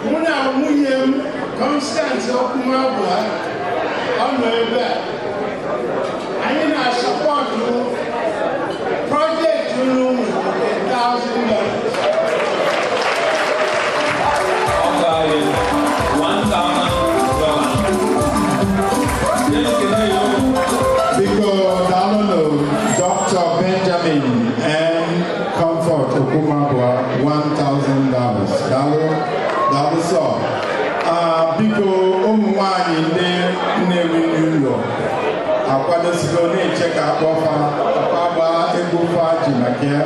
When I William Constance of Mabua, on my back, I support you, project you $1,000. Because Dr. Benjamin and Comfort Okumabwa $1,000. That was all. Because Omwani Nnewi New York. Akwadosibone check out Papa Ebufa Jimakia.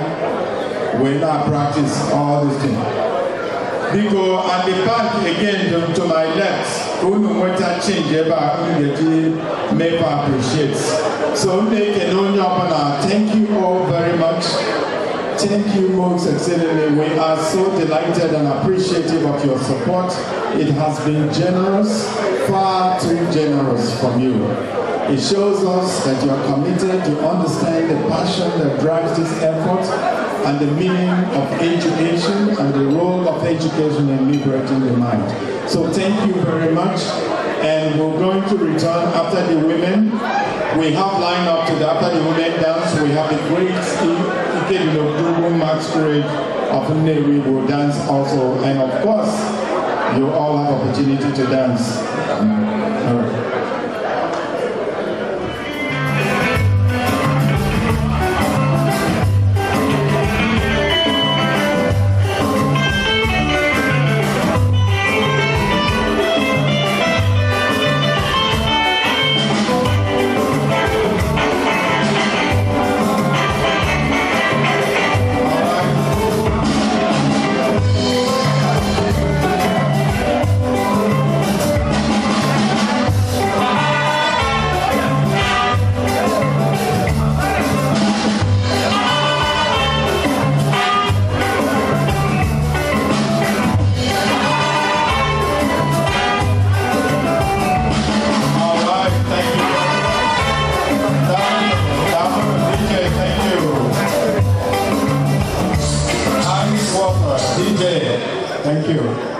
When I practice all these things. Because at the back again to my left, water change about Mepa appreciates. So make an only thank you all very much. Thank you most exceedingly. We are so delighted and appreciative of your support. It has been generous, far too generous from you. It shows us that you are committed, you understand the passion that drives this effort and the meaning of education and the role of education in liberating the mind. So thank you very much. And we're going to return after the women. We have lined up to the after the women dance. We have the great Ikedulogugu masquerade of Nnewi will dance also. And of course, you all have opportunity to dance. All right. Thank you.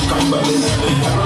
Come back.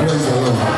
Praise the Lord.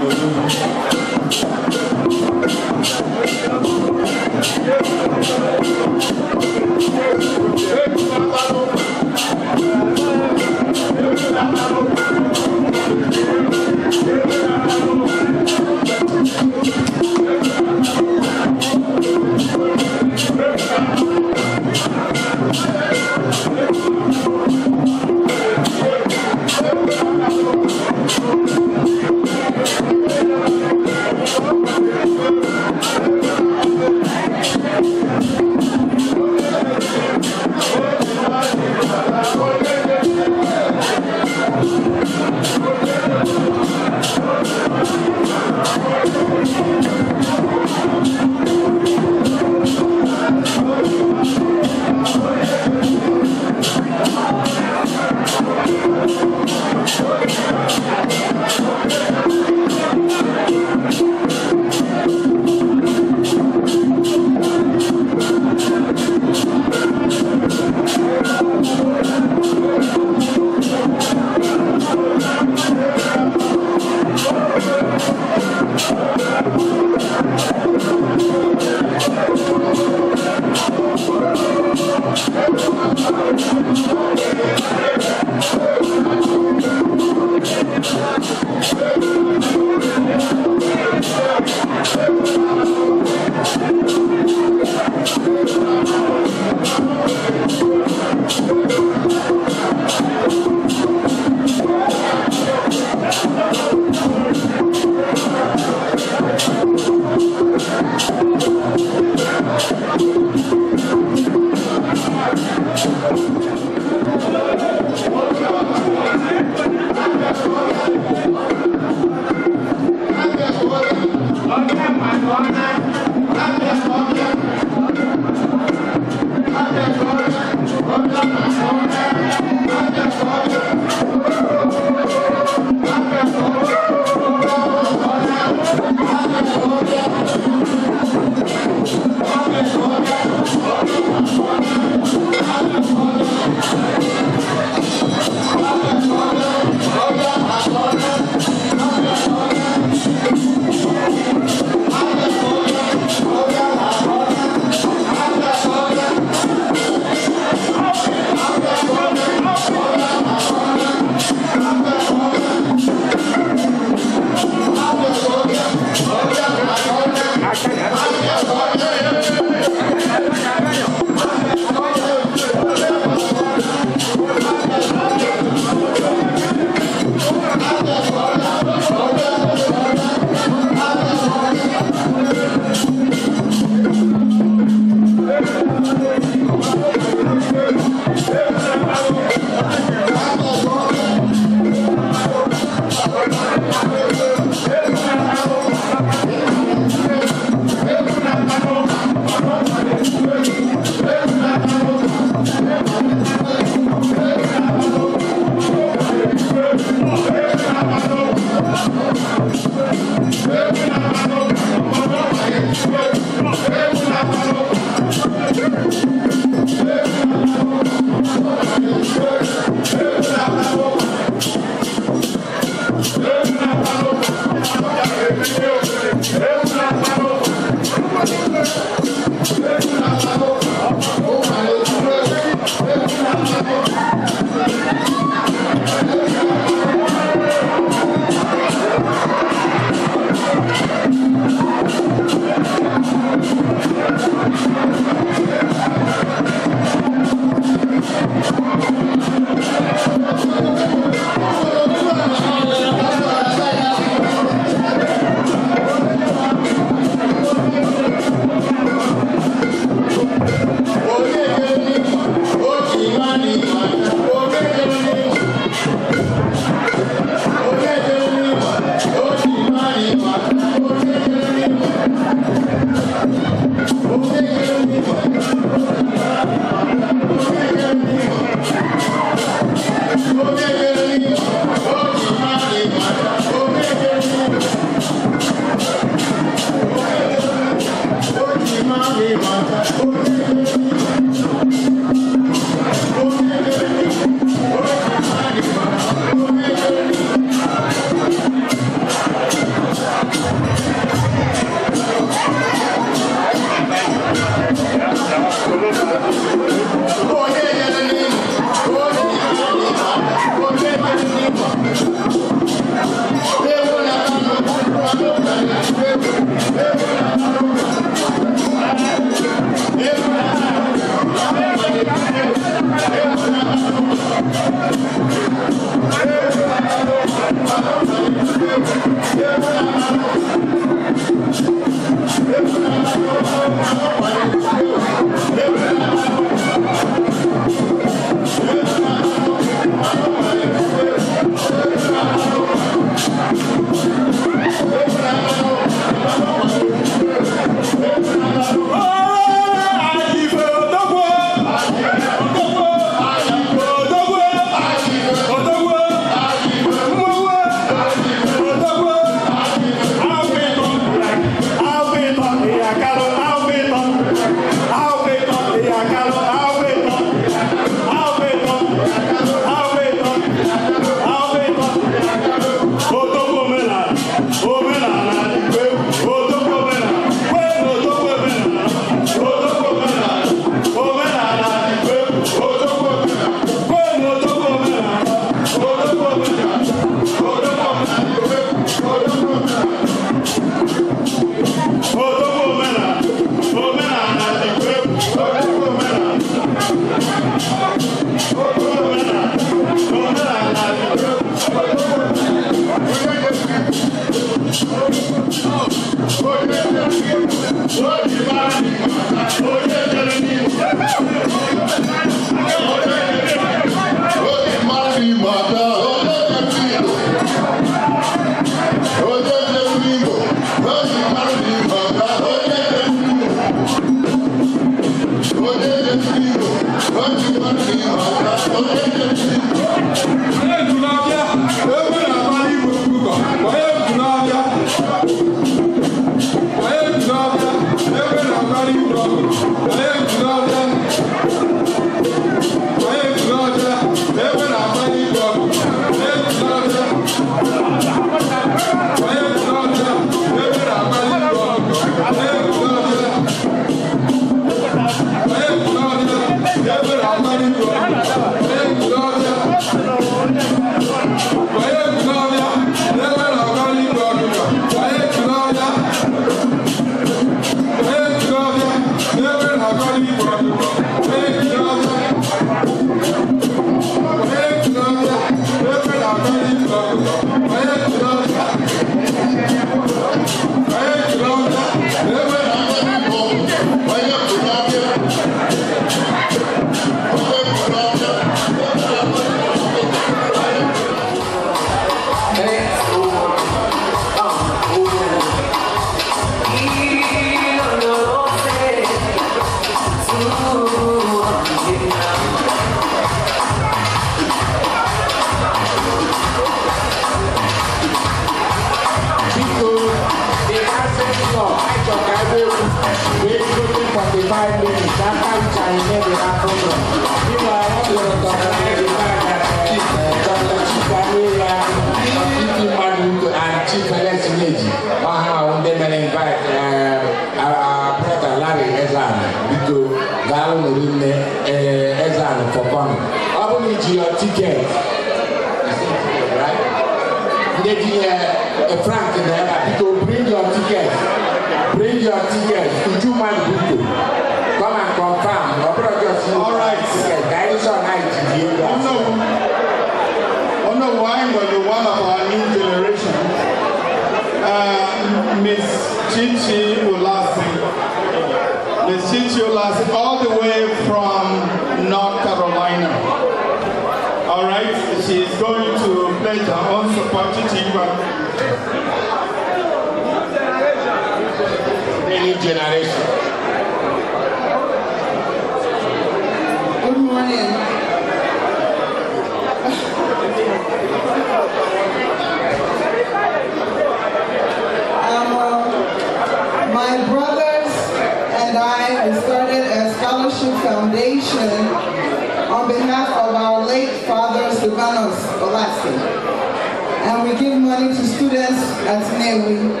And we give money to students at Nnewi.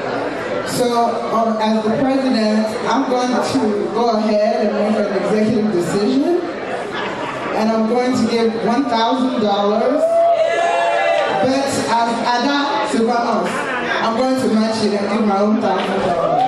So as the president, I'm going to go ahead and make an executive decision. And I'm going to give $1,000. But as Ada Silvanos, I'm going to match it and give my own $1,000.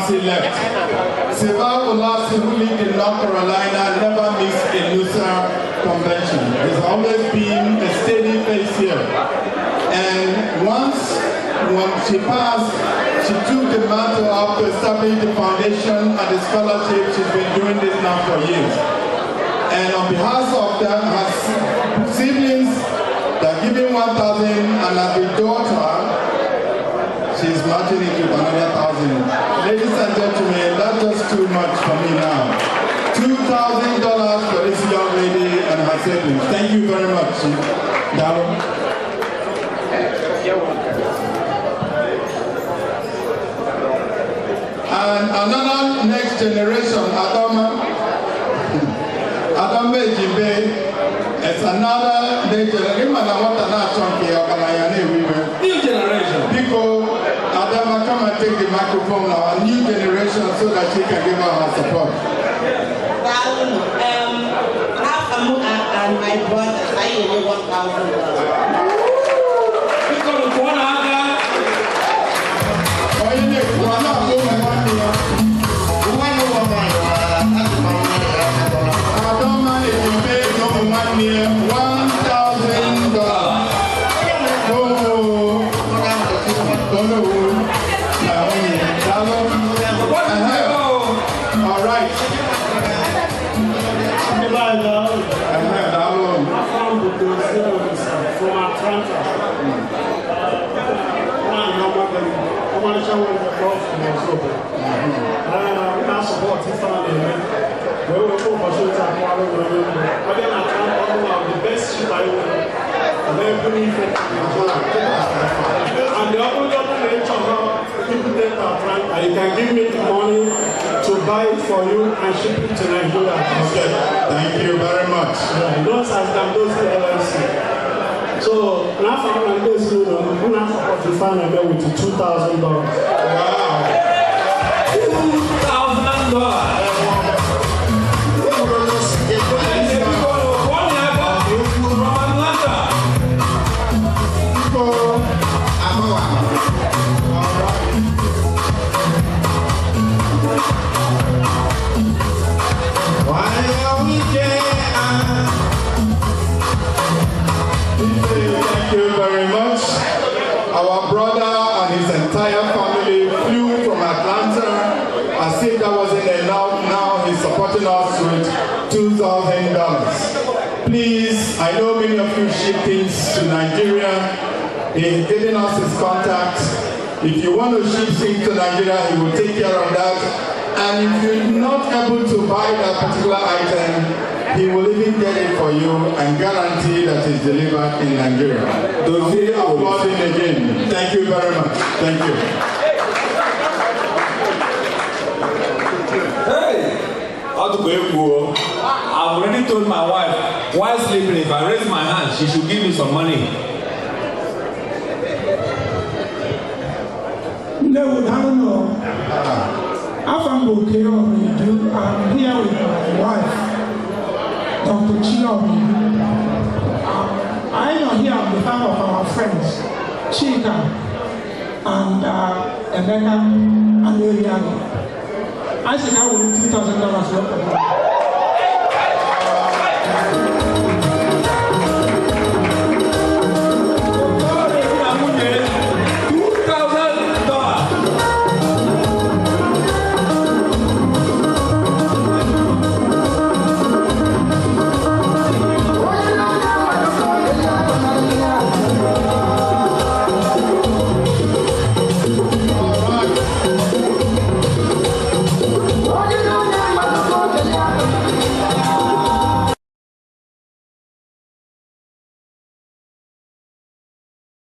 Left. Silva Odyssey, who lived in North Carolina, never missed a Luther convention. He's always been a steady face here. And once, when she passed, she took the mantle up to establish the foundation and the scholarship. She's been doing this now for years. And on behalf of them, her siblings, they're giving 1,000, and as a daughter, she's matching it with another 1,000. Ladies and gentlemen, that's just too much for me now. $2,000 for this young lady and her siblings. Thank you very much, Gala. And another next generation, Adama. It's another new generation. New generation. Because Adama, come and take the microphone now. A new generation so that she can give her support. And my brother, I only $1,000. Because of one other. Oh, you need one all right. From Atlanta. I want to show you the golf I support his family. We will go for sure to acquire again, I can't talk the best ship I will. And then put it and the other people take Atlanta. You can give me the money to buy it for you and ship it to Nigeria. Okay, thank you very much. Those as them, those LLC. So now from this, you know, we now support the family with $2,000. Wow. $2,000. Thank you very much. Our brother and his entire family flew from Atlanta. As if that wasn't enough, now he's supporting us with $2,000. Please, I know many of you ship things to Nigeria. He's giving us his contact. If you want to ship things to Nigeria, he will take care of that. And if you're not able to buy that particular item, he will even get it for you and guarantee that it's delivered in Nigeria. Those who are applauding again, thank you very much. Thank you. Hey! I've already told my wife, while sleeping, if I raise my hand, she should give me some money. No, I don't know. I'm okay. I'm here with my wife. Dr. Chiomi. I am here on behalf of our friends, Chika and Emeka and Nnewi. I said I will need $2,000 worth of money.